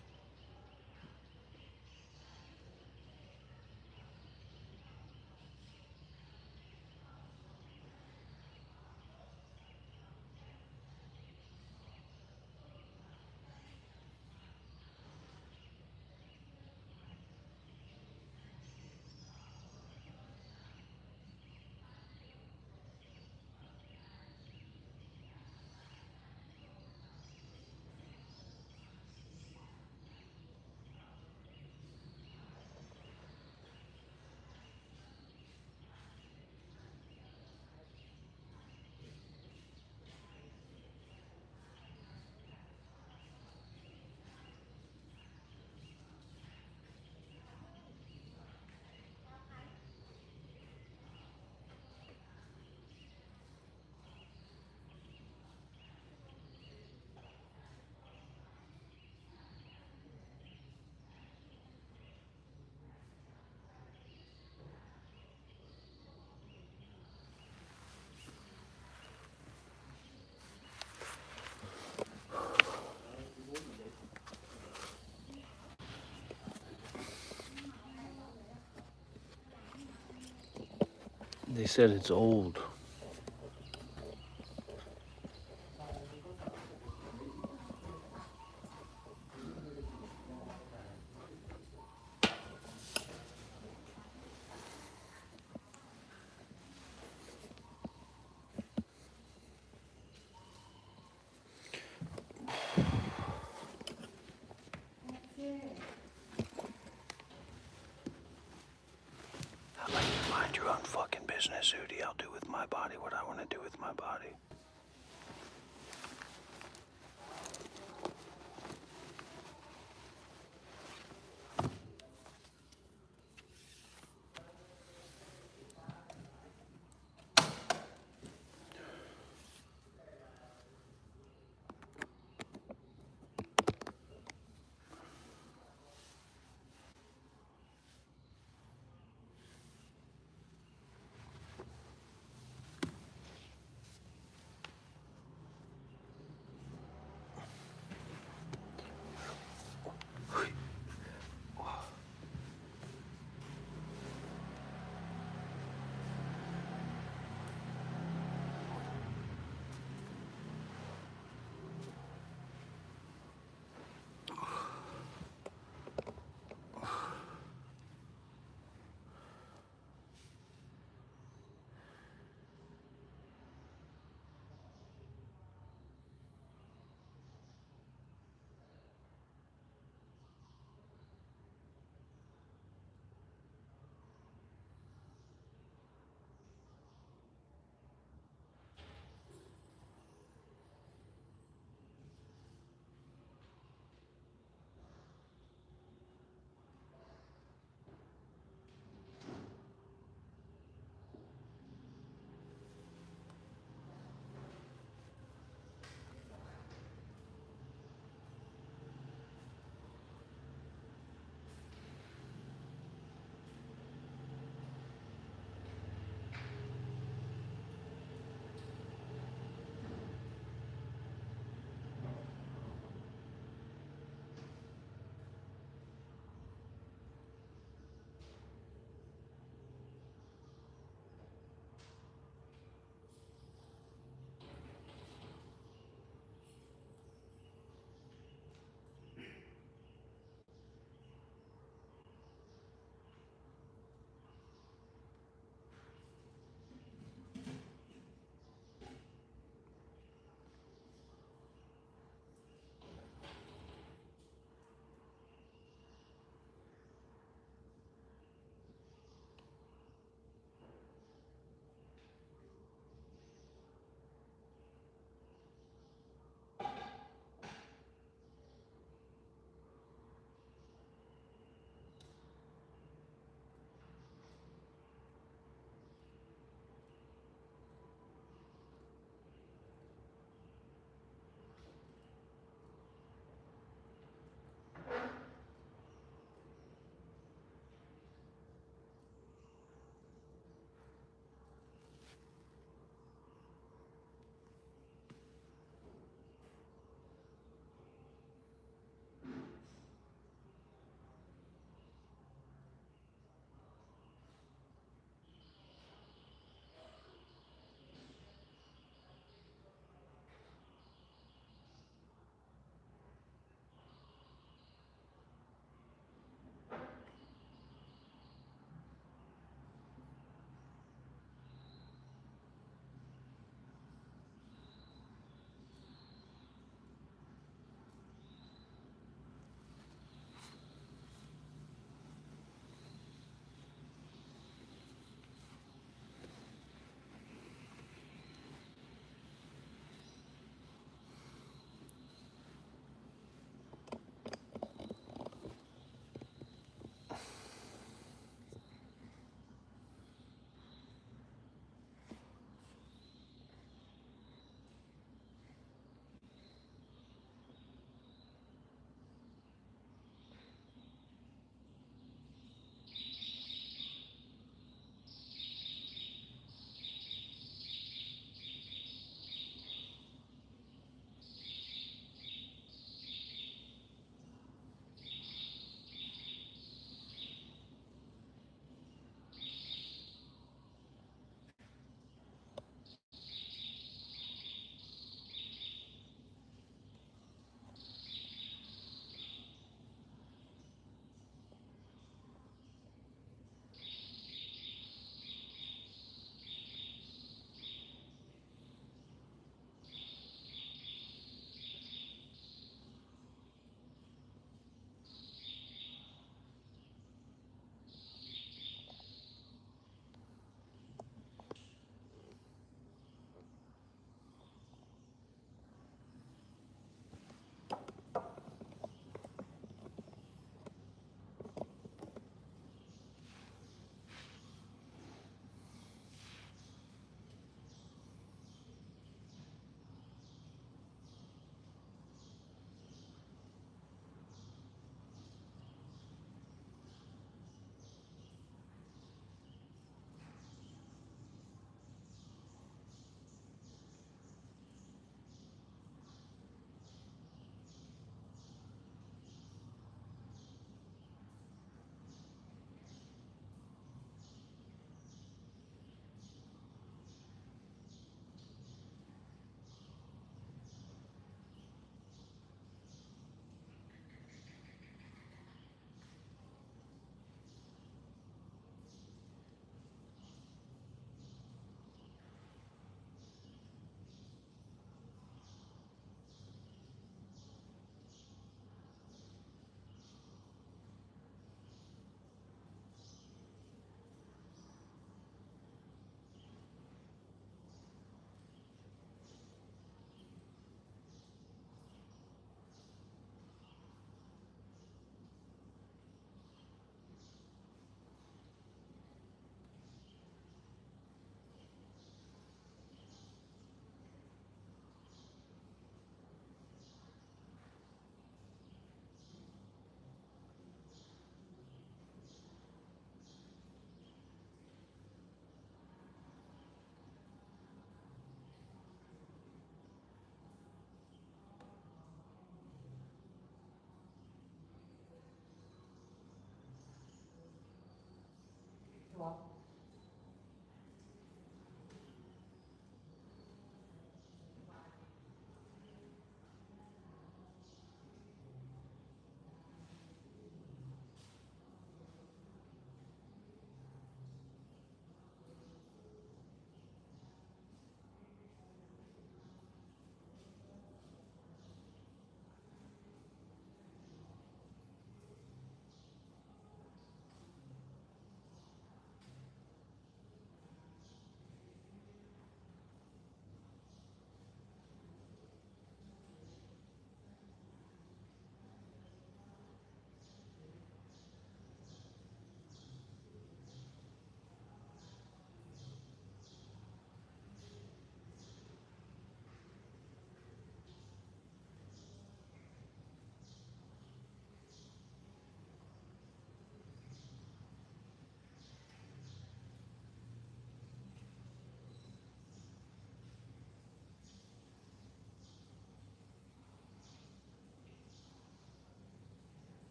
They said it's old. Mind your own fucking business, Udi. I'll do with my body what I want to do with my body.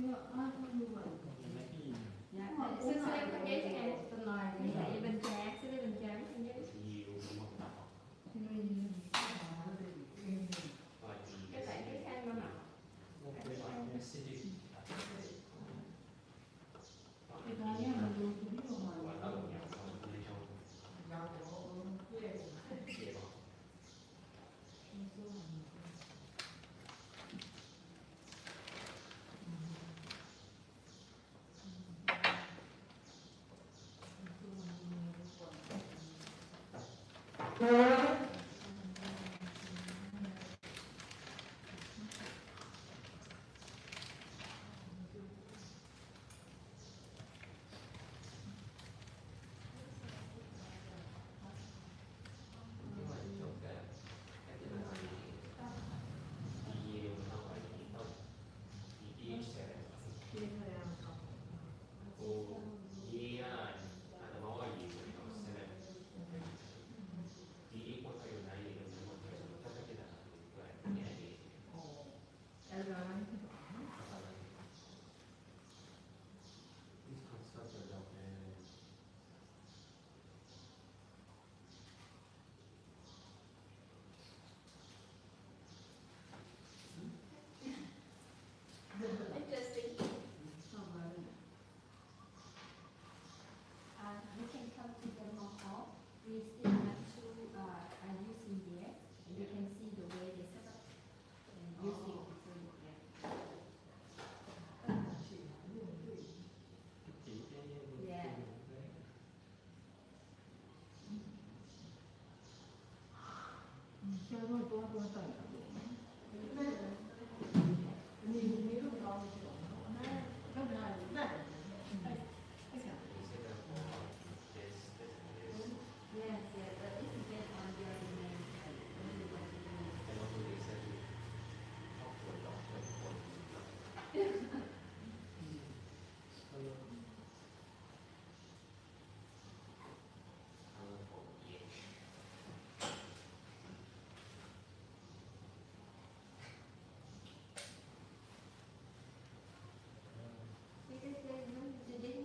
Dạ, sư em có giấy cho ngài tuần rồi, vậy bình trà, sư đi bình trà với con giấy. Cái tại cái khăn mà mặc. Interesting. We can come to the mall hall. We still have two are using there, and you can see the way they set up and using the food. Yeah. Yes, yes, but it depends on your demand. Because there's no, they didn't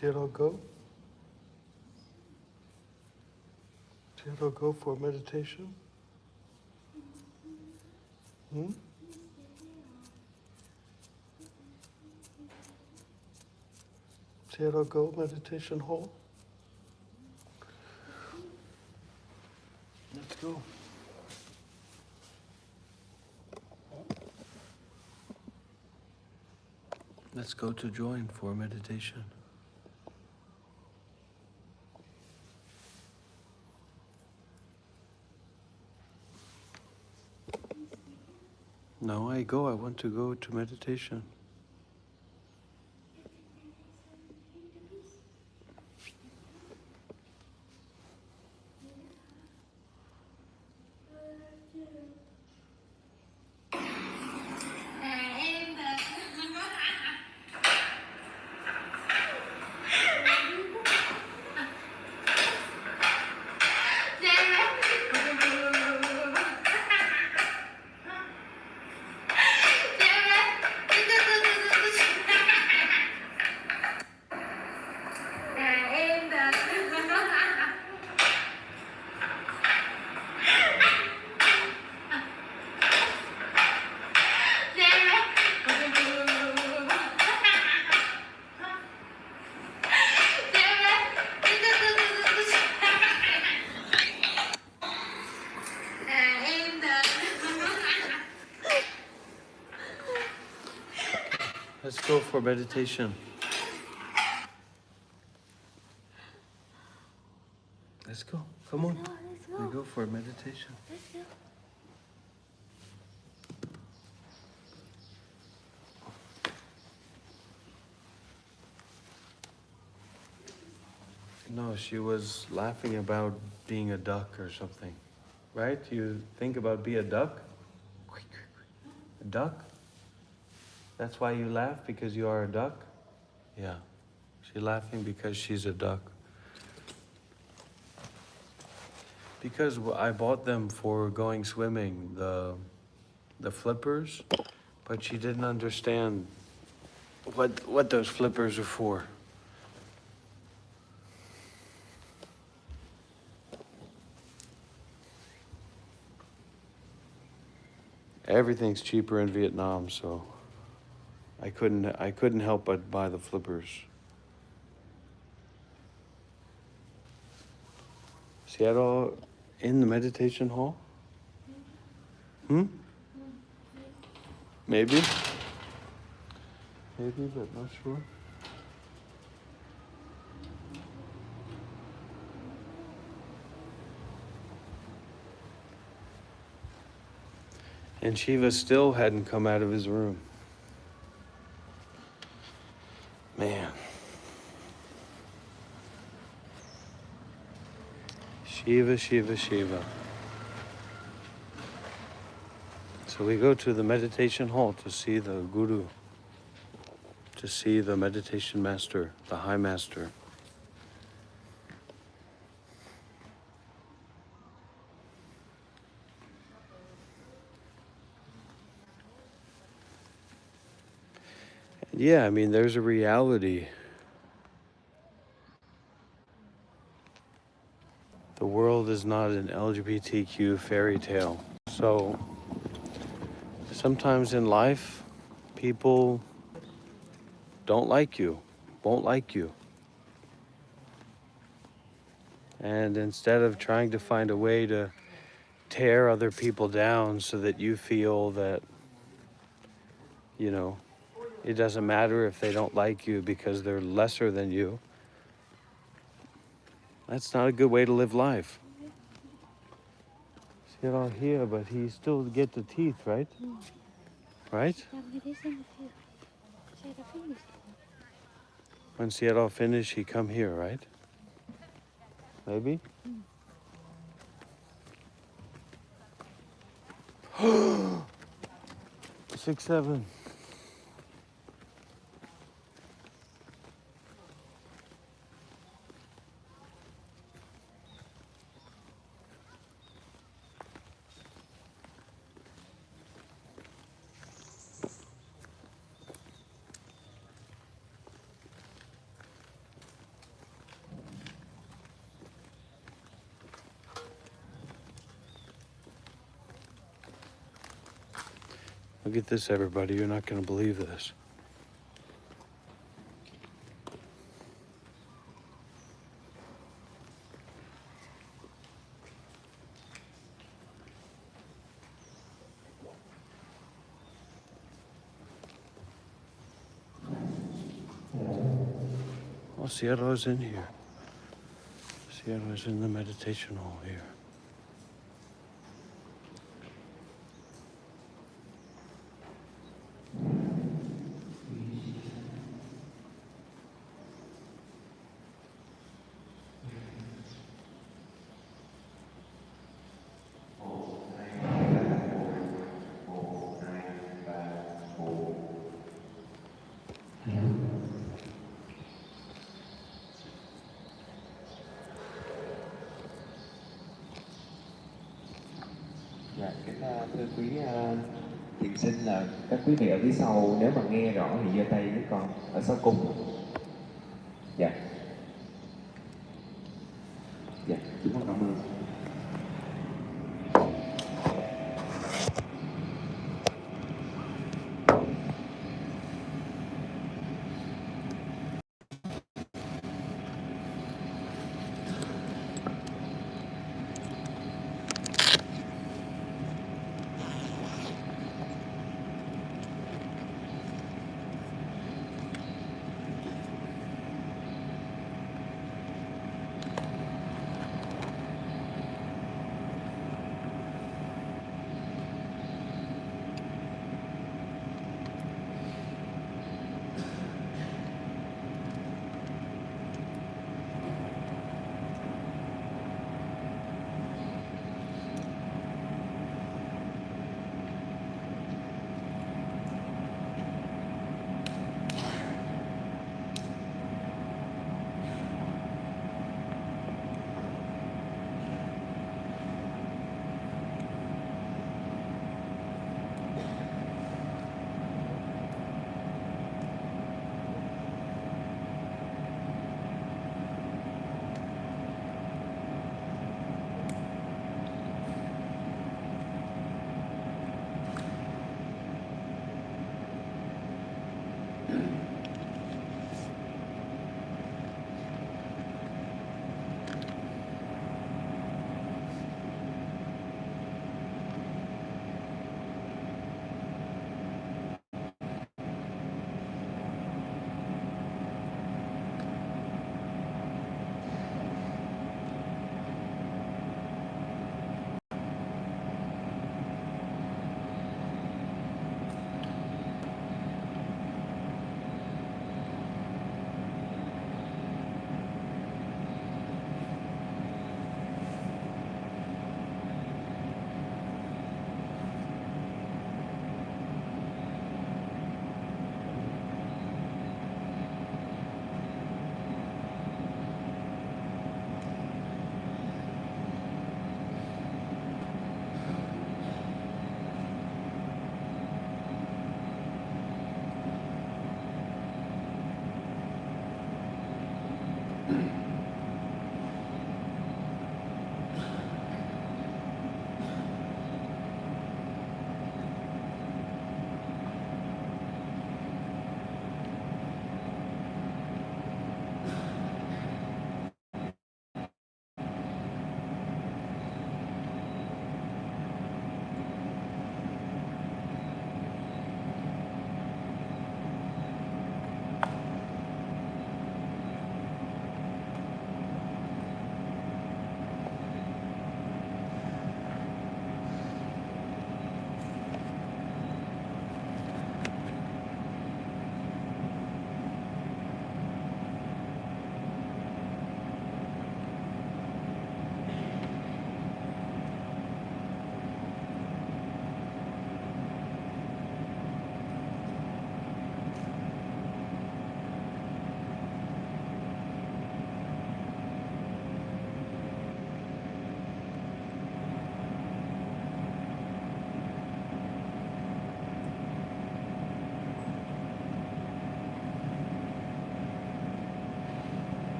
See it all go? See it all go for meditation? Hmm? See it all go, meditation hall? Let's go. Let's go to join for meditation. No, I want to go to meditation. Let's go for meditation. Let's go. Come on. Let's go. We go for meditation. Let's go. No, she was laughing about being a duck or something. Right? You think about being a duck? A duck? That's why you laugh, because you are a duck? Yeah. She's laughing because she's a duck. Because I bought them for going swimming, the flippers, but she didn't understand what those flippers are for. Everything's cheaper in Vietnam, so I couldn't help but buy the flippers. Seattle in the meditation hall? Maybe. Maybe, but not sure. And Shiva still hadn't come out of his room. Man. Shiva, Shiva, Shiva. So we go to the meditation hall to see the guru, to see the meditation master, the high master. Yeah, I mean, there's a reality. The world is not an LGBTQ fairy tale. So sometimes in life, people don't like you, won't like you. And instead of trying to find a way to tear other people down so that you feel that, you know, it doesn't matter if they don't like you because they're lesser than you, that's not a good way to live life. See it all here, but he still get the teeth, right? Right? When Seattle finish, he come here, right? Maybe? 6, 7. Look at this, everybody. You're not going to believe this. Oh, Sierra's in here. Sierra's in the meditation hall here. Dạ, kính thưa quý thiền sinh là các quý vị ở phía sau nếu mà nghe rõ thì giơ tay với con ở sau cung. Dạ. Dạ, chúng con cảm ơn.